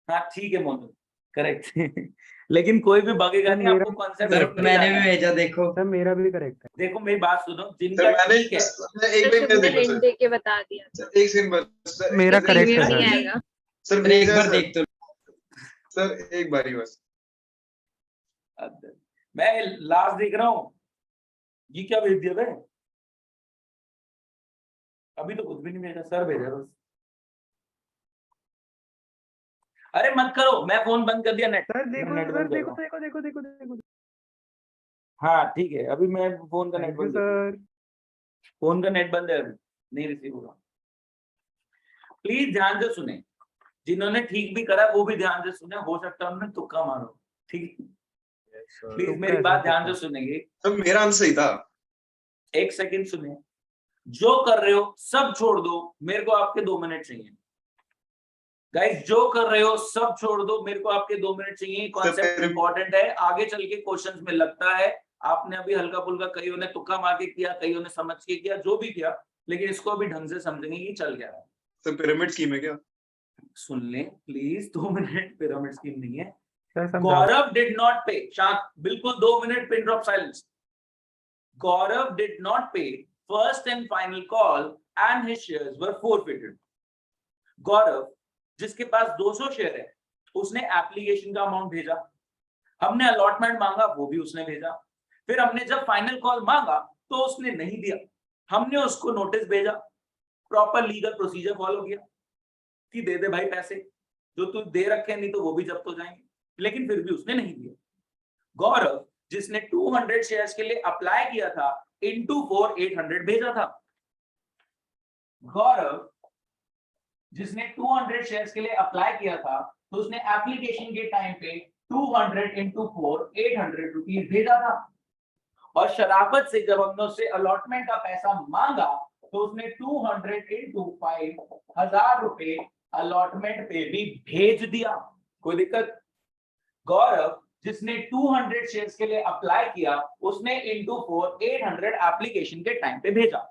हाँ ठीक है मोनू, करेक्ट। लेकिन कोई भी भागेगा नहीं, आपको कॉन्सेप्ट सर मैंने भी भेजा, देखो सर मेरा भी करेक्ट है। देखो मेरी बात सुनो, सर जिनका मैंने ठीक है एक शुभ मिनट ने देखो हिंट सर, दे के बता दिया। सर एक सेकंड बस सर, मेरा एक correct मेरा है, नहीं सर। आएगा। सर अरे एक भेजा बार सर, देख तो सर एक बारी बस। मैं लास्ट देख रहा हूँ, ये क्या भेज दिया भाई? अभी तो कुछ भी नहीं भेजा, सर भेजा बस। अरे मत करो, मैं फोन बंद कर दिया, नेट सर देखो नेट सर, बंद कर देखो रहा हूं। देखो देखो देखो देखो। हाँ ठीक है, अभी मैं फोन का नेट थैंक यू बंद कर दिया। सर। फोन का नेट बंद है, अभी नहीं रिसीव होगा। प्लीज ध्यान से सुने, जिन्होंने ठीक भी करा वो भी ध्यान से सुने, हो सकता है उन्होंने तुक्का मारो, ठीक है? प्लीज तुक्का मेरी है बात सर, ध्यान तुक्का। से सुनेंगे, सर मेरा आंसर सही था। एक सेकंड सुने। जो कर रहे हो सब छोड़ दो, मेरे को आपके 2 मिनट चाहिए। गाइस जो कर रहे हो सब छोड़ दो, मेरे को आपके 2 मिनट चाहिए। कॉन्सेप्ट मेरे- इंपॉर्टेंट है, आगे चल के क्वेश्चंस में लगता है। आपने अभी हल्का फुल्का, कईयों ने तुक्का मार के किया, कईयों ने समझ के किया, जो भी किया, लेकिन इसको अभी ढंग से समझेंगे कि चल क्या रहा है। सर पिरामिड स्कीम है क्या? सुन ले प्लीज, 2 मिनट, पिरामिड स्कीम नहीं है। सर समझाओ। गौरव डिड नॉट पे, शांत बिल्कुल, 2 minute, pin drop silence. Gaurav did not pay first and final call and his shares were forfeited। Gaurav जिसके पास 200 शेयर है, उसने एप्लीकेशन का अमाउंट भेजा, हमने अलॉटमेंट मांगा, वो भी उसने भेजा, फिर हमने जब फाइनल कॉल मांगा तो उसने नहीं दिया, हमने उसको नोटिस भेजा, प्रॉपर लीगल प्रोसीजर फॉलो किया कि दे दे भाई पैसे, जो तू दे रखे, नहीं तो वो भी जब्त हो जाएंगे, लेकिन फिर भी उसने नहीं दिया। गौरव जिसने 200 शेयर्स के लिए अप्लाई किया था, into 4 800 भेजा था। गौरव जिसने 200 शेयर्स के लिए अप्लाई किया था, तो उसने एप्लीकेशन के टाइम पे 200 into 4 800 रुपीज भेजा था। और शराफत से जब हमने उससे अलॉटमेंट का पैसा मांगा, तो उसने 200 into 5 1000 रुपए अलॉटमेंट पे भी भेज दिया। कोई दिक्कत? गौरव जिसने 200 शेयर्स के लिए अप्लाई किया, उसने into 4 800 एप्लीकेशन के टाइम पे भेजा।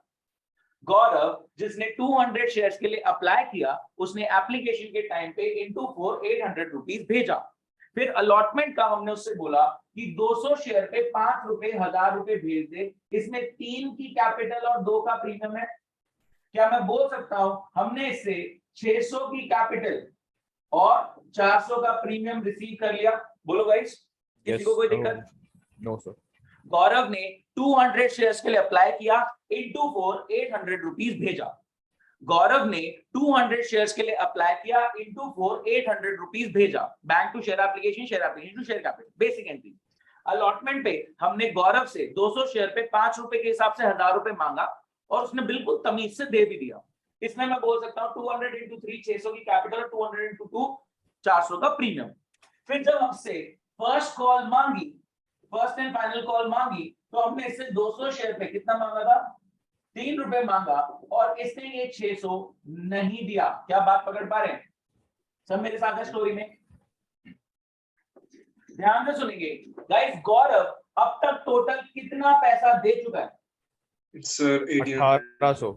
गौरव जिसने 200 शेयर्स के लिए अप्लाई किया, उसने एप्लीकेशन के टाइम पे into 4 800 रुपीज भेजा। फिर अलॉटमेंट का हमने उससे बोला कि 200 शेयर पे 5 रुपए 1000 रुपए भेज दे, इसमें 3 की कैपिटल और 2 का प्रीमियम है। क्या मैं बोल सकता हूं हमने इससे 600 की कैपिटल और 400 का प्रीमियम रिसीव कर लिया? बोलो गाइस, किसी को कोई दिक्कत? No sir. गौरव ने 200 शेयर्स के लिए अप्लाई किया, into 4 800 रुपीज भेजा। गौरव ने 200 शेयर्स के लिए अप्लाई किया, into 4 800 रुपीज भेजा। Bank to share application, share application to share capital, basic entry. Allotment पे हमने गौरव से 200 शेयर पे 5 रुपए के हिसाब से 1000 रुपए मांगा, और उसने बिल्कुल तमीज से दे भी दिया। इसमें मैं बोल सकता हूँ 200 into 3 600 की कैपिटल, 200 into 2 400 का प्रीमियम। फिर जब हमसे फर्स्ट कॉल मांगी, फर्स्ट एंड फाइनल कॉल मांगी, तो हमने इससे 200 शेयर पे कितना मांगा था? 3 रुपए मांगा, और इसने ये 600 नहीं दिया। क्या बात पकड़ पा रहे हैं सब मेरे साथ है स्टोरी में? ध्यान से सुनेंगे गाइस। गौरव अब तक टोटल कितना पैसा दे चुका है? सर 1800।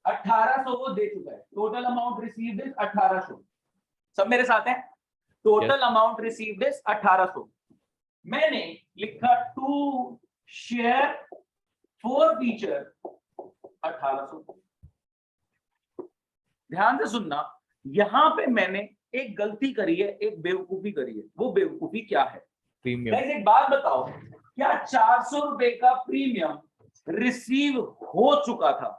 1800 वो दे चुका है। Total amount received is 1800। सब मेरे साथ हैं? Total amount received is 1800। मैंने लिखा टू शेयर फॉर फीचर 1800। ध्यान से सुनना, यहां पे मैंने एक गलती करी है, एक बेवकूफी करी है। वो बेवकूफी क्या है? प्रीमियम। गाइस एक बात बताओ, क्या 400 रुपए का प्रीमियम रिसीव हो चुका था?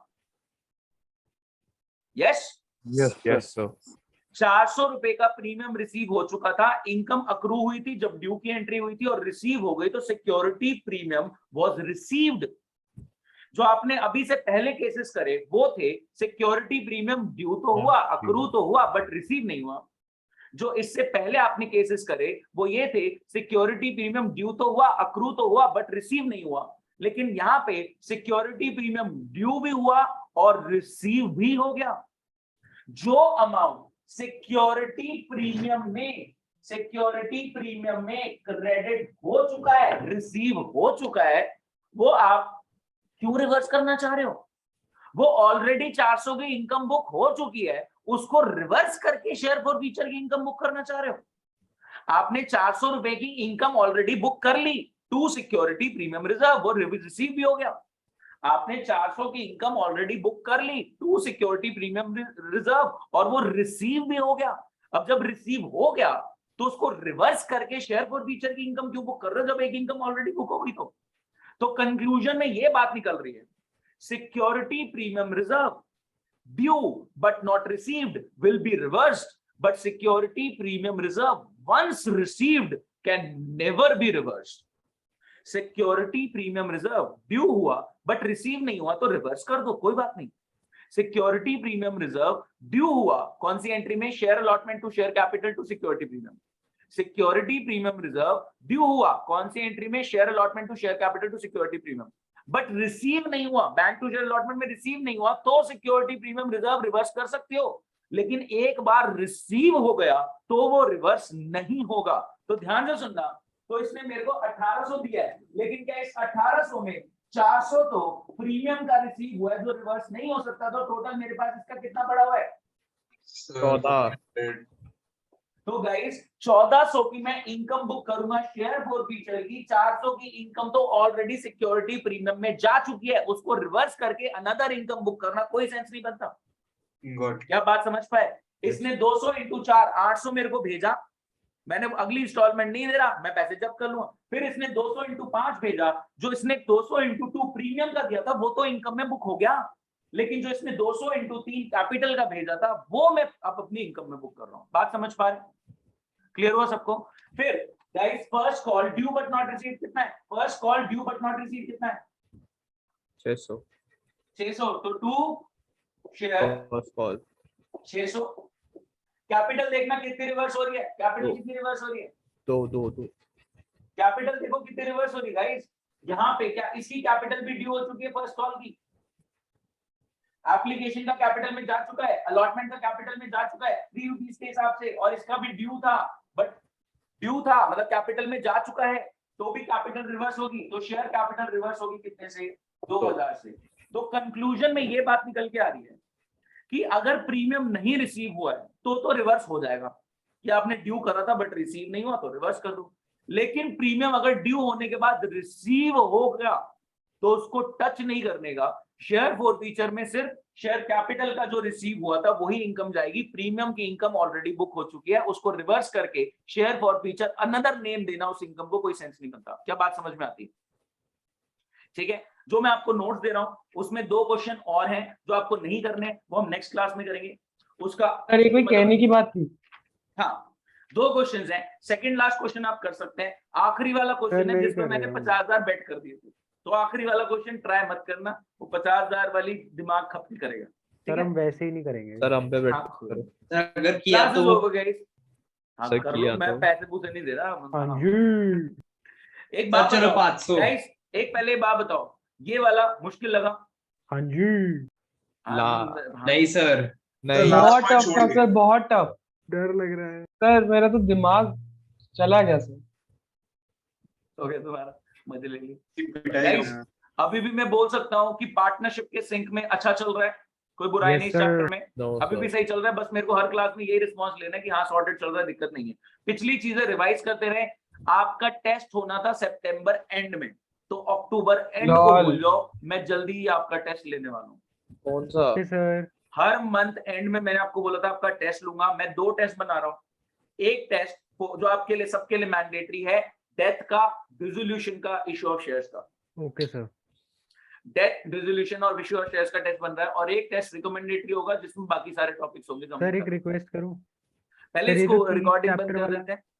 Yes yes sir. 400 रुपए का प्रीमियम रिसीव हो चुका था। इनकम अक्रू हुई थी जब ड्यू की एंट्री हुई थी, और रिसीव हो गई, तो सिक्योरिटी प्रीमियम वाज रिसीव्ड। जो आपने अभी से पहले केसेस करे वो थे सिक्योरिटी प्रीमियम ड्यू तो हुआ, अक्रू तो हुआ, बट रिसीव नहीं हुआ। जो इससे पहले आपने केसेस करे वो ये थे सिक्योरिटी प्रीमियम ड्यू तो हुआ, अक्रू तो हुआ, बट रिसीव नहीं हुआ। लेकिन यहाँ पे सिक्योरिटी प्रीमियम ड्यू भी हुआ और रिसीव भी हो गया। जो अमाउंट सिक्योरिटी प्रीमियम में क्रेडिट हो चुका है, रिसीव हो चुका है, वो आप क्यों रिवर्स करना चाह रहे हो? वो ऑलरेडी 400 की इनकम बुक हो चुकी है, उसको रिवर्स करके शेयर फॉर फ्यूचर की इनकम बुक करना चाह रहे हो। आपने 400 रुपए की इनकम ऑलरेडी बुक कर ली टू सिक्योरिटी प्रीमियम रिजर्व, वो रिसीव भी हो गया। आपने 400 की इनकम ऑलरेडी बुक कर ली टू सिक्योरिटी प्रीमियम रिजर्व और वो रिसीव भी हो गया। अब जब रिसीव हो गया तो उसको रिवर्स करके शेयर फॉर फ्यूचर की इनकम क्यों बुक कर रहे हो जब एक इनकम ऑलरेडी बुक हो गई? तो कंक्लूजन में ये बात निकल रही है, security premium reserve due but not received will be reversed, but security premium reserve once received can never be reversed. Security premium reserve due हुआ बट रिसीव नहीं हुआ तो रिवर्स कर दो, कोई बात नहीं। सिक्योरिटी प्रीमियम रिजर्व ड्यू हुआ कौन सी एंट्री में? Share allotment to share capital to security premium. Security premium reserve due हुआ कौन सी एंट्री में? Share allotment to share capital to security premium, but receive नहीं हुआ, बैंक टू शेयर अलॉटमेंट में रिसीव नहीं हुआ तो सिक्योरिटी प्रीमियम रिजर्व रिवर्स कर सकते हो। लेकिन एक बार रिसीव हो गया तो वो रिवर्स नहीं होगा। तो ध्यान से सुनना, तो इसने मेरे को 1800 दिया है, लेकिन क्या इस 1800 में 400 तो प्रीमियम का रिसीव हुआ है जो रिवर्स नहीं हो सकता, तो टोटल मेरे पास इसका कितना पड़ा हुआ है? 14। तो गाइस 1400 की मैं इनकम बुक करूंगा शेयर फॉर फ्यूचर की, 400 की इनकम तो ऑलरेडी सिक्योरिटी प्रीमियम में जा चुकी है, उसको रिवर्स करके अनदर इनकम बुक करना कोई सेंस नहीं बनता। क्या बात समझ पाए? इसने 200 इंटू 4 800 मेरे को भेजा, मैंने अगली इंस्टॉलमेंट नहीं दे रहा, मैं पैसे जब्त कर लूंगा। फिर इसने 200 इंटू 5 भेजा, जो इसने 200 इंटू 2 प्रीमियम का दिया था वो तो इनकम में बुक हो गया, लेकिन जो इसने 200 इंटू 3 कैपिटल का भेजा था वो मैं अब अपनी इनकम में बुक कर रहा हूं। बात समझ पा रहे? क्लियर हुआ सबको? फिर guys first call due but not receive कितना है? First call due but not receive कितना है? 600 तो 2 शेयर फर्स्ट कॉल 600। कैपिटल देखना कितनी रिवर्स हो रही है, कैपिटल कितनी रिवर्स हो रही है? 2 कैपिटल देखो कितनी रिवर्स हो रही है गाइस। यहाँ पे क्या इसकी कैपिटल भी ड्यू हो चुकी है फर्स्ट कॉल की, एप्लीकेशन का कैपिटल में जा चुका है, अलॉटमेंट का कैपिटल में जा चुका है 3 रुपीस के हिसाब से, और इसका भी ड्यू था, बट ड्यू था मतलब कैपिटल में जा चुका है तो भी कैपिटल रिवर्स होगी। तो शेयर कैपिटल रिवर्स होगी कितने से? 2000 से। तो कंक्लूजन में ये बात निकल के आ रही है कि अगर प्रीमियम नहीं रिसीव हुआ है तो रिवर्स हो जाएगा, कि आपने ड्यू करा था बट रिसीव नहीं हुआ तो रिवर्स कर दो। लेकिन प्रीमियम अगर ड्यू होने के बाद रिसीव हो गया तो उसको टच नहीं करने का। शेयर फॉर फ्यूचर में सिर्फ शेयर कैपिटल का जो रिसीव हुआ था वही इनकम जाएगी, प्रीमियम की इनकम ऑलरेडी बुक हो चुकी है, उसको रिवर्स करके share for future another name देना उस इनकम को कोई सेंस नहीं बनता। क्या बात समझ में आती है? ठीक है, जो मैं आपको नोट्स दे रहा हूं उसमें 2 क्वेश्चन और हैं जो आपको नहीं करने, वो हम नेक्स्ट क्लास में करेंगे। उसका सर कोई कहने की बात थी। हाँ 2 क्वेश्चंस हैं, सेकंड लास्ट क्वेश्चन आप कर सकते हैं, आखिरी वाला क्वेश्चन है जिसमें मैंने 50,000 बेट कर दिए थे, तो आखिरी वाला क्वेश्चन ट्राई मत करना, वो 50,000 वाली दिमाग खपत करेगा। सर हम वैसे ही नहीं करेंगे सर, हम पे बैठ हाँ। करो। अगर किया तो हाँ, सर, कर किया लो, मैं तो। पैसे पूसे नहीं दे रहा। हाँ जी एक बात चलो बताओ, 500 guys, एक पहले बात बताओ, ये वाला मुश्किल लगा? हाँ जी हाँ, नहीं सर, नहीं बहुत point टफ छोड़ था के। सर, बहुत टफ डर लग रहा है सर, मेरा तो दिमाग चला गया सर। हो गया तुम्हारा, मजे ले ली। पिटाई Guys, अभी भी मैं बोल सकता हूँ कि पार्टनरशिप के सिंक में अच्छा चल रहा है, कोई बुराई Yes, नहीं इस sir. चैप्टर में, नो अभी भी सही चल रहा है। बस मेरे को हर क्लास में यही रिस्पॉन्स लेना है कि हाँ सॉर्टेड चल रहा है, दिक्कत नहीं है। पिछली चीजें रिवाइज करते रहे। आपका टेस्ट होना था सितंबर एंड में, तो अक्टूबर एंड को लॉल। भूल जाओ, मैं जल्दी ही आपका टेस्ट लेने वाला हूँ। कौन सा? सर हर मंथ एंड में मैंने आपको बोला था आपका टेस्ट लूंगा। मैं 2 टेस्ट बना रहा हूँ, एक टेस्ट जो आपके लिए सबके लिए मैंडेटरी है, डेथ का, डिसोल्यूशन का, इशू ऑफ शेयर्स का। ओके सर डेथ, डिसोल्यूशन और इशू ऑफ शेयर्स का टेस्ट बन रहा है, और एक टेस्ट रिकमेंडेटरी होगा जिसमें बाकी सारे टॉपिक्स होंगे जो हम सर एक करेंगे। रिक्वेस्ट करूं पहले सर, ये इसको जो तीन रिकॉर्डिंग बंद chapter कर वाला- देते हैं।